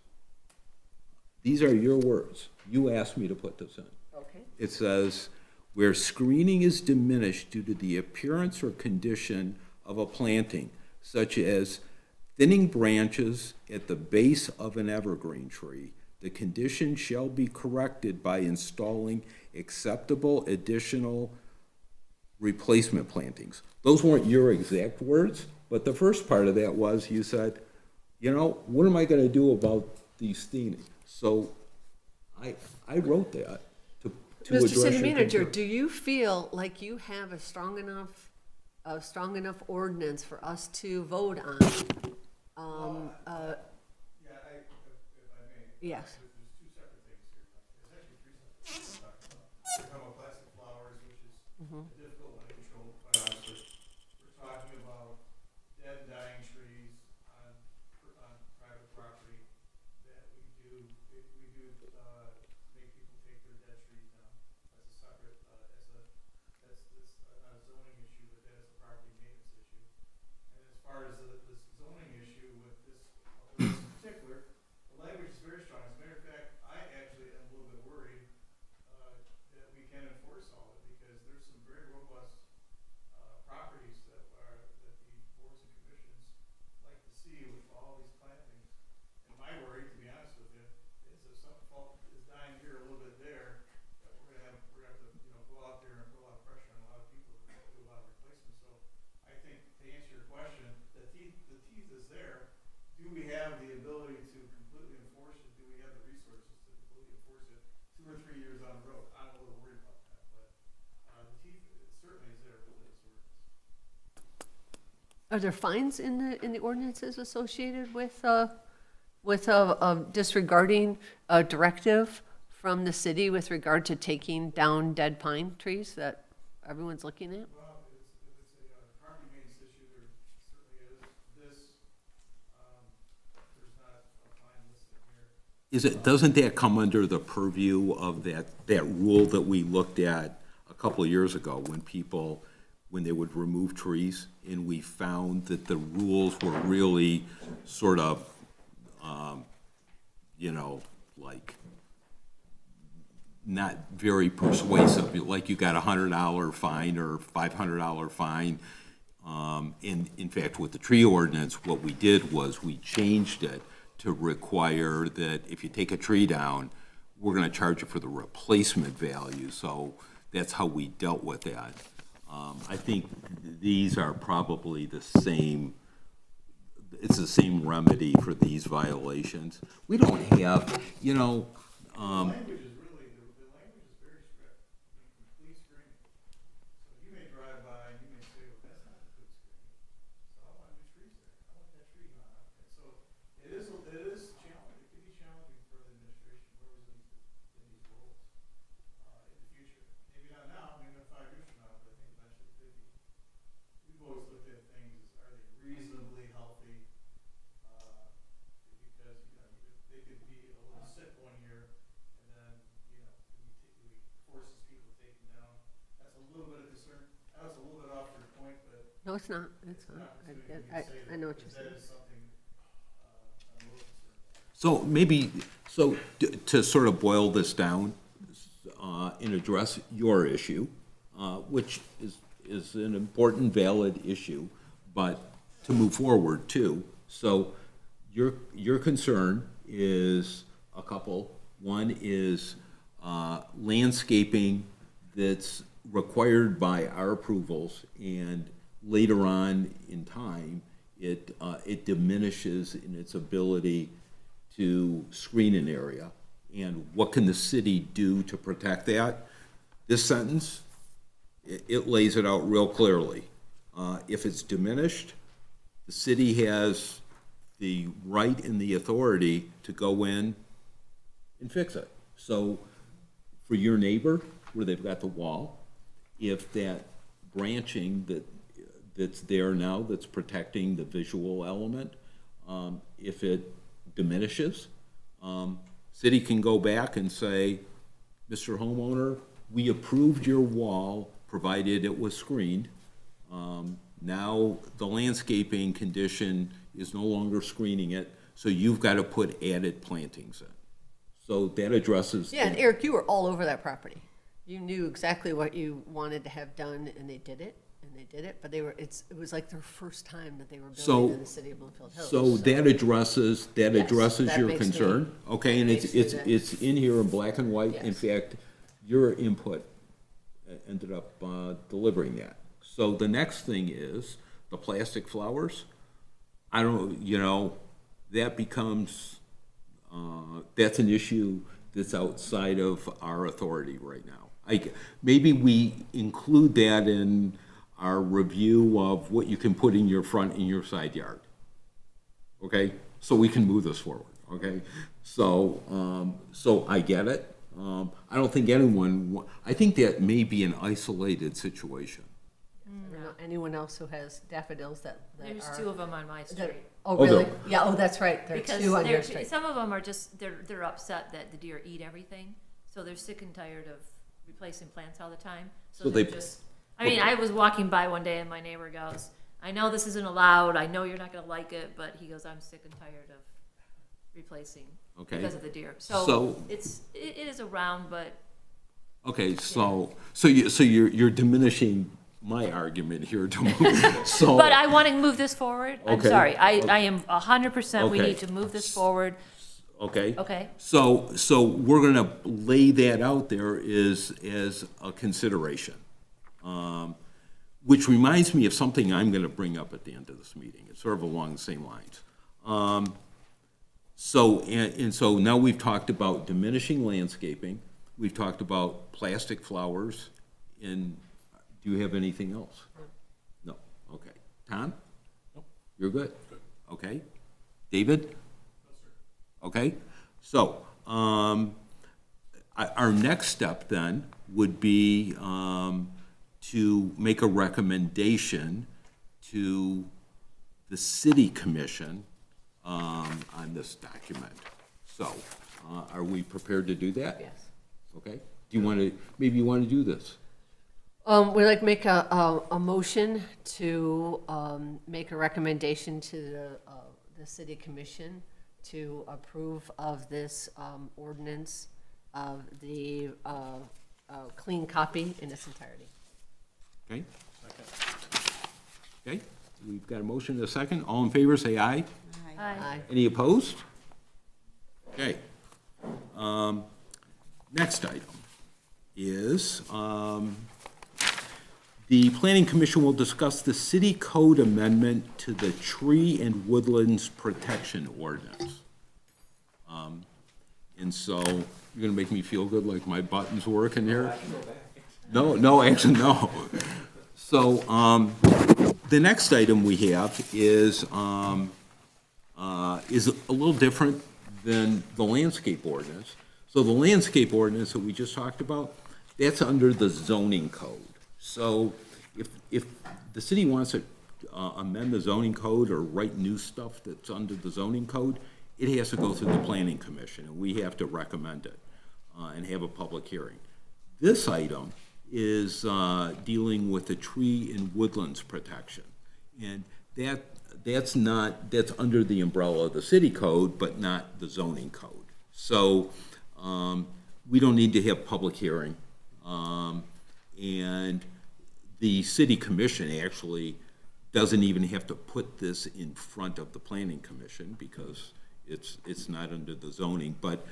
These are your words. You asked me to put this in. Okay. It says, where screening is diminished due to the appearance or condition of a planting, such as thinning branches at the base of an evergreen tree, the condition shall be corrected by installing acceptable additional replacement plantings. Those weren't your exact words, but the first part of that was, you said, what am I gonna do about these thinning? So I wrote that to address Mr. your City Manager, concern. do you feel like you have a strong enough ordinance for us to vote on? Yeah, if I may. Yes. There's two separate things here. There's actually three separate things we're talking about. We're talking about plastic flowers, which is a difficult one to control, quite honestly. We're talking about dead and dying trees on private property that we do make people take their dead trees down. That's a separate, that's not a zoning issue, but that is a property maintenance issue. And as far as the zoning issue with this in particular, the language is very strong. As a matter of fact, I actually am a little bit worried that we can't enforce all of it, because there's some very robust properties that the boards and commissions like to see with all these plantings. And my worry, to be honest with you, is if some fault is dying here, a little bit there, that we're gonna have to, go Are there fines in the ordinances associated with disregarding a directive from the city with regard to taking down dead pine trees that everyone's looking at? Well, if it's a property maintenance issue, there certainly is. There's not a fine listed here. Doesn't that come under the purview of that rule that we looked at a couple of years ago when they would remove trees? And we found that the rules were really sort of, like, not very persuasive, like you got $100 fine or $500 fine. In fact, with the tree ordinance, what we did was we changed it to require that if you take a tree down, we're gonna charge you for the replacement value, so that's how we dealt with that. I think these are probably the same, it's the same remedy for these violations. We don't have, The language is really, the language is very strict, complete screening. So you may drive by and you may say, well, that's not a good screening. So I want new trees there. I want that tree gone out. And so it is challenging, it can be challenging for the administration, whoever's in these roles, in the future. Maybe not now, maybe not 5 years from now, but I think eventually it could be. We've always looked at things as, are they reasonably healthy? Because, they could be a little sick one year, and then, we forces people to take them down. That's a little bit of concern. That was a little bit off your point, but No, it's not, it's not. I know what you're saying. that is something, I'm a little concerned about. So maybe, to sort of boil this down and address your issue, which is an important, valid issue, but to move forward too. So your concern is a couple. One is landscaping that's required by our approvals, and later on in time, it diminishes in its ability to screen an area. And what can the city do to protect that? This sentence, it lays it out real clearly. If it's diminished, the city has the right and the authority to go in and fix it. So for your neighbor, where they've got the wall, if that branching that's there now that's protecting the visual element, if it diminishes, city can go back and say, Mr. Homeowner, we approved your wall provided it was screened. Now the landscaping condition is no longer screening it, so you've got to put added plantings in. So that addresses. Yeah, and Eric, you were all over that property. You knew exactly what you wanted to have done, and they did it, but it was like their first time that they were building in the city of Bloomfield Hills. So that addresses that your makes concern, me- okay, and makes me that- it's in here in black and white. In Yes. fact, your input ended up delivering that. So the next thing is the plastic flowers. I don't, that becomes, that's an issue that's outside of our authority right now. Maybe we include that in our review of what you can put in your front and your side yard. Okay, so we can move this forward, okay? So I get it. I don't think I think that may be an isolated situation. I don't know anyone else who has daffodils that There's are. 2 of them on my that- street. Oh, Oh, really? there- Yeah, oh, that's right, there are Because 2 on your street. some of them are just, they're upset that the deer eat everything, so they're sick and tired of replacing plants all the time. So they're they- just, I mean, I was walking by one day and my neighbor goes, I know this isn't allowed, I know you're not gonna like it, but he goes, I'm sick and tired of replacing Okay. because of the deer. So- So it is around, but Okay, so you're diminishing my argument here to move, so. But I want to move this forward. I'm Okay. sorry. I am 100%, we Okay. need to move this forward. Okay. Okay. So we're gonna lay that out there as a consideration. Which reminds me of something I'm gonna bring up at the end of this meeting. It's sort of along the same lines. So now we've talked about diminishing landscaping. We've talked about plastic flowers in Do you have anything else? No, okay. Tom? Nope. You're good? Okay. David? Okay, so, our next step then would be, to make a recommendation to the city commission, on this document. So, are we prepared to do that? Yes. Okay, do you want to, maybe you want to do this? We'd like to make a motion to, make a recommendation to the city commission to approve of this, ordinance of the, clean copy in its entirety. Okay? Okay, we've got a motion and a second. All in favor, say aye. Aye. Any opposed? Okay. Next item is, the Planning Commission will discuss the city code amendment to the Tree and Woodlands Protection Ordinance. And so, you're gonna make me feel good like my button's working here? No, actually, no. So, the next item we have is a little different than the landscape ordinance. So the landscape ordinance that we just talked about, that's under the zoning code. So if the city wants to amend the zoning code or write new stuff that's under the zoning code, it has to go through the planning commission, and we have to recommend it and have a public hearing. This item is dealing with the tree and woodlands protection. And that's under the umbrella of the city code, but not the zoning code. So we don't need to have public hearing. And the city commission actually doesn't even have to put this in front of the planning commission because it's not under the zoning. But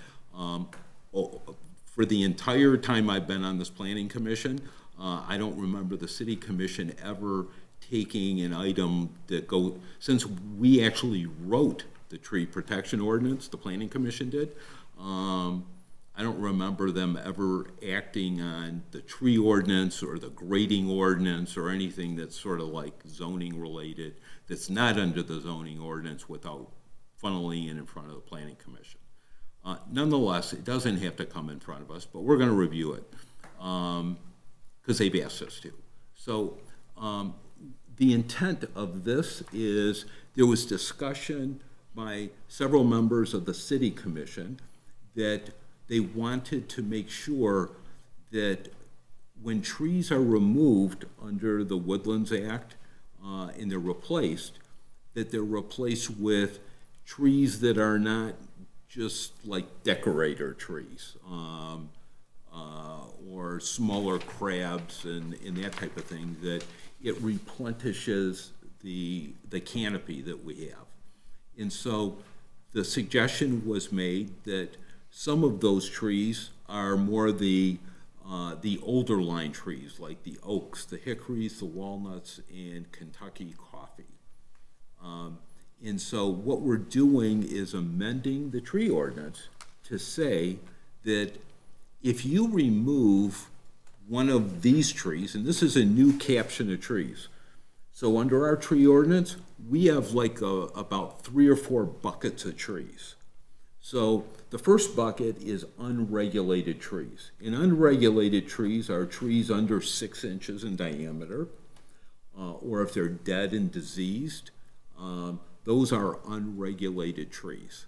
for the entire time I've been on this planning commission, I don't remember the city commission ever taking an item that since we actually wrote the tree protection ordinance, the planning commission did, I don't remember them ever acting on the tree ordinance or the grading ordinance or anything that's sort of like zoning related, that's not under the zoning ordinance without funneling in front of the planning commission. Nonetheless, it doesn't have to come in front of us, but we're gonna review it, because they've asked us to. So, the intent of this is there was discussion by several members of the city commission that they wanted to make sure that when trees are removed under the Woodlands Act and they're replaced, that they're replaced with trees that are not just like decorator trees or smaller crabs and that type of thing, that it replenishes the canopy that we have. And so the suggestion was made that some of those trees are more the older line trees, like the oaks, the hickories, the walnuts, and Kentucky coffee. And so what we're doing is amending the tree ordinance to say that if you remove one of these trees, and this is a new caption of trees. So under our tree ordinance, we have like about 3 or 4 buckets of trees. So the first bucket is unregulated trees. And unregulated trees are trees under 6 inches in diameter, or if they're dead and diseased, those are unregulated trees.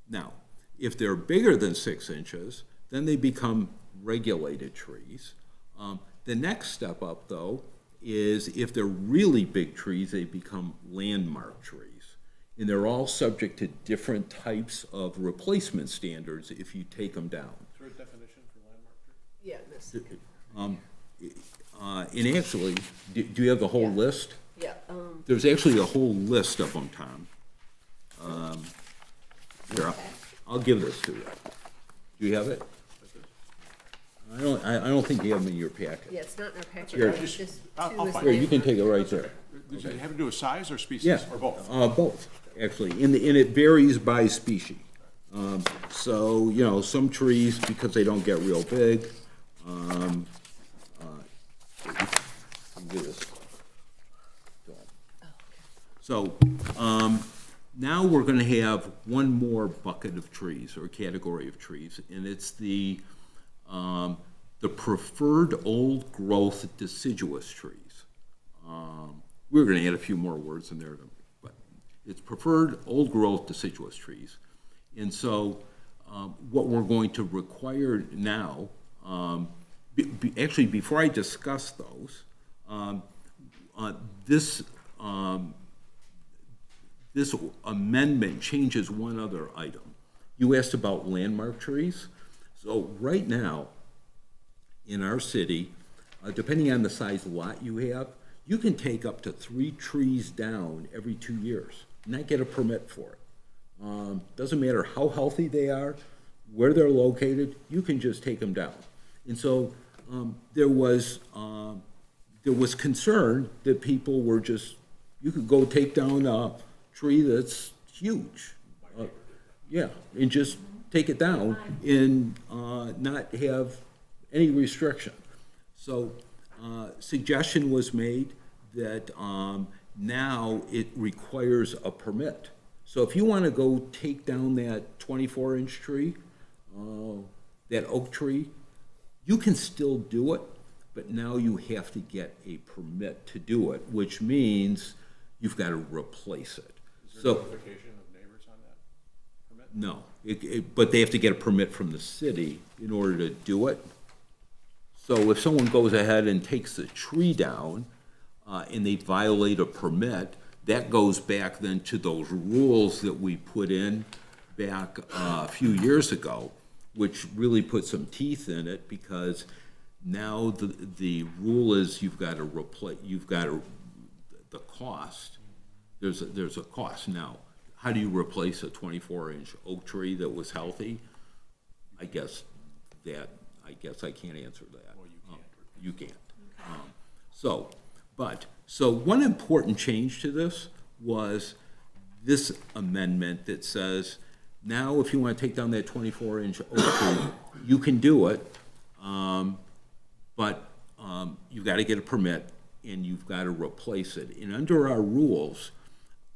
Now, if they're bigger than 6 inches, then they become regulated trees. The next step up, though, is if they're really big trees, they become landmark trees. And they're all subject to different types of replacement standards if you take them down. Is there a definition for landmark tree? Yeah, this, And actually, do you have the whole list? yeah, There's actually a whole list of them, Tom. Here, I'll give this to you. Do you have it? I don't think you have them in your packet. yeah, it's not in our package. Here. It's just I'll two is find Here, there. you can take it right there. Does it have to do with size or species, Yeah. or both? Both, actually, and it varies by species. So, you know, some trees, because they don't get real big, give this to him. So, now we're gonna have one more bucket of trees, or category of trees, and it's the preferred old growth deciduous trees. We're gonna add a few more words in there, but it's preferred old growth deciduous trees. And so, what we're going to require now, actually, before I discuss those, this amendment changes one other item. You asked about landmark trees. So right now, in our city, depending on the size lot you have, you can take up to 3 trees down every 2 years, and not get a permit for it. Doesn't matter how healthy they are, where they're located, you can just take them down. And so there was concern that people were just, you could go take down a tree that's huge. Yeah, and just take it down and not have any restriction. So suggestion was made that now it requires a permit. So if you want to go take down that 24-inch tree, that oak tree, you can still do it, but now you have to get a permit to do it, which means you've got to replace it. Is there notification of neighbors on that permit? No, but they have to get a permit from the city in order to do it. So if someone goes ahead and takes the tree down, and they violate a permit, that goes back then to those rules that we put in back a few years ago, which really put some teeth in it, because now the rule is you've got to replace, the cost, there's a cost. Now, how do you replace a 24-inch oak tree that was healthy? I guess I can't answer that. Well, You can't. So one important change to this was this amendment that says, now if you want to take down that 24-inch oak tree, you can do it, but you've got to get a permit and you've got to replace it. And under our rules,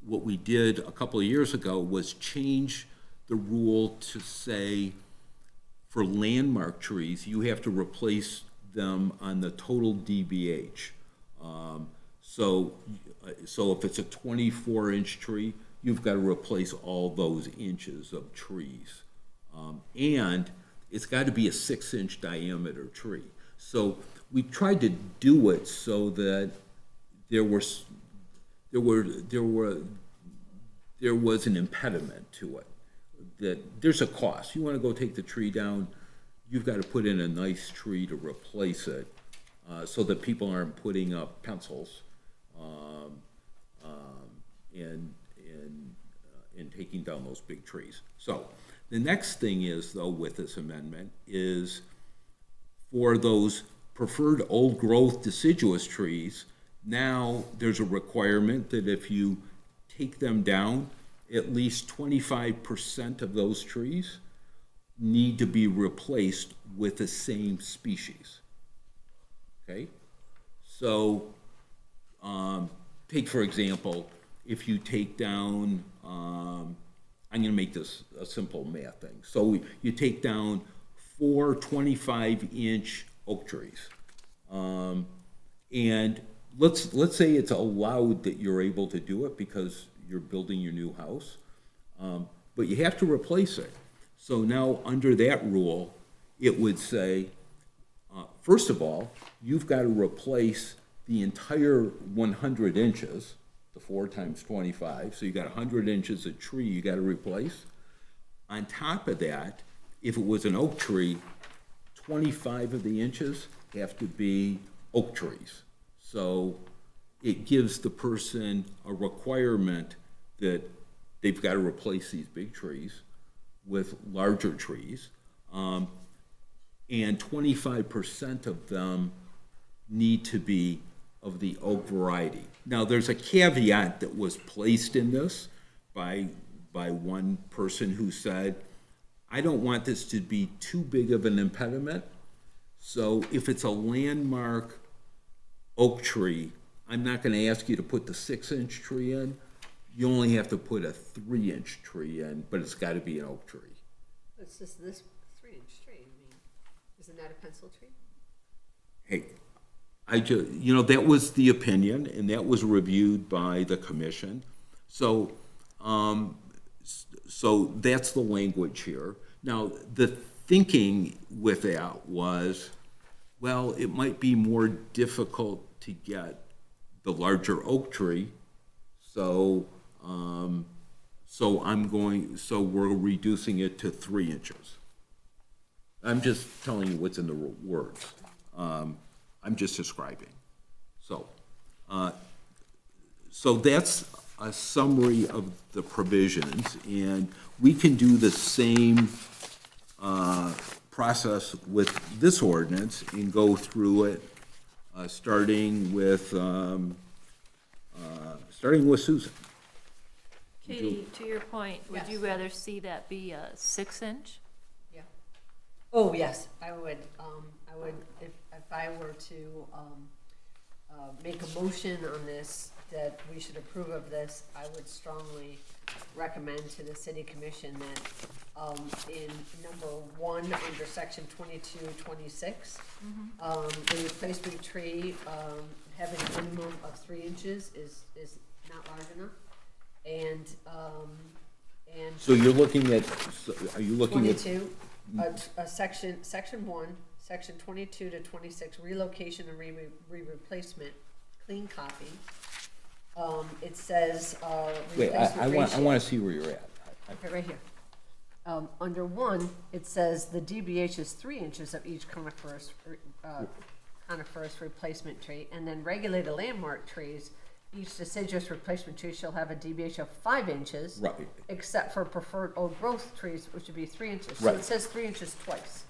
what we did a couple of years ago was change the rule to say, for landmark trees, you have to replace them on the total DBH. So if it's a 24-inch tree, you've got to replace all those inches of trees. And it's got to be a 6-inch diameter tree. So we tried to do it so that there was an impediment to it. That there's a cost. You want to go take the tree down, you've got to put in a nice tree to replace it, so that people aren't putting up pencils and taking down those big trees. So the next thing is, though, with this amendment is for those preferred old growth deciduous trees, now there's a requirement that if you take them down, at least 25% of those trees need to be replaced with the same species. Okay? So, take for example, if you take down, I'm going to make this a simple math thing. So you take down 4 25-inch oak trees. And let's say it's allowed that you're able to do it because you're building your new house, but you have to replace it. So now under that rule, it would say, first of all, you've got to replace the entire 100 inches, the 4 times 25, so you got 100 inches of tree you got to replace. On top of that, if it was an oak tree, 25 of the inches have to be oak trees. So it gives the person a requirement that they've got to replace these big trees with larger trees, and 25% of them need to be of the oak variety. Now, there's a caveat that was placed in this by one person who said, I don't want this to be too big of an impediment, so if it's a landmark oak tree, I'm not gonna ask you to put the 6-inch tree in. You only have to put a 3-inch tree in, but it's gotta be an oak tree. It's just this 3-inch tree, I mean, isn't that a pencil tree? Hey, that was the opinion, and that was reviewed by the commission. So, so that's the language here. Now, the thinking with that was, well, it might be more difficult to get the larger oak tree, so, so we're reducing it to 3 inches. I'm just telling you what's in the words. I'm just describing. So, so that's a summary of the provisions, and we can do the same process with this ordinance and go through it, starting with Susan. Katie, to your point, would you Yes. rather see that be a 6-inch? Yeah. Oh, yes, I would, if I were to, make a motion on this, that we should approve of this, I would strongly recommend to the city commission that, in number 1, under section 2226, the replacement tree, having a minimum of 3 inches is not large enough. And So you're looking at, are you looking at? 22, section 1, section 22 to 26, relocation and replacement, clean copy. It says, Wait, replacement ratio. I want to see where you're at. Okay, right here. Under 1, it says the DBH is 3 inches of each coniferous replacement tree, and then regulated landmark trees, each deciduous replacement tree shall have a DBH of 5 inches. Right. Except for preferred old growth trees, which would be 3 inches. So Right. it says 3 inches twice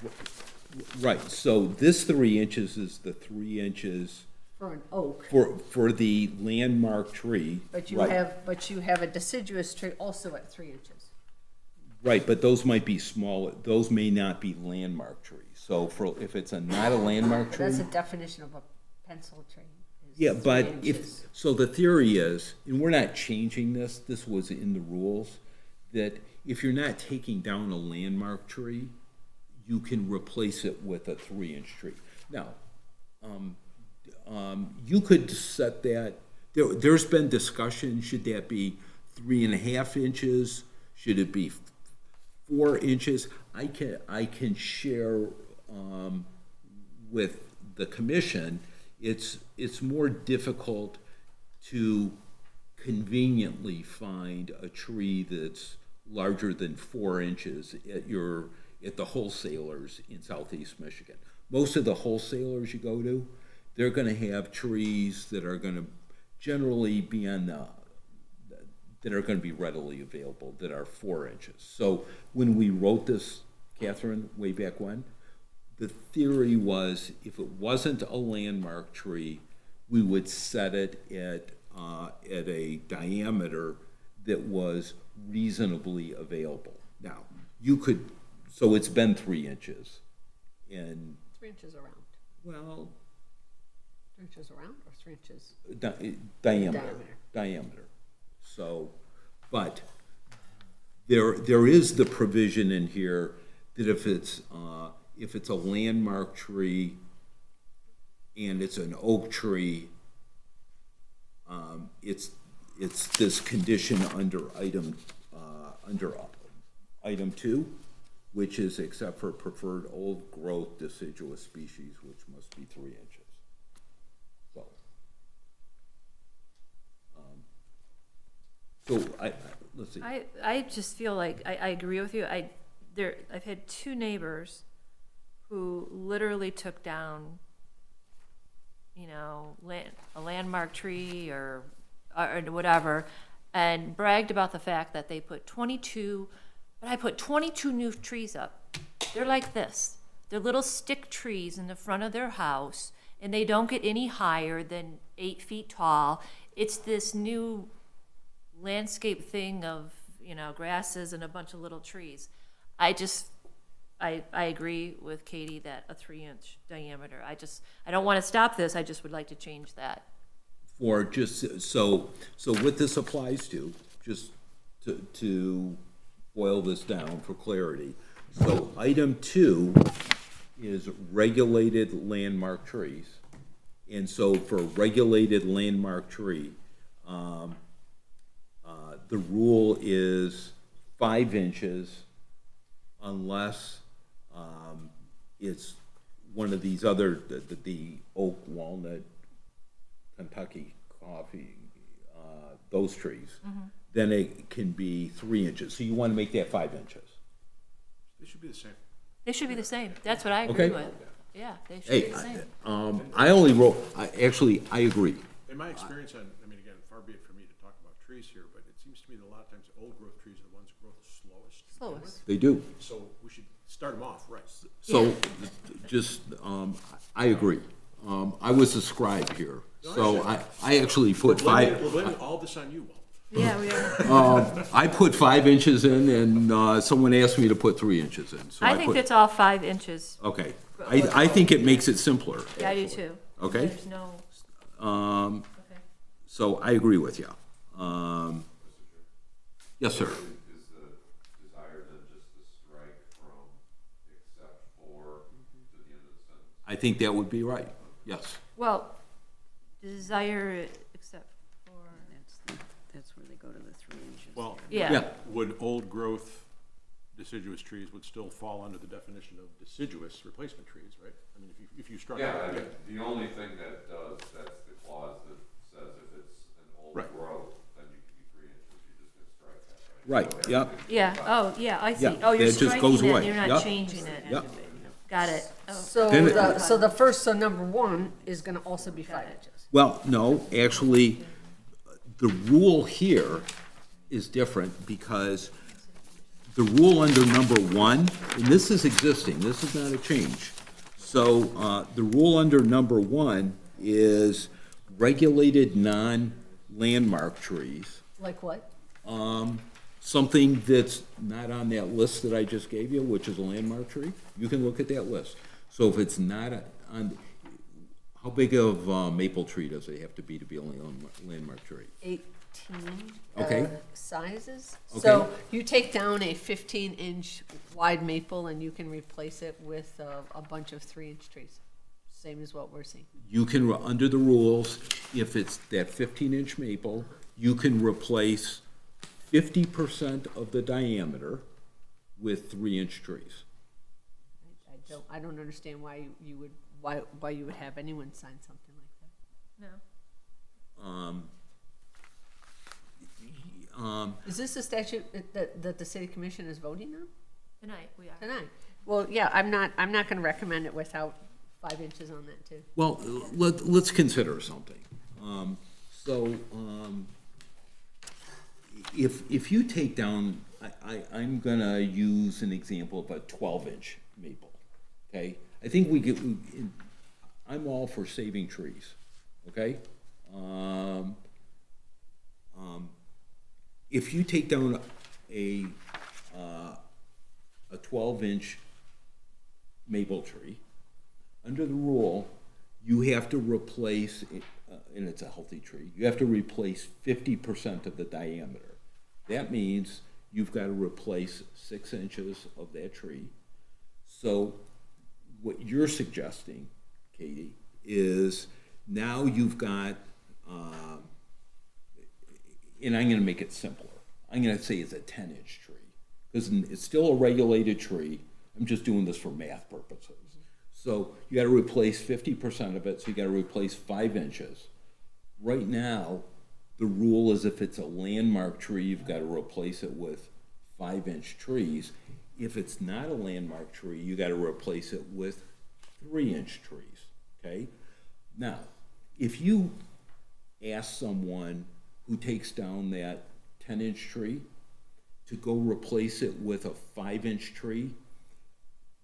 Right, so this 3 inches is the 3 inches for an oak. for the landmark tree. But you Right. have a deciduous tree also at 3 inches. Right, but those might be small, those may not be landmark trees. So if it's not a landmark But tree. that's a definition of a pencil tree. is Yeah, 3 but inches. so the theory is, and we're not changing this was in the rules, that if you're not taking down a landmark tree, you can replace it with a 3-inch tree. Now, you could set that, there's been discussion, should that be 3.5 inches? Should it be 4 inches? I can share, with the commission, it's more difficult to conveniently find a tree that's larger than 4 inches at the wholesalers in southeast Michigan. Most of the wholesalers you go to, they're gonna have trees that are gonna generally be that are gonna be readily available, that are 4 inches. So when we wrote this, Catherine, way back when, the theory was, if it wasn't a landmark tree, we would set it at a diameter that was reasonably available. Now, so it's been 3 inches, and, 3 inches around. well, 3 inches around or 3 inches? diameter. So, but there is the provision in here that if it's a landmark tree and it's an oak tree, it's this condition under item 2, which is except for preferred old growth deciduous species, which must be 3 inches. So, let's see. I just feel like, I agree with you. I've had 2 neighbors who literally took down, a landmark tree or whatever, and bragged about the fact that they put 22 new trees up. They're like this. They're little stick trees in the front of their house, and they don't get any higher than 8 feet tall. It's this new landscape thing of, grasses and a bunch of little trees. I agree with Katie that a 3-inch diameter, I don't want to stop this, I just would like to change that. For just, so what this applies to, just to boil this down for clarity. So item 2 is regulated landmark trees. And so for a regulated landmark tree, the rule is 5 inches unless it's one of these other, the oak, walnut, Kentucky coffee, those trees. Then it can be 3 inches. So you want to make that 5 inches. They should be the same. They should be the same, that's what I agree Okay. with. Yeah, they should Hey, be the same. I only wrote, actually, I agree. In my experience on, I mean, again, far be it for me to talk about trees here, but it seems to me that a lot of times old growth trees are the ones that grow the slowest. to begin with. They do. So we should start them off, right? So, just, I agree. I was a scribe here, so I actually put We're 5, blaming all this on you, Walt. Yeah, we are. I put 5 inches in, and someone asked me to put 3 inches in, so I I think put. that's all 5 inches. Okay, I think it makes it simpler. Yeah, I do too. Okay. There's no, okay. So I agree with you. Yes, sir. Is the desire then just to strike from except for to the end of the sentence? I think that would be right, yes. Well, desire except for, That's where they go to the 3 inches. Well, yeah. would old growth deciduous trees would still fall under the definition of deciduous replacement trees, right? I mean, if you struck. Yeah, I mean, the only thing that does, that's the clause that says if it's an old Right. growth, then you can be 3 inches, you're just gonna strike that, right? Right, So yep. everything- Yeah, oh, yeah, I see. Yeah, Oh, you're it just striking goes it, away. you're not Yep. changing it. Yep. Got it. Oh, So Then it- the number 1 is gonna also be 5 inches. Well, no, actually, the rule here is different because the rule under number 1, and this is existing, this is not a change. So, the rule under number 1 is regulated non-landmark trees. Like what? Something that's not on that list that I just gave you, which is a landmark tree, you can look at that list. So if it's not on, how big of a maple tree does it have to be a landmark tree? 18 Okay. sizes. Okay. So you take down a 15-inch wide maple and you can replace it with a bunch of 3-inch trees. Same as what we're seeing. You can, under the rules, if it's that 15-inch maple, you can replace 50% of the diameter with 3-inch trees. I don't understand why you would have anyone sign something like that. no. Is this a statute that the city commission is voting on Tonight, we are. tonight? Well, yeah, I'm not gonna recommend it without 5 inches on that too. Well, let's consider something. If you take down, I'm gonna use an example of a 12-inch maple, okay? I think I'm all for saving trees, okay? If you take down a 12-inch maple tree, under the rule, you have to replace, and it's a healthy tree, you have to replace 50% of the diameter. That means you've got to replace 6 inches of that tree. So what you're suggesting, Katie, is now you've got, and I'm gonna make it simpler. I'm gonna say it's a 10-inch tree, because it's still a regulated tree. I'm just doing this for math purposes. So you gotta replace 50% of it, so you gotta replace 5 inches. Right now, the rule is if it's a landmark tree, you've gotta replace it with 5-inch trees. If it's not a landmark tree, you gotta replace it with 3-inch trees, okay? Now, if you ask someone who takes down that 10-inch tree to go replace it with a 5-inch tree,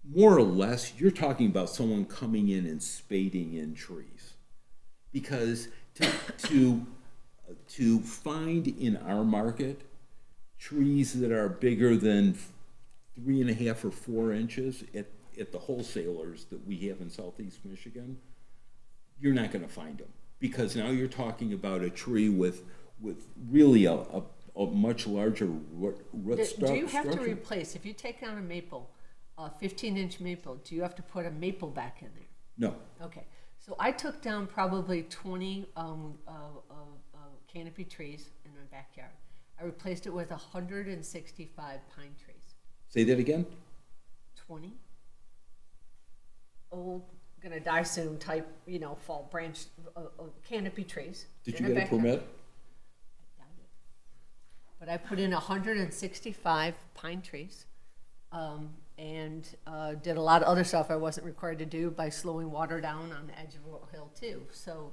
more or less, you're talking about someone coming in and spading in trees. Because to find in our market trees that are bigger than 3.5 or 4 inches at the wholesalers that we have in southeast Michigan, you're not gonna find them. Because now you're talking about a tree with really a much larger root structure. Do you have to replace, if you take down a maple, a 15-inch maple, do you have to put a maple back in there? No. Okay, so I took down probably 20 canopy trees in my backyard. I replaced it with 165 pine trees. Say that again? 20 old, gonna die soon type, fall branch canopy trees. Did in you a get a backyard. permit? But I put in 165 pine trees, and did a lot of other stuff I wasn't required to do by slowing water down on the edge of a hill too. So,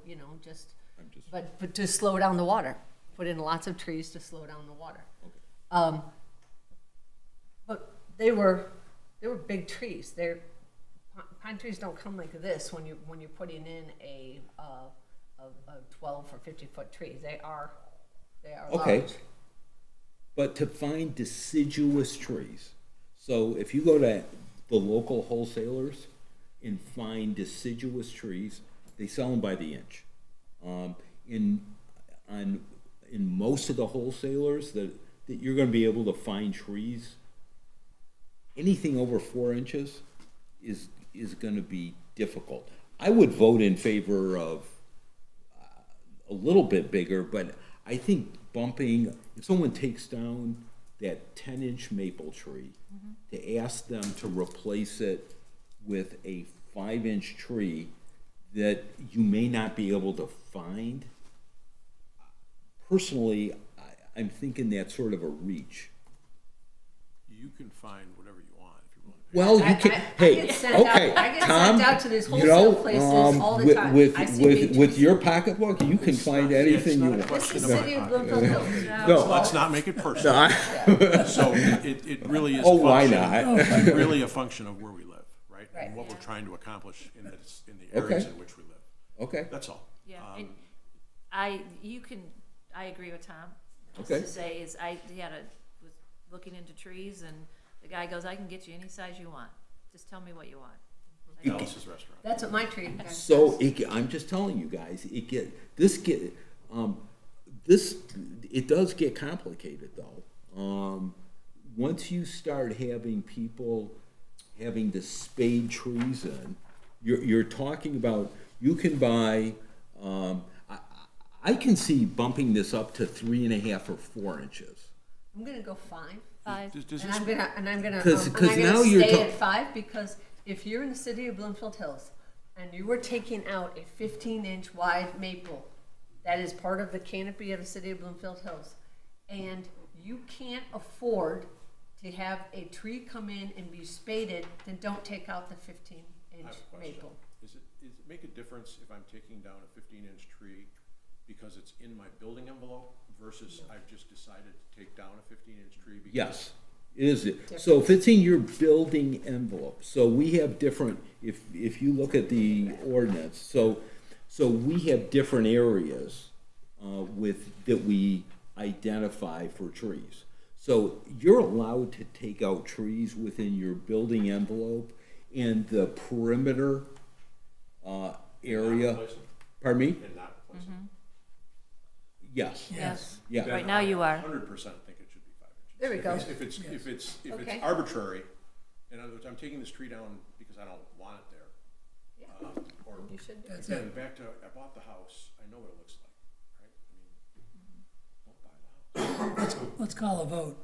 but to slow down the water, put in lots of trees to slow down the water. But they were big trees. Pine trees don't come like this when you're putting in a 12 or 50-foot tree. They are Okay. large. But to find deciduous trees, so if you go to the local wholesalers and find deciduous trees, they sell them by the inch. In most of the wholesalers that you're gonna be able to find trees, anything over 4 inches is gonna be difficult. I would vote in favor of a little bit bigger, but I think bumping, if someone takes down that 10-inch maple tree, to ask them to replace it with a 5-inch tree that you may not be able to find, personally, I'm thinking that's sort of a reach. You can find whatever you want if you want. Well, you can, hey, I get sent Tom, out to these you wholesale know, places all the time. I see big with trees. your pocketbook, you can find anything you want. This is the city of Bloomfield Hills. No. Let's not make it personal. No, So it really is. Oh, why function- not? Really a function of where we live, right? Right. And what we're trying to accomplish in the Okay. areas in which we live. Okay, That's all. Yeah, and I agree with Tom. Just Okay. to say is was looking into trees and the guy goes, I can get you any size you want. Just tell me what you want. Alice's Restaurant. That's what my tree does. so I'm just telling you guys, it does get complicated though. Once you start having people having to spade trees in, you're talking about, you can buy, I can see bumping this up to 3.5 or 4 inches. I'm gonna go 5. Does And this- I'm gonna Cause now you're stay talk- at 5 because if you're in the city of Bloomfield Hills and you were taking out a 15-inch wide maple that is part of the canopy of the city of Bloomfield Hills, and you can't afford to have a tree come in and be spaded, then don't take out the 15-inch I have a question. maple. Does it make a difference if I'm taking down a 15-inch tree because it's in my building envelope versus I've just decided to take down a 15-inch tree? Because Yes, it is. So if it's in your building envelope, so we have different, if you look at the ordinance, so we have different areas that we identify for trees. So you're allowed to take out trees within your building envelope and the perimeter area. replace them? Pardon me? And not replace them? Yes. Yes. Yeah. Right now you are. 100% think it should be 5 inches. There we go. If it's Okay. arbitrary, in other words, I'm taking this tree down because I don't want it there. Or, You should do it. again, back to, I bought the house, I know what it looks like, right? I mean, don't buy the house. Let's call a vote.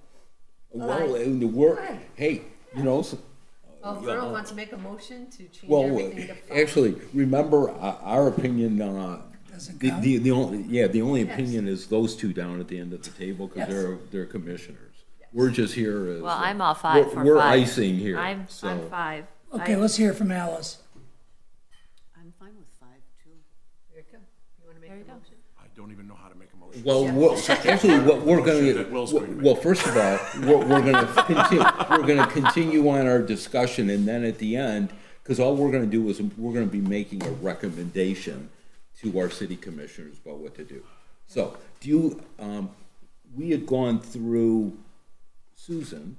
Well, in the work, Aye. hey, you know, so, Oh, Earl wants to make a motion to change well, everything to 5. actually, remember, our opinion, Doesn't the count? only Yes. opinion is those two down at the end of the table, because Yes. they're commissioners. We're just here as. Well, I'm all 5 for 5. We're icing here, I'm so. 5. Okay, let's hear from Alice. I'm fine with 5 too. There you go. You want to make There you a go. motion? I don't even know how to make a motion. Well, Yeah. actually, what we're That Will's going to gonna, make. well, first of all, we're gonna continue on our discussion, and then at the end, because all we're gonna do is, we're gonna be making a recommendation to our city commissioners about what to do. So, we had gone through, Susan,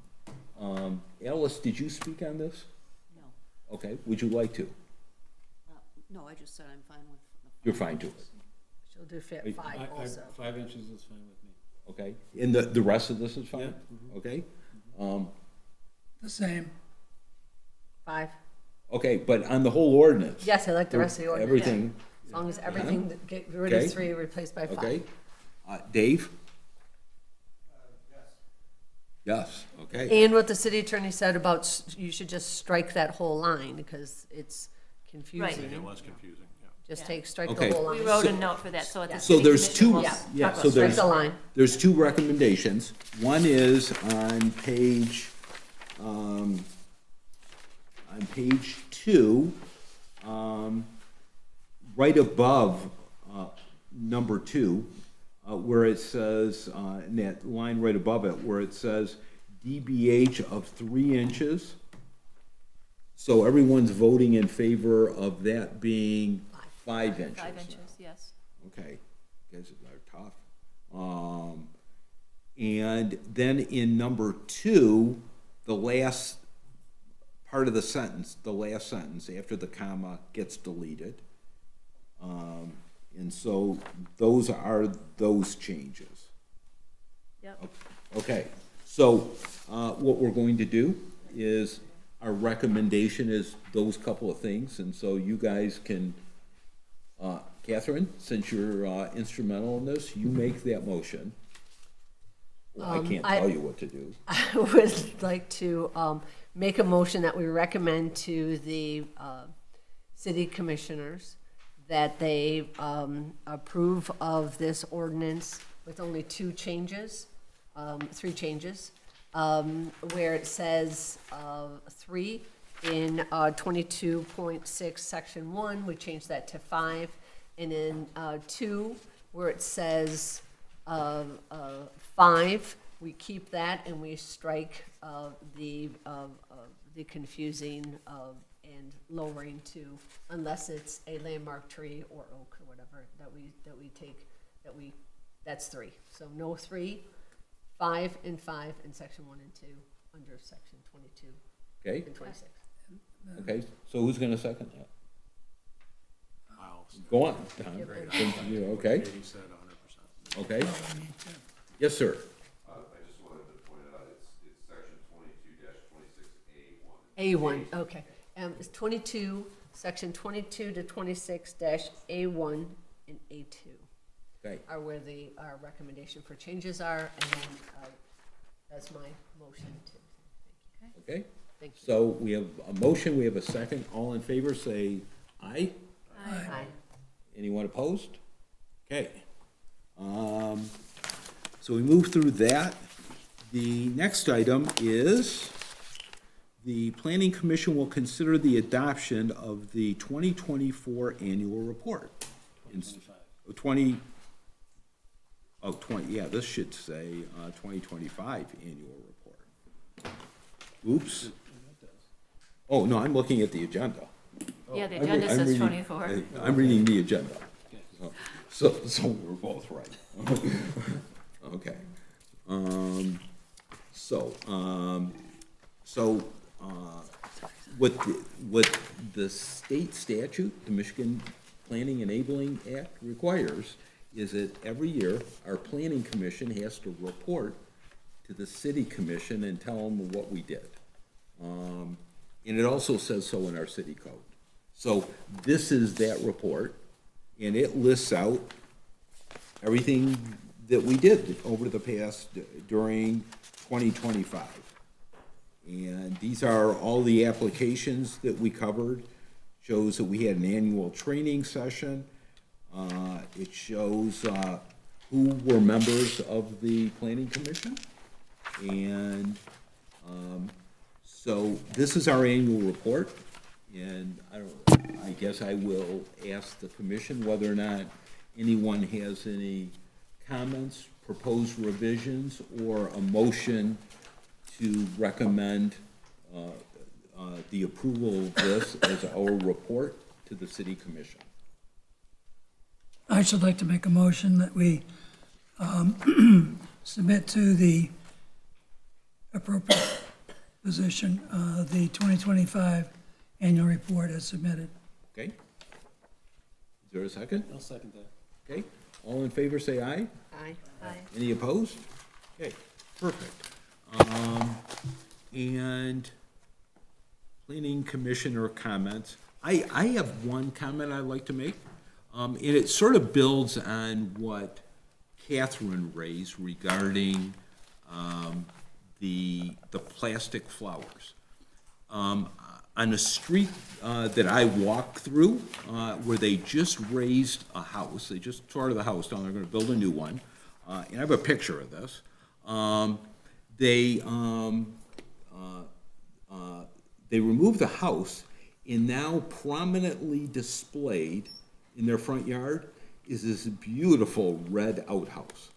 Alice, did you speak on this? No, Okay, would you like to? no, I just said I'm fine with. You're fine to it, She'll do fit Wait, 5 also. 5 inches is fine with me. okay? And the rest of this is fine? Okay? The same. 5. Okay, but on the whole ordinance? Yes, I like the rest of the ordinance. Everything, As long as everything, get rid of Okay. 3, replaced by 5. okay? Dave? Yes, okay. And what the city attorney said about, you should just strike that whole line, because it's confusing. Make it less confusing, yeah. Just Yeah. strike Okay. the whole We line. wrote a note for that, so at the So city there's commission two, will- yeah, so Strike there's, the line. there's two recommendations. One is on page 2, right above, number 2, where it says, in that line right above it, where it says DBH of 3 inches. So everyone's voting in favor of that being 5 inches. 5 inches, yes. Okay, guys are tough. And then in number 2, the last part of the sentence, the last sentence after the comma gets deleted. And so those are those changes. Yep. Okay, so what we're going to do is, our recommendation is those couple of things, and so you guys can, Catherine, since you're instrumental in this, you make that motion. Well, I can't tell you what to do. I would like to make a motion that we recommend to the city commissioners that they approve of this ordinance with only 2 changes, 3 changes, where it says 3 in 22.6, section 1, we change that to 5, and in 2, where it says 5, we keep that and we strike the confusing and lowering to, unless it's a landmark tree or oak or whatever, that we take, that's 3. So no 3, 5 and 5 in section 1 and 2, under section 22 Okay, and 26. okay, so who's gonna second that? Wow. Go on, Tom. You okay? Katie said 100%. Okay? Yes, sir. I just wanted to point out, it's section 22-26A1. A1, okay. It's 22, section 22 to 26 dash A1 and A2 Okay, are where our recommendation for changes are, and then that's my motion too. okay. Thank you. So we have a motion, we have a second. All in favor, say aye. Aye. Anyone opposed? Okay. So we move through that. The next item is the Planning Commission will consider the adoption of the 2024 annual report. 2025. 20, yeah, this should say 2025 annual report. Oops. Oh, no, I'm looking at the agenda. Yeah, the I'm agenda re- I'm says reading- 24. I'm reading the agenda. So we're both right. Okay. What the state statute, the Michigan Planning Enabling Act requires is that every year, our planning commission has to report to the city commission and tell them what we did. And it also says so in our city code. So this is that report, and it lists out everything that we did over the past, during 2025. And these are all the applications that we covered. Shows that we had an annual training session. It shows who were members of the planning commission. And so this is our annual report. And I guess I will ask the commission whether or not anyone has any comments, proposed revisions, or a motion to recommend the approval of this as our report to the city commission. I should like to make a motion that we submit to the appropriate position, the 2025 annual report as submitted. Okay? Is there a second? I'll second that. Okay, all in favor, say aye. Aye. Aye. Any opposed? Okay, perfect. And planning commissioner comments. I have one comment I'd like to make, and it sort of builds on what Catherine raised regarding the plastic flowers. On a street that I walked through, where they just raised a house, they just tore the house down, they're gonna build a new one, and I have a picture of this. They removed the house, and now prominently displayed in their front yard is this beautiful red outhouse.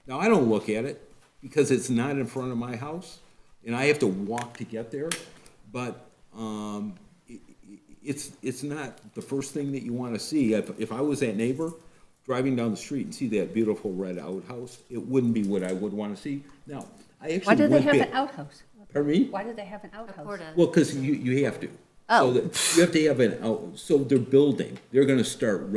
Now, I don't look at it because it's not in front of my house, and I have to walk to get there, but it's not the first thing that you want to see. If I was that neighbor driving down the street and see that beautiful red outhouse, it wouldn't be what I would want to see. Now, I actually Why do they went have back- an outhouse? Pardon me? Why do they have an outhouse? Well, because you have to. Oh. So that you have to have an out, so they're building, they're gonna start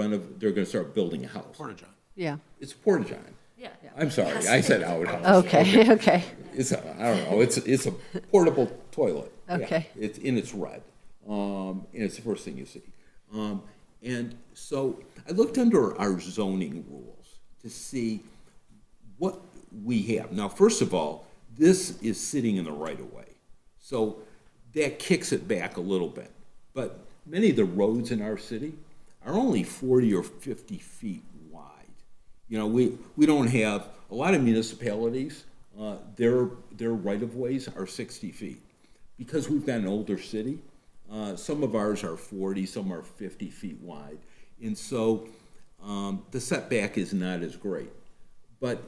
building a house. Porta-john. Yeah, It's porta-john. Yeah. I'm sorry, I said outhouse. okay, okay. It's I don't know, it's a portable toilet. Yeah, Okay. It's, and it's red, and it's the first thing you see. And so I looked under our zoning rules to see what we have. Now, first of all, this is sitting in the right of way. So that kicks it back a little bit. But many of the roads in our city are only 40 or 50 feet wide. You know, we don't have, a lot of municipalities, their right-of-ways are 60 feet. Because we've got an older city, some of ours are 40, some are 50 feet wide. And so the setback is not as great. But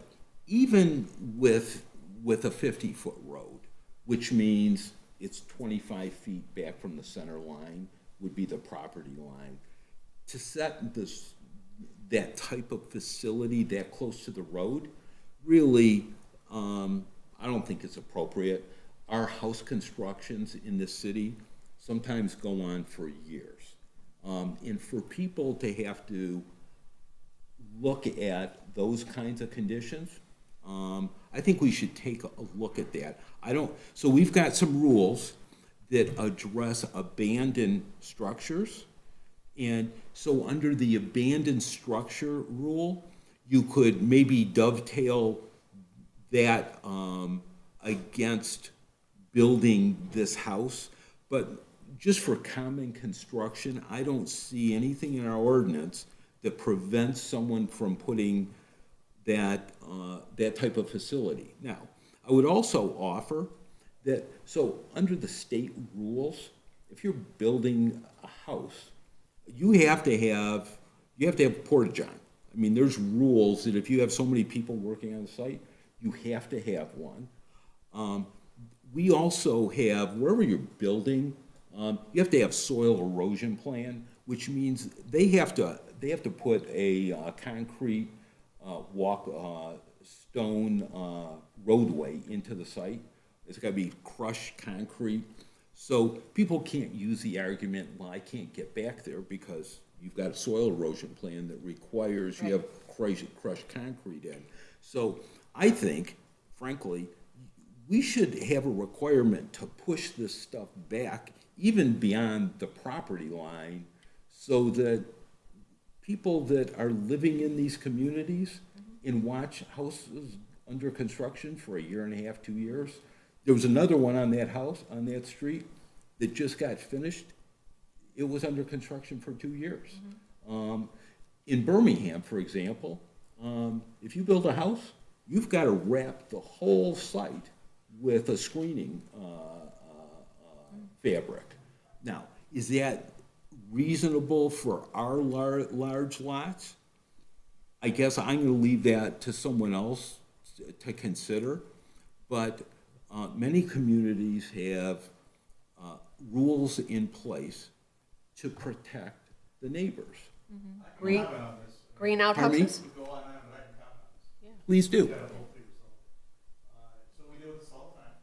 even with a 50-foot road, which means it's 25 feet back from the center line, would be the property line. To set that type of facility that close to the road, really, I don't think it's appropriate. Our house constructions in this city sometimes go on for years. And for people to have to look at those kinds of conditions, I think we should take a look at that. So we've got some rules that address abandoned structures. And so under the abandoned structure rule, you could maybe dovetail that against building this house. But just for common construction, I don't see anything in our ordinance that prevents someone from putting that type of facility. Now, I would also offer that, so under the state rules, if you're building a house, you have to have porta-john. I mean, there's rules that if you have so many people working on the site, you have to have one. We also have, wherever you're building, you have to have soil erosion plan, which means they have to put a concrete stone roadway into the site. It's got to be crushed concrete. So people can't use the argument, well, I can't get back there because you've got a soil erosion plan that requires you have crushed concrete in. So I think, frankly, we should have a requirement to push this stuff back even beyond the property line so that people that are living in these communities and watch houses under construction for a year and a half, 2 years. There was another one on that house, on that street, that just got finished. It was under construction for 2 years. In Birmingham, for example, if you build a house, you've got to wrap the whole site with a screening fabric. Now, is that reasonable for our large lots? I guess I'm going to leave that to someone else to consider, but many communities have rules in place to protect the neighbors. Green Pardon me? outhouses? Go on, but I can comment on this. Please do. So we deal with this all the time,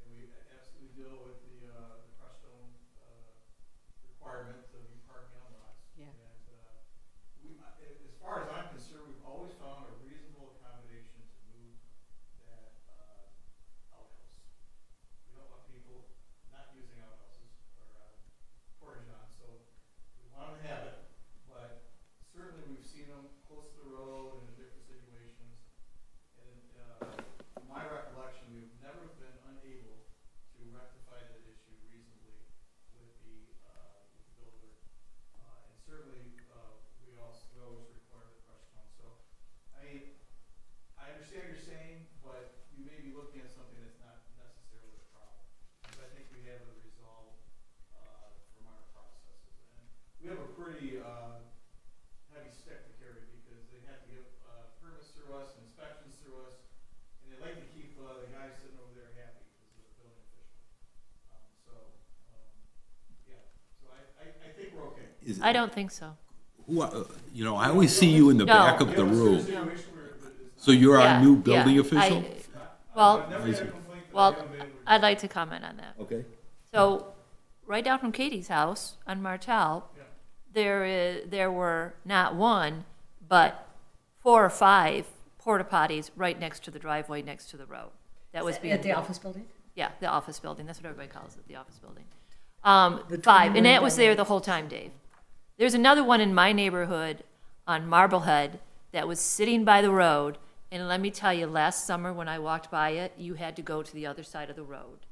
and we absolutely Is- I don't think so. You know, I always see you in the No. back of the room. So you're Yeah, our new yeah, building official? Well, I'd like to comment on that. Okay. So, right down from Katie's house on Martel, there were not one, but 4 or 5 porta potties right next to the driveway, next to the road. That was being At the built. office building? Yeah, the office building, that's what everybody calls it, the office building. The 5, and 21 that was there driveway. the whole time, Dave. There's another one in my neighborhood on Marblehead that was sitting by the road, and let me tell you, last summer when I walked by it, you had to go to the other side of the road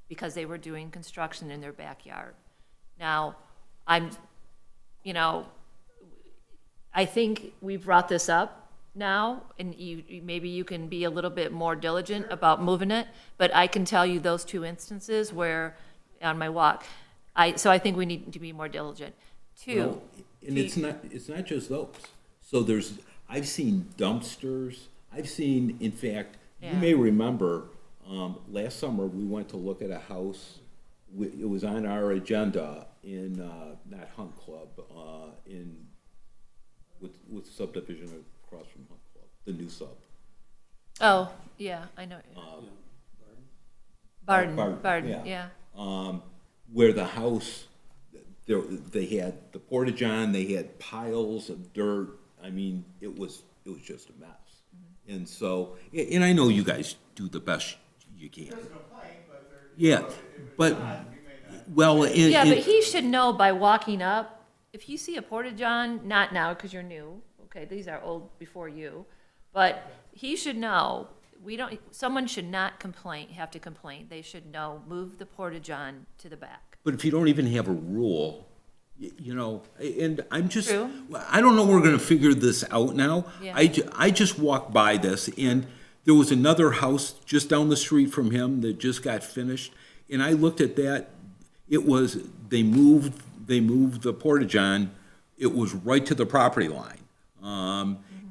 because they were doing construction in their backyard. Now, you know, I think we brought this up now, and maybe you can be a little bit more diligent about moving it, but I can tell you those 2 instances where, on my walk, so I think we need to be more diligent. 2. Well, and it's not just those. So I've seen dumpsters, I've seen, in fact, you Yeah. may remember, last summer, we went to look at a house. It was on our agenda in, not Hunt Club, with subdivision across from Hunt Club, the new sub. Oh, yeah, I know. Barden, yeah. yeah. Where the house, they had the porta-john, they had piles of dirt. I mean, it was just a mess. And so, and I know you guys do the best you can. Yeah, but, well, Yeah, but he should know by walking up, if you see a porta-john, not now, because you're new, okay, these are old before you, but he should know, someone should not have to complain. They should know, move the porta-john to the back. But if you don't even have a rule, you know, and I'm just, True. I don't know we're gonna figure this out now. Yeah. I just walked by this, and there was another house just down the street from him that just got finished, and I looked at that, they moved the porta-john, it was right to the property line.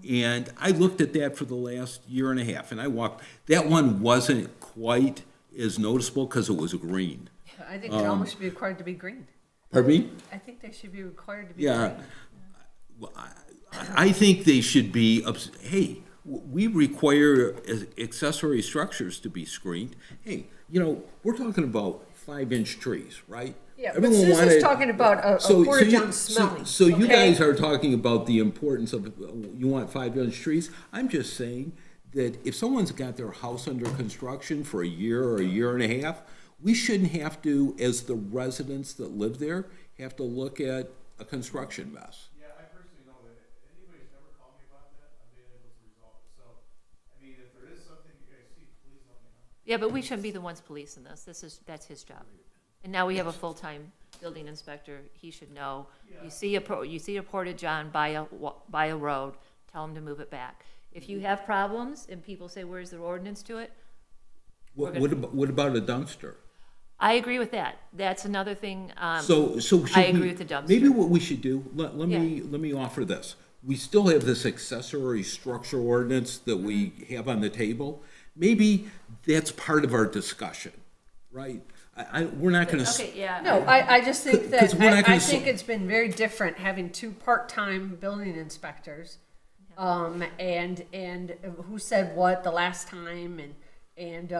And I looked at that for the last year and a half, and that one wasn't quite as noticeable because it was green. I think they almost should be required to be green. Pardon me? I think they should be required to be Yeah. green. Well, I think they should be, hey, we require accessory structures to be screened. Hey, you know, we're talking about 5-inch trees, right? Yeah, but Everyone Susan's wanted- talking about a porta-john smelling, So you okay? guys are talking about the importance of, you want 5-inch trees? I'm just saying that if someone's got their house under construction for a year or a year and a half, we shouldn't have to, as the residents that live there, have to look at a construction mess. Yeah, I personally know that anybody's never called me about that, I've been able to resolve it, so, I mean, if there is something you guys see, please let me know. Yeah, but we shouldn't be the ones policing this. That's his job. And now we have a full-time building inspector. He should know. You see a porta-john by a road, tell him to move it back. If you have problems and people say, where's the ordinance to it? What about a dumpster? I agree with that. That's another thing. So should I agree we- with the dumpster. Maybe what we should do, let Yeah. me offer this. We still have this accessory structure ordinance that we have on the table. Maybe that's part of our discussion, right? We're not gonna. Okay, yeah. No, I just think 'Cause that, we're not I gonna think it's been very different having 2 part-time building inspectors. And who said what the last time, and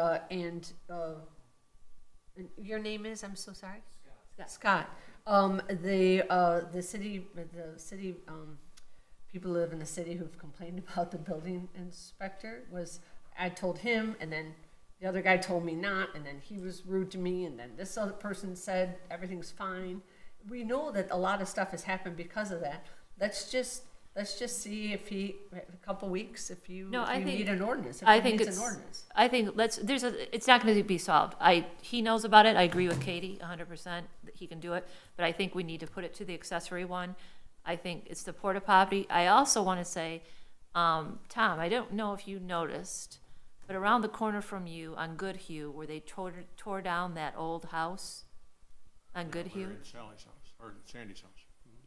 your name is, I'm so sorry? Scott. The city, people who live in the city who've complained about the building inspector I told him, and then the other guy told me not, and then he was rude to me, and then this other person said everything's fine. We know that a lot of stuff has happened because of that. Let's just see if a couple weeks, if you need an ordinance, if he needs an ordinance. I think it's not gonna be solved. He knows about it. I agree with Katie 100% that he can do it, but I think we need to put it to the accessory one. I think it's the porta potty. I also wanna say, Tom, I don't know if you noticed, but around the corner from you on Goodhue, where they tore down that old house on Goodhue. We're in Sally's house, or Sandy's house.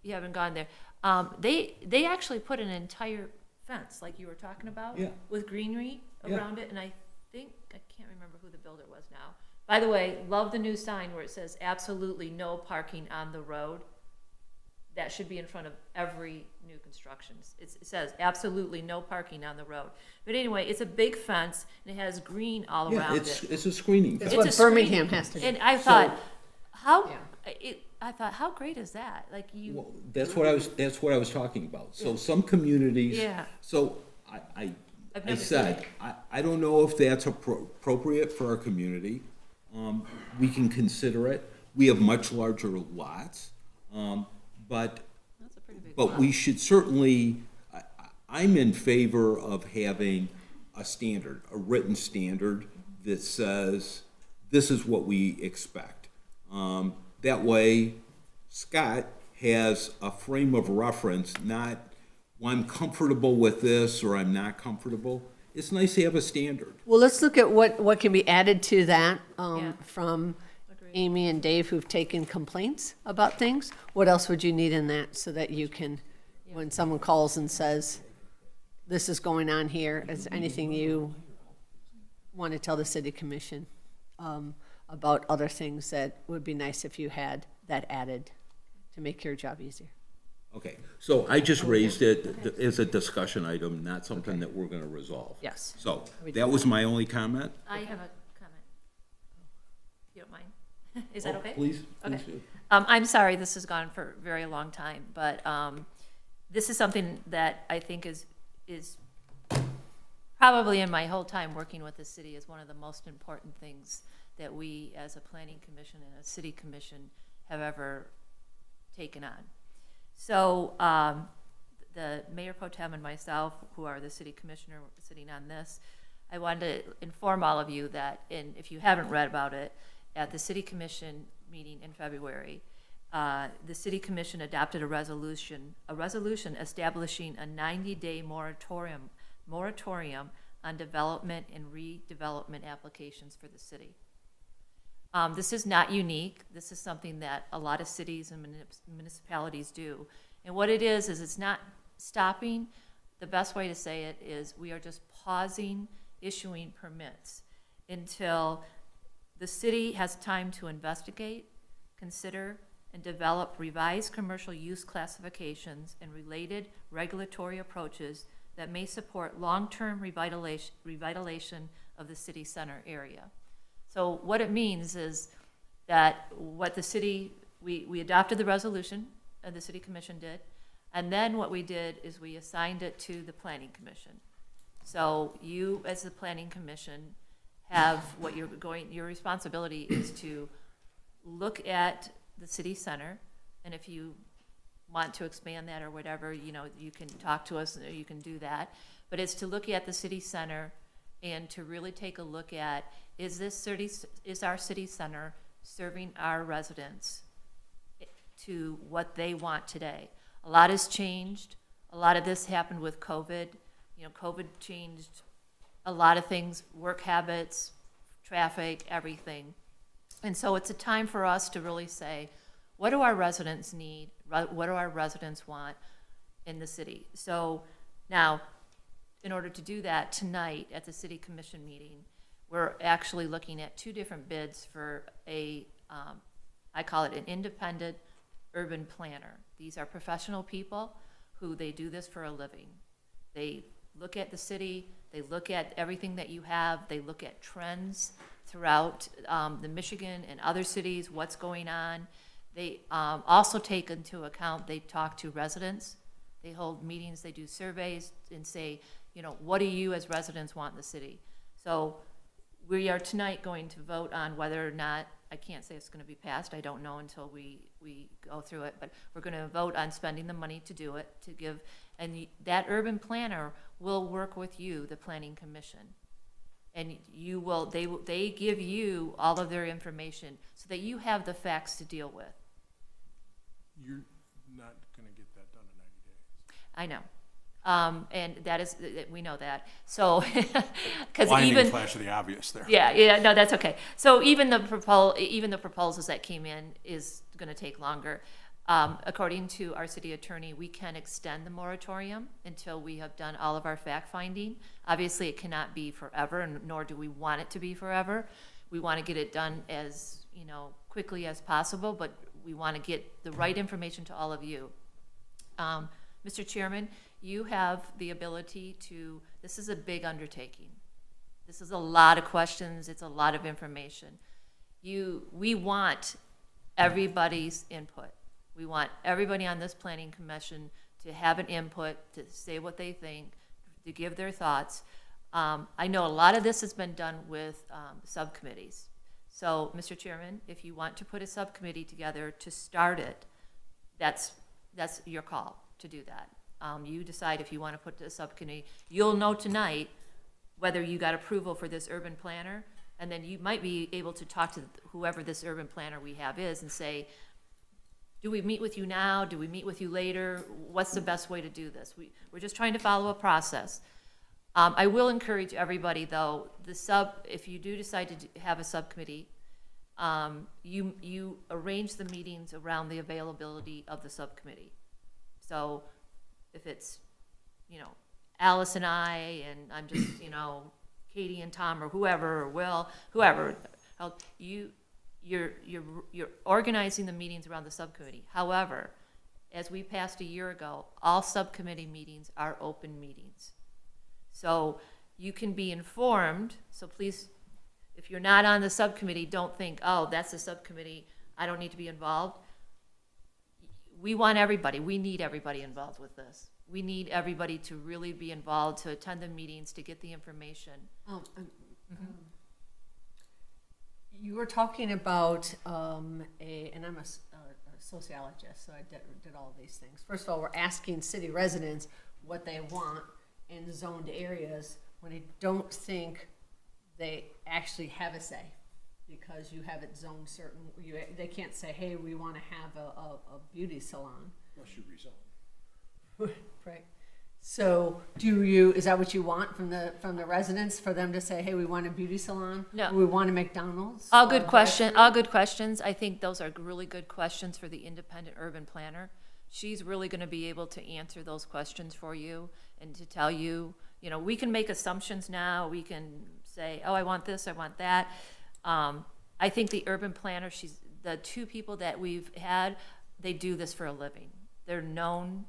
You haven't gone there. They actually put an entire fence, like you were talking about, Yeah. with greenery Yeah. around it, and I can't remember who the builder was now. By the way, love the new sign where it says absolutely no parking on the road. that should be in front of every new construction. It says absolutely no parking on the road. But anyway, it's a big fence and it has green all Yeah, around it's, it. it's a screening It's fence. what a screening. Birmingham has to do. And I thought, how, Yeah. I thought, how great is that? Like you, Well, that's what I was talking about. So some communities. Yeah. So I've I never said, I don't know if that's appropriate for our community. We can consider it. We have much larger lots. But that's a pretty big But lot. we should certainly, I'm in favor of having a standard, a written standard that says, this is what we expect. That way, Scott has a frame of reference, not, well, I'm comfortable with this or I'm not comfortable. It's nice to have a standard. Well, let's look at what can be added to that, Yeah. from Agreed. Amy and Dave who've taken complaints about things. What else would you need in that so that you can, when someone calls and says, this is going on here, is there anything you want to tell the city commission about other things that would be nice if you had that added to make your job easier? Okay, so I just raised it as a discussion item, not something that we're gonna resolve. Yes. So, that was my only comment. I have a comment. If you don't mind. Is that okay? Please, Okay. please do. I'm sorry, this has gone for a very long time, but this is something that I think is probably in my whole time working with the city is one of the most important things that we as a planning commission and a city commission have ever taken on. So the mayor pro tem and myself, who are the city commissioner sitting on this, I wanted to inform all of you that, if you haven't read about it, at the city commission meeting in February, the city commission adopted a resolution establishing a 90-day moratorium on development and redevelopment applications for the city. This is not unique. This is something that a lot of cities and municipalities do. And what it is it's not stopping. The best way to say it is we are just pausing issuing permits until the city has time to investigate, consider, and develop revised commercial use classifications and related regulatory approaches that may support long-term revitalization of the city center area. So what it means is that what the city, we adopted the resolution, the city commission did, and then what we did is we assigned it to the planning commission. So you, as the planning commission, have what your responsibility is to look at the city center, and if you want to expand that or whatever, you can talk to us, or you can do that. But it's to look at the city center and to really take a look at, is our city center serving our residents to what they want today? A lot has changed. A lot of this happened with COVID. COVID changed a lot of things, work habits, traffic, everything. And so it's a time for us to really say, what do our residents need? What do our residents want in the city? So now, in order to do that, tonight at the city commission meeting, we're actually looking at 2 different bids for I call it an independent urban planner. These are professional people who they do this for a living. They look at the city, they look at everything that you have, they look at trends throughout the Michigan and other cities, what's going on. They also take into account, they talk to residents, they hold meetings, they do surveys and say, what do you as residents want in the city? So we are tonight going to vote on whether or not, I can't say it's going to be passed, I don't know until we go through it, but we're going to vote on spending the money to do it, to give, and that urban planner will work with you, the planning commission. And they give you all of their information so that you have the facts to deal with. You're not gonna get that done in 90 days. I know. And that is, we know that. So, because Blinding flash of the obvious there. Yeah, no, that's okay. So even the proposals that came in is going to take longer. According to our city attorney, we can extend the moratorium until we have done all of our fact finding. Obviously, it cannot be forever, and nor do we want it to be forever. We want to get it done as quickly as possible, but we want to get the right information to all of you. Mr. Chairman, you have the ability to, this is a big undertaking. This is a lot of questions, it's a lot of information. We want everybody's input. We want everybody on this planning commission to have an input, to say what they think, to give their thoughts. I know a lot of this has been done with subcommittees. So, Mr. Chairman, if you want to put a subcommittee together to start it, that's your call to do that. You decide if you want to put a subcommittee. You'll know tonight whether you got approval for this urban planner, and then you might be able to talk to whoever this urban planner we have is and say, do we meet with you now? Do we meet with you later? What's the best way to do this? We're just trying to follow a process. I will encourage everybody, though, if you do decide to have a subcommittee, you arrange the meetings around the availability of the subcommittee. So if it's, Alice and I, and I'm just, Katie and Tom, or whoever, or Will, whoever, you're organizing the meetings around the subcommittee. However, as we passed a year ago, all subcommittee meetings are open meetings. So you can be informed, so please, if you're not on the subcommittee, don't think, oh, that's the subcommittee, I don't need to be involved. We want everybody, we need everybody involved with this. We need everybody to really be involved, to attend the meetings, to get the information. You were talking about and I'm a sociologist, so I did all these things. First of all, we're asking city residents what they want in zoned areas when I don't think they actually have a say, because you have it zoned certain. They can't say, hey, we want to have a beauty salon. Unless you rezone. Right. So is that what you want from the residents, for them to say, hey, we want a beauty salon? No. Or we want a McDonald's? All good questions. I think those are really good questions for the independent urban planner. She's really going to be able to answer those questions for you and to tell you, we can make assumptions now. We can say, oh, I want this, I want that. I think the urban planner, the two people that we've had, they do this for a living. They're known.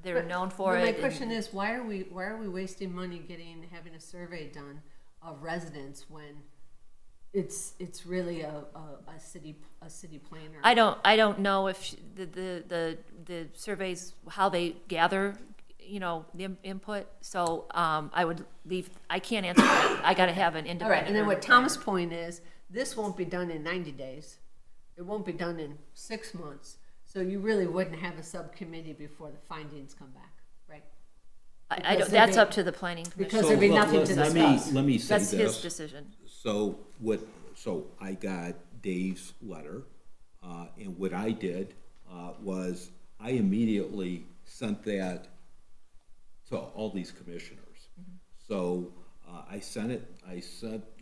They're known for it. My question is, why are we wasting money having a survey done of residents when it's really a city planner? I don't know if the surveys, how they gather, the input. So I can't answer that. I got to have an independent. All right, and then what urban Tom's planner. point is, this won't be done in 90 days. It won't be done in 6 months. So you really wouldn't have a subcommittee before the findings come back, right? I don't, that's up to the planning commission. Because there'd be nothing to discuss. Let me say That's this. his decision. So I got Dave's letter, and what I did was I immediately sent that to all these commissioners. So I sent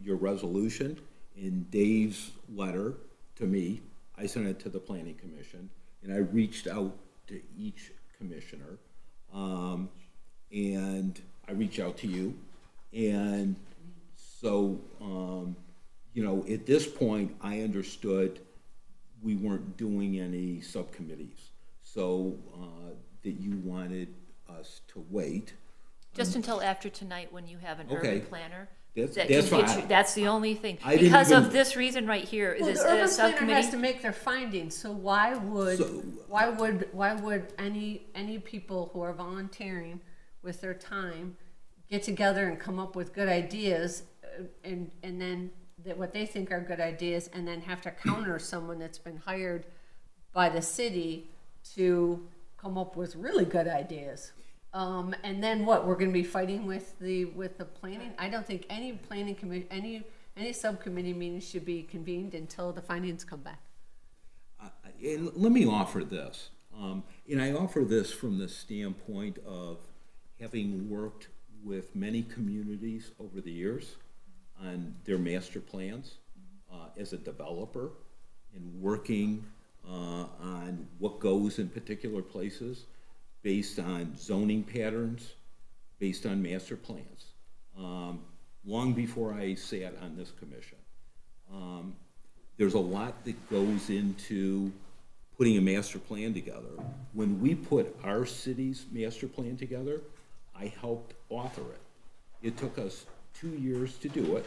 your resolution in Dave's letter to me. I sent it to the planning commission, and I reached out to each commissioner, and I reached out to you, and so at this point I understood we weren't doing any subcommittees, so that you wanted us to wait. Just until after tonight, when you have an Okay. urban planner. That's that can get fine. you- That's the only thing. I didn't Because of even- this reason right here, Well, is the urban a planner has subcommittee. to make their findings, so why would any people who are volunteering with their time get together and come up with good ideas, and then what they think are good ideas, and then have to counter someone that's been hired by the city to come up with really good ideas? And then what? We're going to be fighting with the planning. I don't think any planning committee, any subcommittee meeting should be convened until the findings come back. And let me offer this, and I offer this from the standpoint of having worked with many communities over the years on their master plans as a developer, and working on what goes in particular places based on zoning patterns, based on master plans, long before I sat on this commission. there's a lot that goes into putting a master plan together. When we put our city's master plan together, I helped author it. It took us 2 years to do it.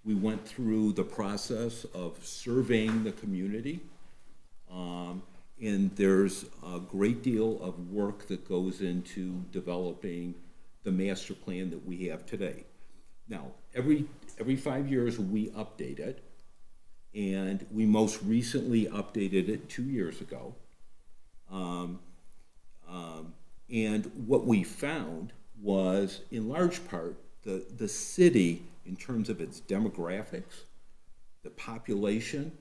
We went through the process of surveying the community. And there's a great deal of work that goes into developing the master plan that we have today. Now, every 5 years, we update it. And we most recently updated it 2 years ago. And what we found was, in large part, the city, in terms of its demographics, the population,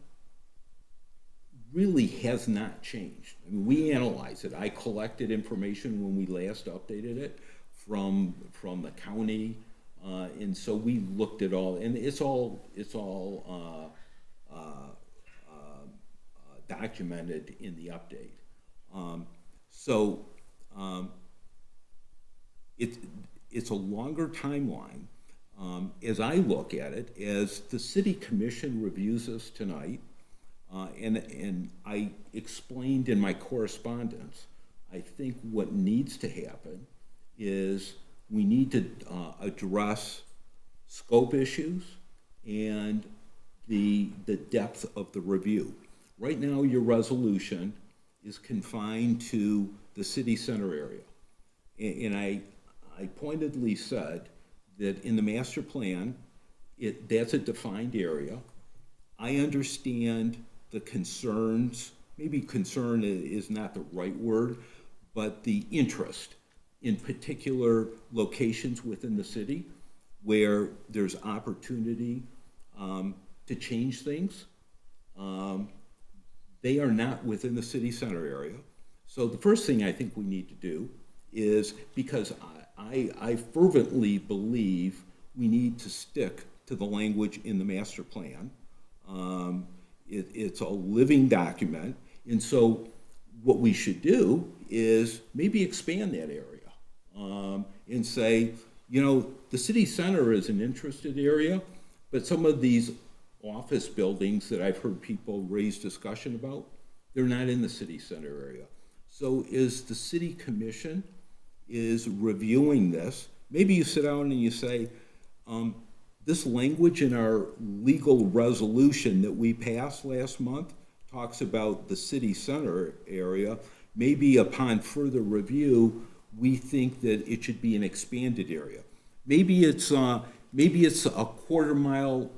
really has not changed. I mean, we analyzed it. I collected information when we last updated it from the county, and so we looked at all, and it's all documented in the update. It's a longer timeline. As I look at it, as the city commission reviews this tonight, and I explained in my correspondence, I think what needs to happen is we need to address scope issues and the depth of the review. Right now, your resolution is confined to the city center area. And I pointedly said that in the master plan, that's a defined area. I understand the concerns, maybe concern is not the right word, but the interest in particular locations within the city where there's opportunity to change things. They are not within the city center area. So the first thing I think we need to do is, because I fervently believe we need to stick to the language in the master plan. It's a living document, and so what we should do is maybe expand that area and say, the city center is an interested area, but some of these office buildings that I've heard people raise discussion about, they're not in the city center area. So as the city commission is reviewing this, maybe you sit down and you say, this language in our legal resolution that we passed last month talks about the city center area. Maybe upon further review, we think that it should be an expanded area. Maybe it's a quarter mile.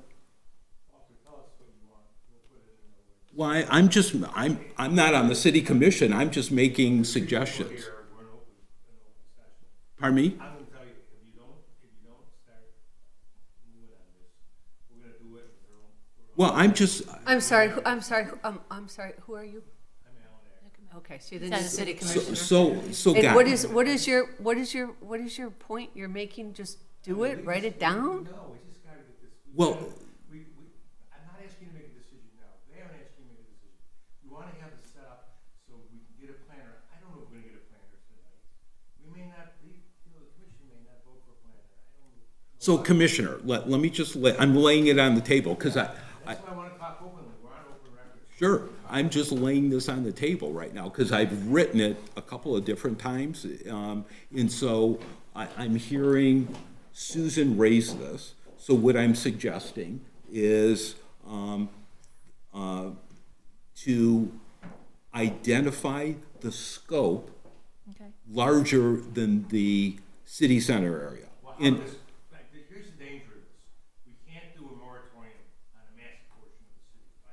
Well, I'm not on the city commission. I'm just making suggestions. Pardon me? I'm gonna tell you, if you don't start moving on this, we're gonna do it with our own. Well, I'm sorry, who are you? Okay, so you're the new city commissioner. so And guys, what is your point you're making? Just do it, write it down? No, we just gotta get this. Well, I'm not asking you to make a decision now. They aren't asking you to make a decision. We wanna have it set up so we can get a planner. I don't know if we're gonna get a planner tonight. We may not, the commission may not vote for a planner. I don't know. so Commissioner, let me just I'm laying it on the table because That's why I wanna talk openly. We're on open record. sure, I'm just laying this on the table right now because I've written it a couple of different times. And so I'm hearing Susan raise this. So what I'm suggesting is to identify the scope Okay. larger than the city center area. Well, And here's the danger of this. We can't do a moratorium on a massive portion of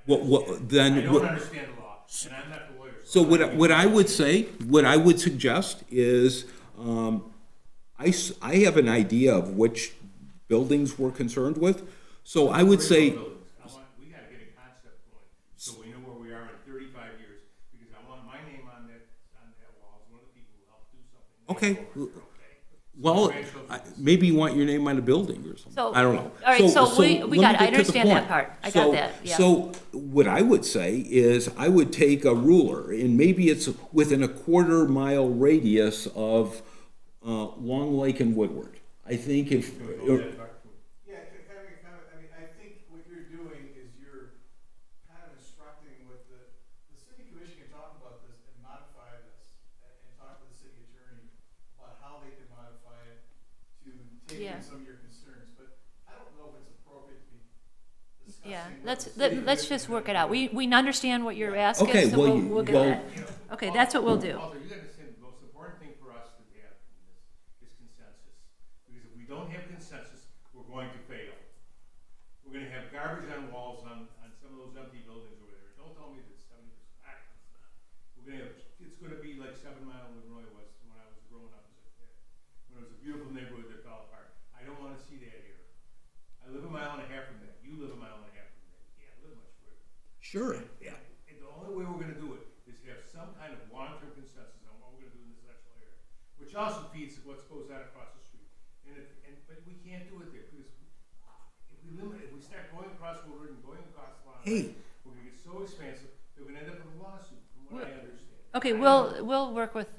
the city. then I don't understand the law, and I'm not the lawyer. So what I would say, what I would suggest is, I have an idea of which buildings we're concerned with. So I would say, We gotta get a concept going, so we know where we are in 35 years, because I want my name on that wall as one of the people who helped do something. okay, well, maybe you want your name on a building or something. So, I don't know. all right, so we let me got it. I get to the understand that point. part. I got that, yeah. So what I would say is I would take a ruler, and maybe it's within a quarter mile radius of Long Lake and Woodward. I think if, Yeah, can I make a comment? I mean, I think what you're doing is you're let's just work it out. We understand what you're asking, Okay, so well, we'll get that. Okay, that's what we'll do. Walter, you understand, the most important thing for us to have in this is consensus. Because if we don't have consensus, we're going to fail. We're gonna have garbage on walls on some of those empty buildings over there. Don't tell me that 70%, it's not. It's gonna be like 7 Mile Illinois was when I was growing up as a kid. When it was a beautiful neighborhood that fell apart. I don't wanna see that here. I live a mile and a half from that. You live a mile and a half from that. You can't live much further. Sure. And the only way we're gonna do it is have some kind of long-term consensus on what we're gonna do in this national area, which also feeds what goes on across the street. But we can't do it there, because if we start going across Woodward and going across the line, we're gonna get so expansive, that we're gonna end up with a lawsuit, from what I understand. Okay, we'll work with,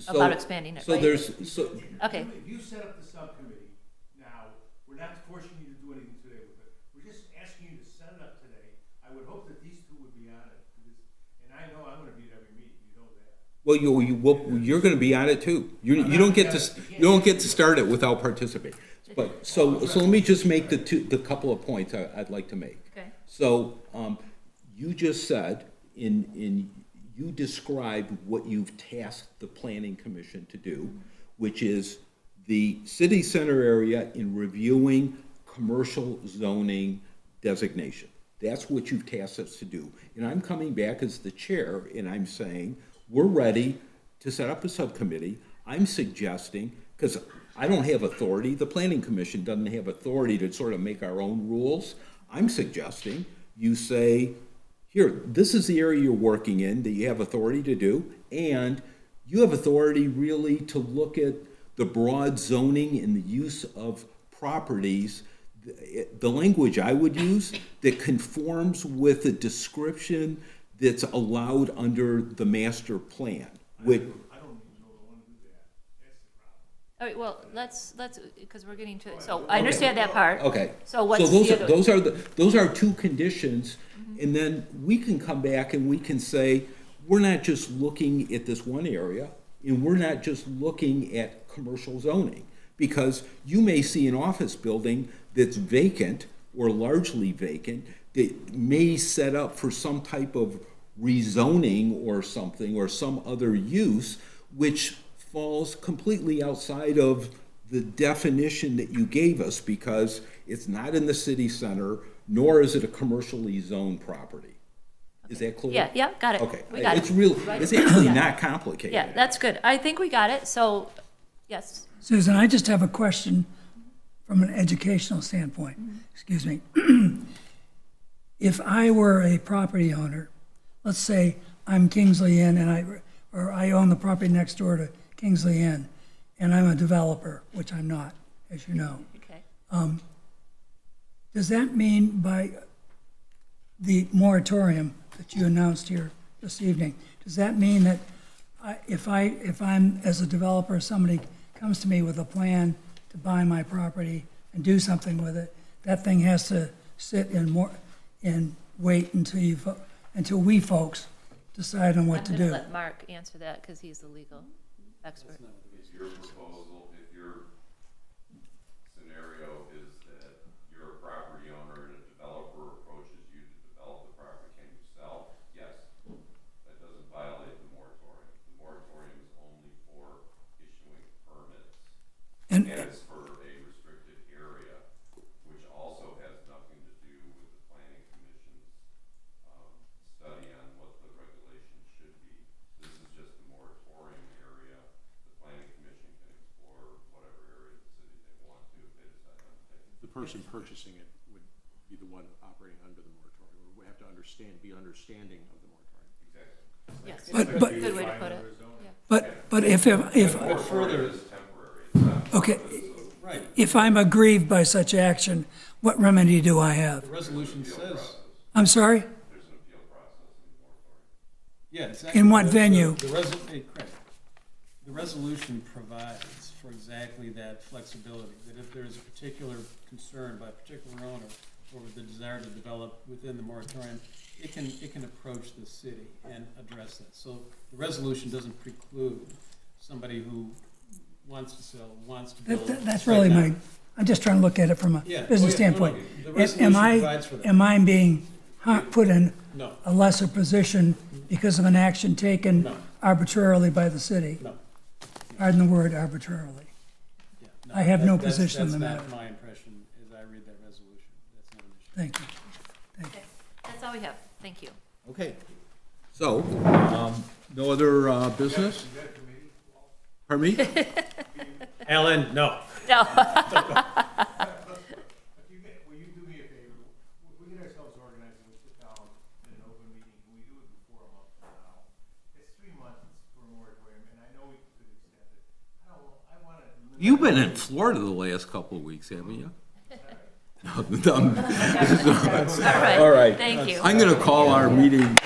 about expanding it, So right? Okay. If you set up the subcommittee now, we're not forcing you to do anything today with it. We're just asking you to set it up today. I would hope that these two would be on it, because, and I know I'm gonna be at every meeting, you know that. Well, you're going to be on it too. You don't get to start it without participating. But so let me just make the couple of points I'd like to make. Okay. So you just said you described what you've tasked the planning commission to do, which is the city center area in reviewing commercial zoning designation. That's what you've tasked us to do. And I'm coming back as the chair and I'm saying, we're ready to set up a subcommittee. I'm suggesting, because I don't have authority, the planning commission doesn't have authority to sort of make our own rules. I'm suggesting you say, here, this is the area you're working in that you have authority to do, and you have authority really to look at the broad zoning and the use of properties, the language I would use, that conforms with the description that's allowed under the master plan, which, I don't even know the one to do that. That's the problem. All right, well, let's, because we're getting to, so I understand that part. okay. So what's the other? Those are two conditions, and then we can come back and we can say, we're not just looking at this one area, and we're not just looking at commercial zoning, because you may see an office building that's vacant or largely vacant that may set up for some type of rezoning or something, or some other use, which falls completely outside of the definition that you gave us, because it's not in the city center, nor is it a commercially zoned property. Is that clear? Yeah, got it. Okay, We got it's it. real, Right. it's actually Yeah. not complicated. Yeah, that's good. I think we got it, so, yes. Susan, I just have a question from an educational standpoint. Excuse me. If I were a property owner, let's say I'm Kingsley Inn and I own the property next door to Kingsley Inn, and I'm a developer, which I'm not, as you know. Okay. Does that mean by the moratorium that you announced here this evening, does that mean that if I'm, as a developer, somebody comes to me with a plan to buy my property and do something with it, that thing has to sit and wait until we folks decide on what to I'm gonna do? let Mark answer that, because he's the legal expert. Is your proposal, if your scenario is that you're a property owner and a developer approaches you to develop the property, can you sell? Yes. That doesn't violate the moratorium. The moratorium is only for issuing permits. And As for a restricted area, which also has nothing to do with the planning commission's study on what the regulations should be. This is just the moratorium area. The planning commission can explore whatever area of the city they want to if they decide on to take it. The person purchasing it would be the one operating under the moratorium. We have to be understanding of the moratorium. Exactly. Yes, But- good way to put it. Yeah. but if Moratorium is temporary. It's not okay, Right. if I'm aggrieved by such action, what remedy do I have? The resolution says, I'm sorry? There's an appeal process in the moratorium. yeah, exactly. In what venue? The resolution provides for exactly that flexibility, that if there's a particular concern by a particular owner over the desire to develop within the moratorium, it can approach the city and address that. So the resolution doesn't preclude somebody who wants to sell, wants to build. That's really I'm just trying to look at it from a Yeah. business Oh, yeah. No, no, standpoint. the Am resolution I, provides for that. am I being put in No. a lesser position because of an action taken No. arbitrarily by the city? No. Pardon the word arbitrarily. Yeah, I have no that's- position on the That's matter. not my impression as I read that resolution. That's not an issue. Thank you. Thank you. Okay, that's all we have. Thank you. Okay. So, no other business? Pardon me? Alan, no. No. Will you do me a favor? We get ourselves organized and we sit down in an open meeting, and we do it before a month from now. It's 3 months for a moratorium, and I know we could extend it. I wanna. You've been in Florida the last couple of weeks, haven't you? All right. All right. Thank you. I'm gonna call our meeting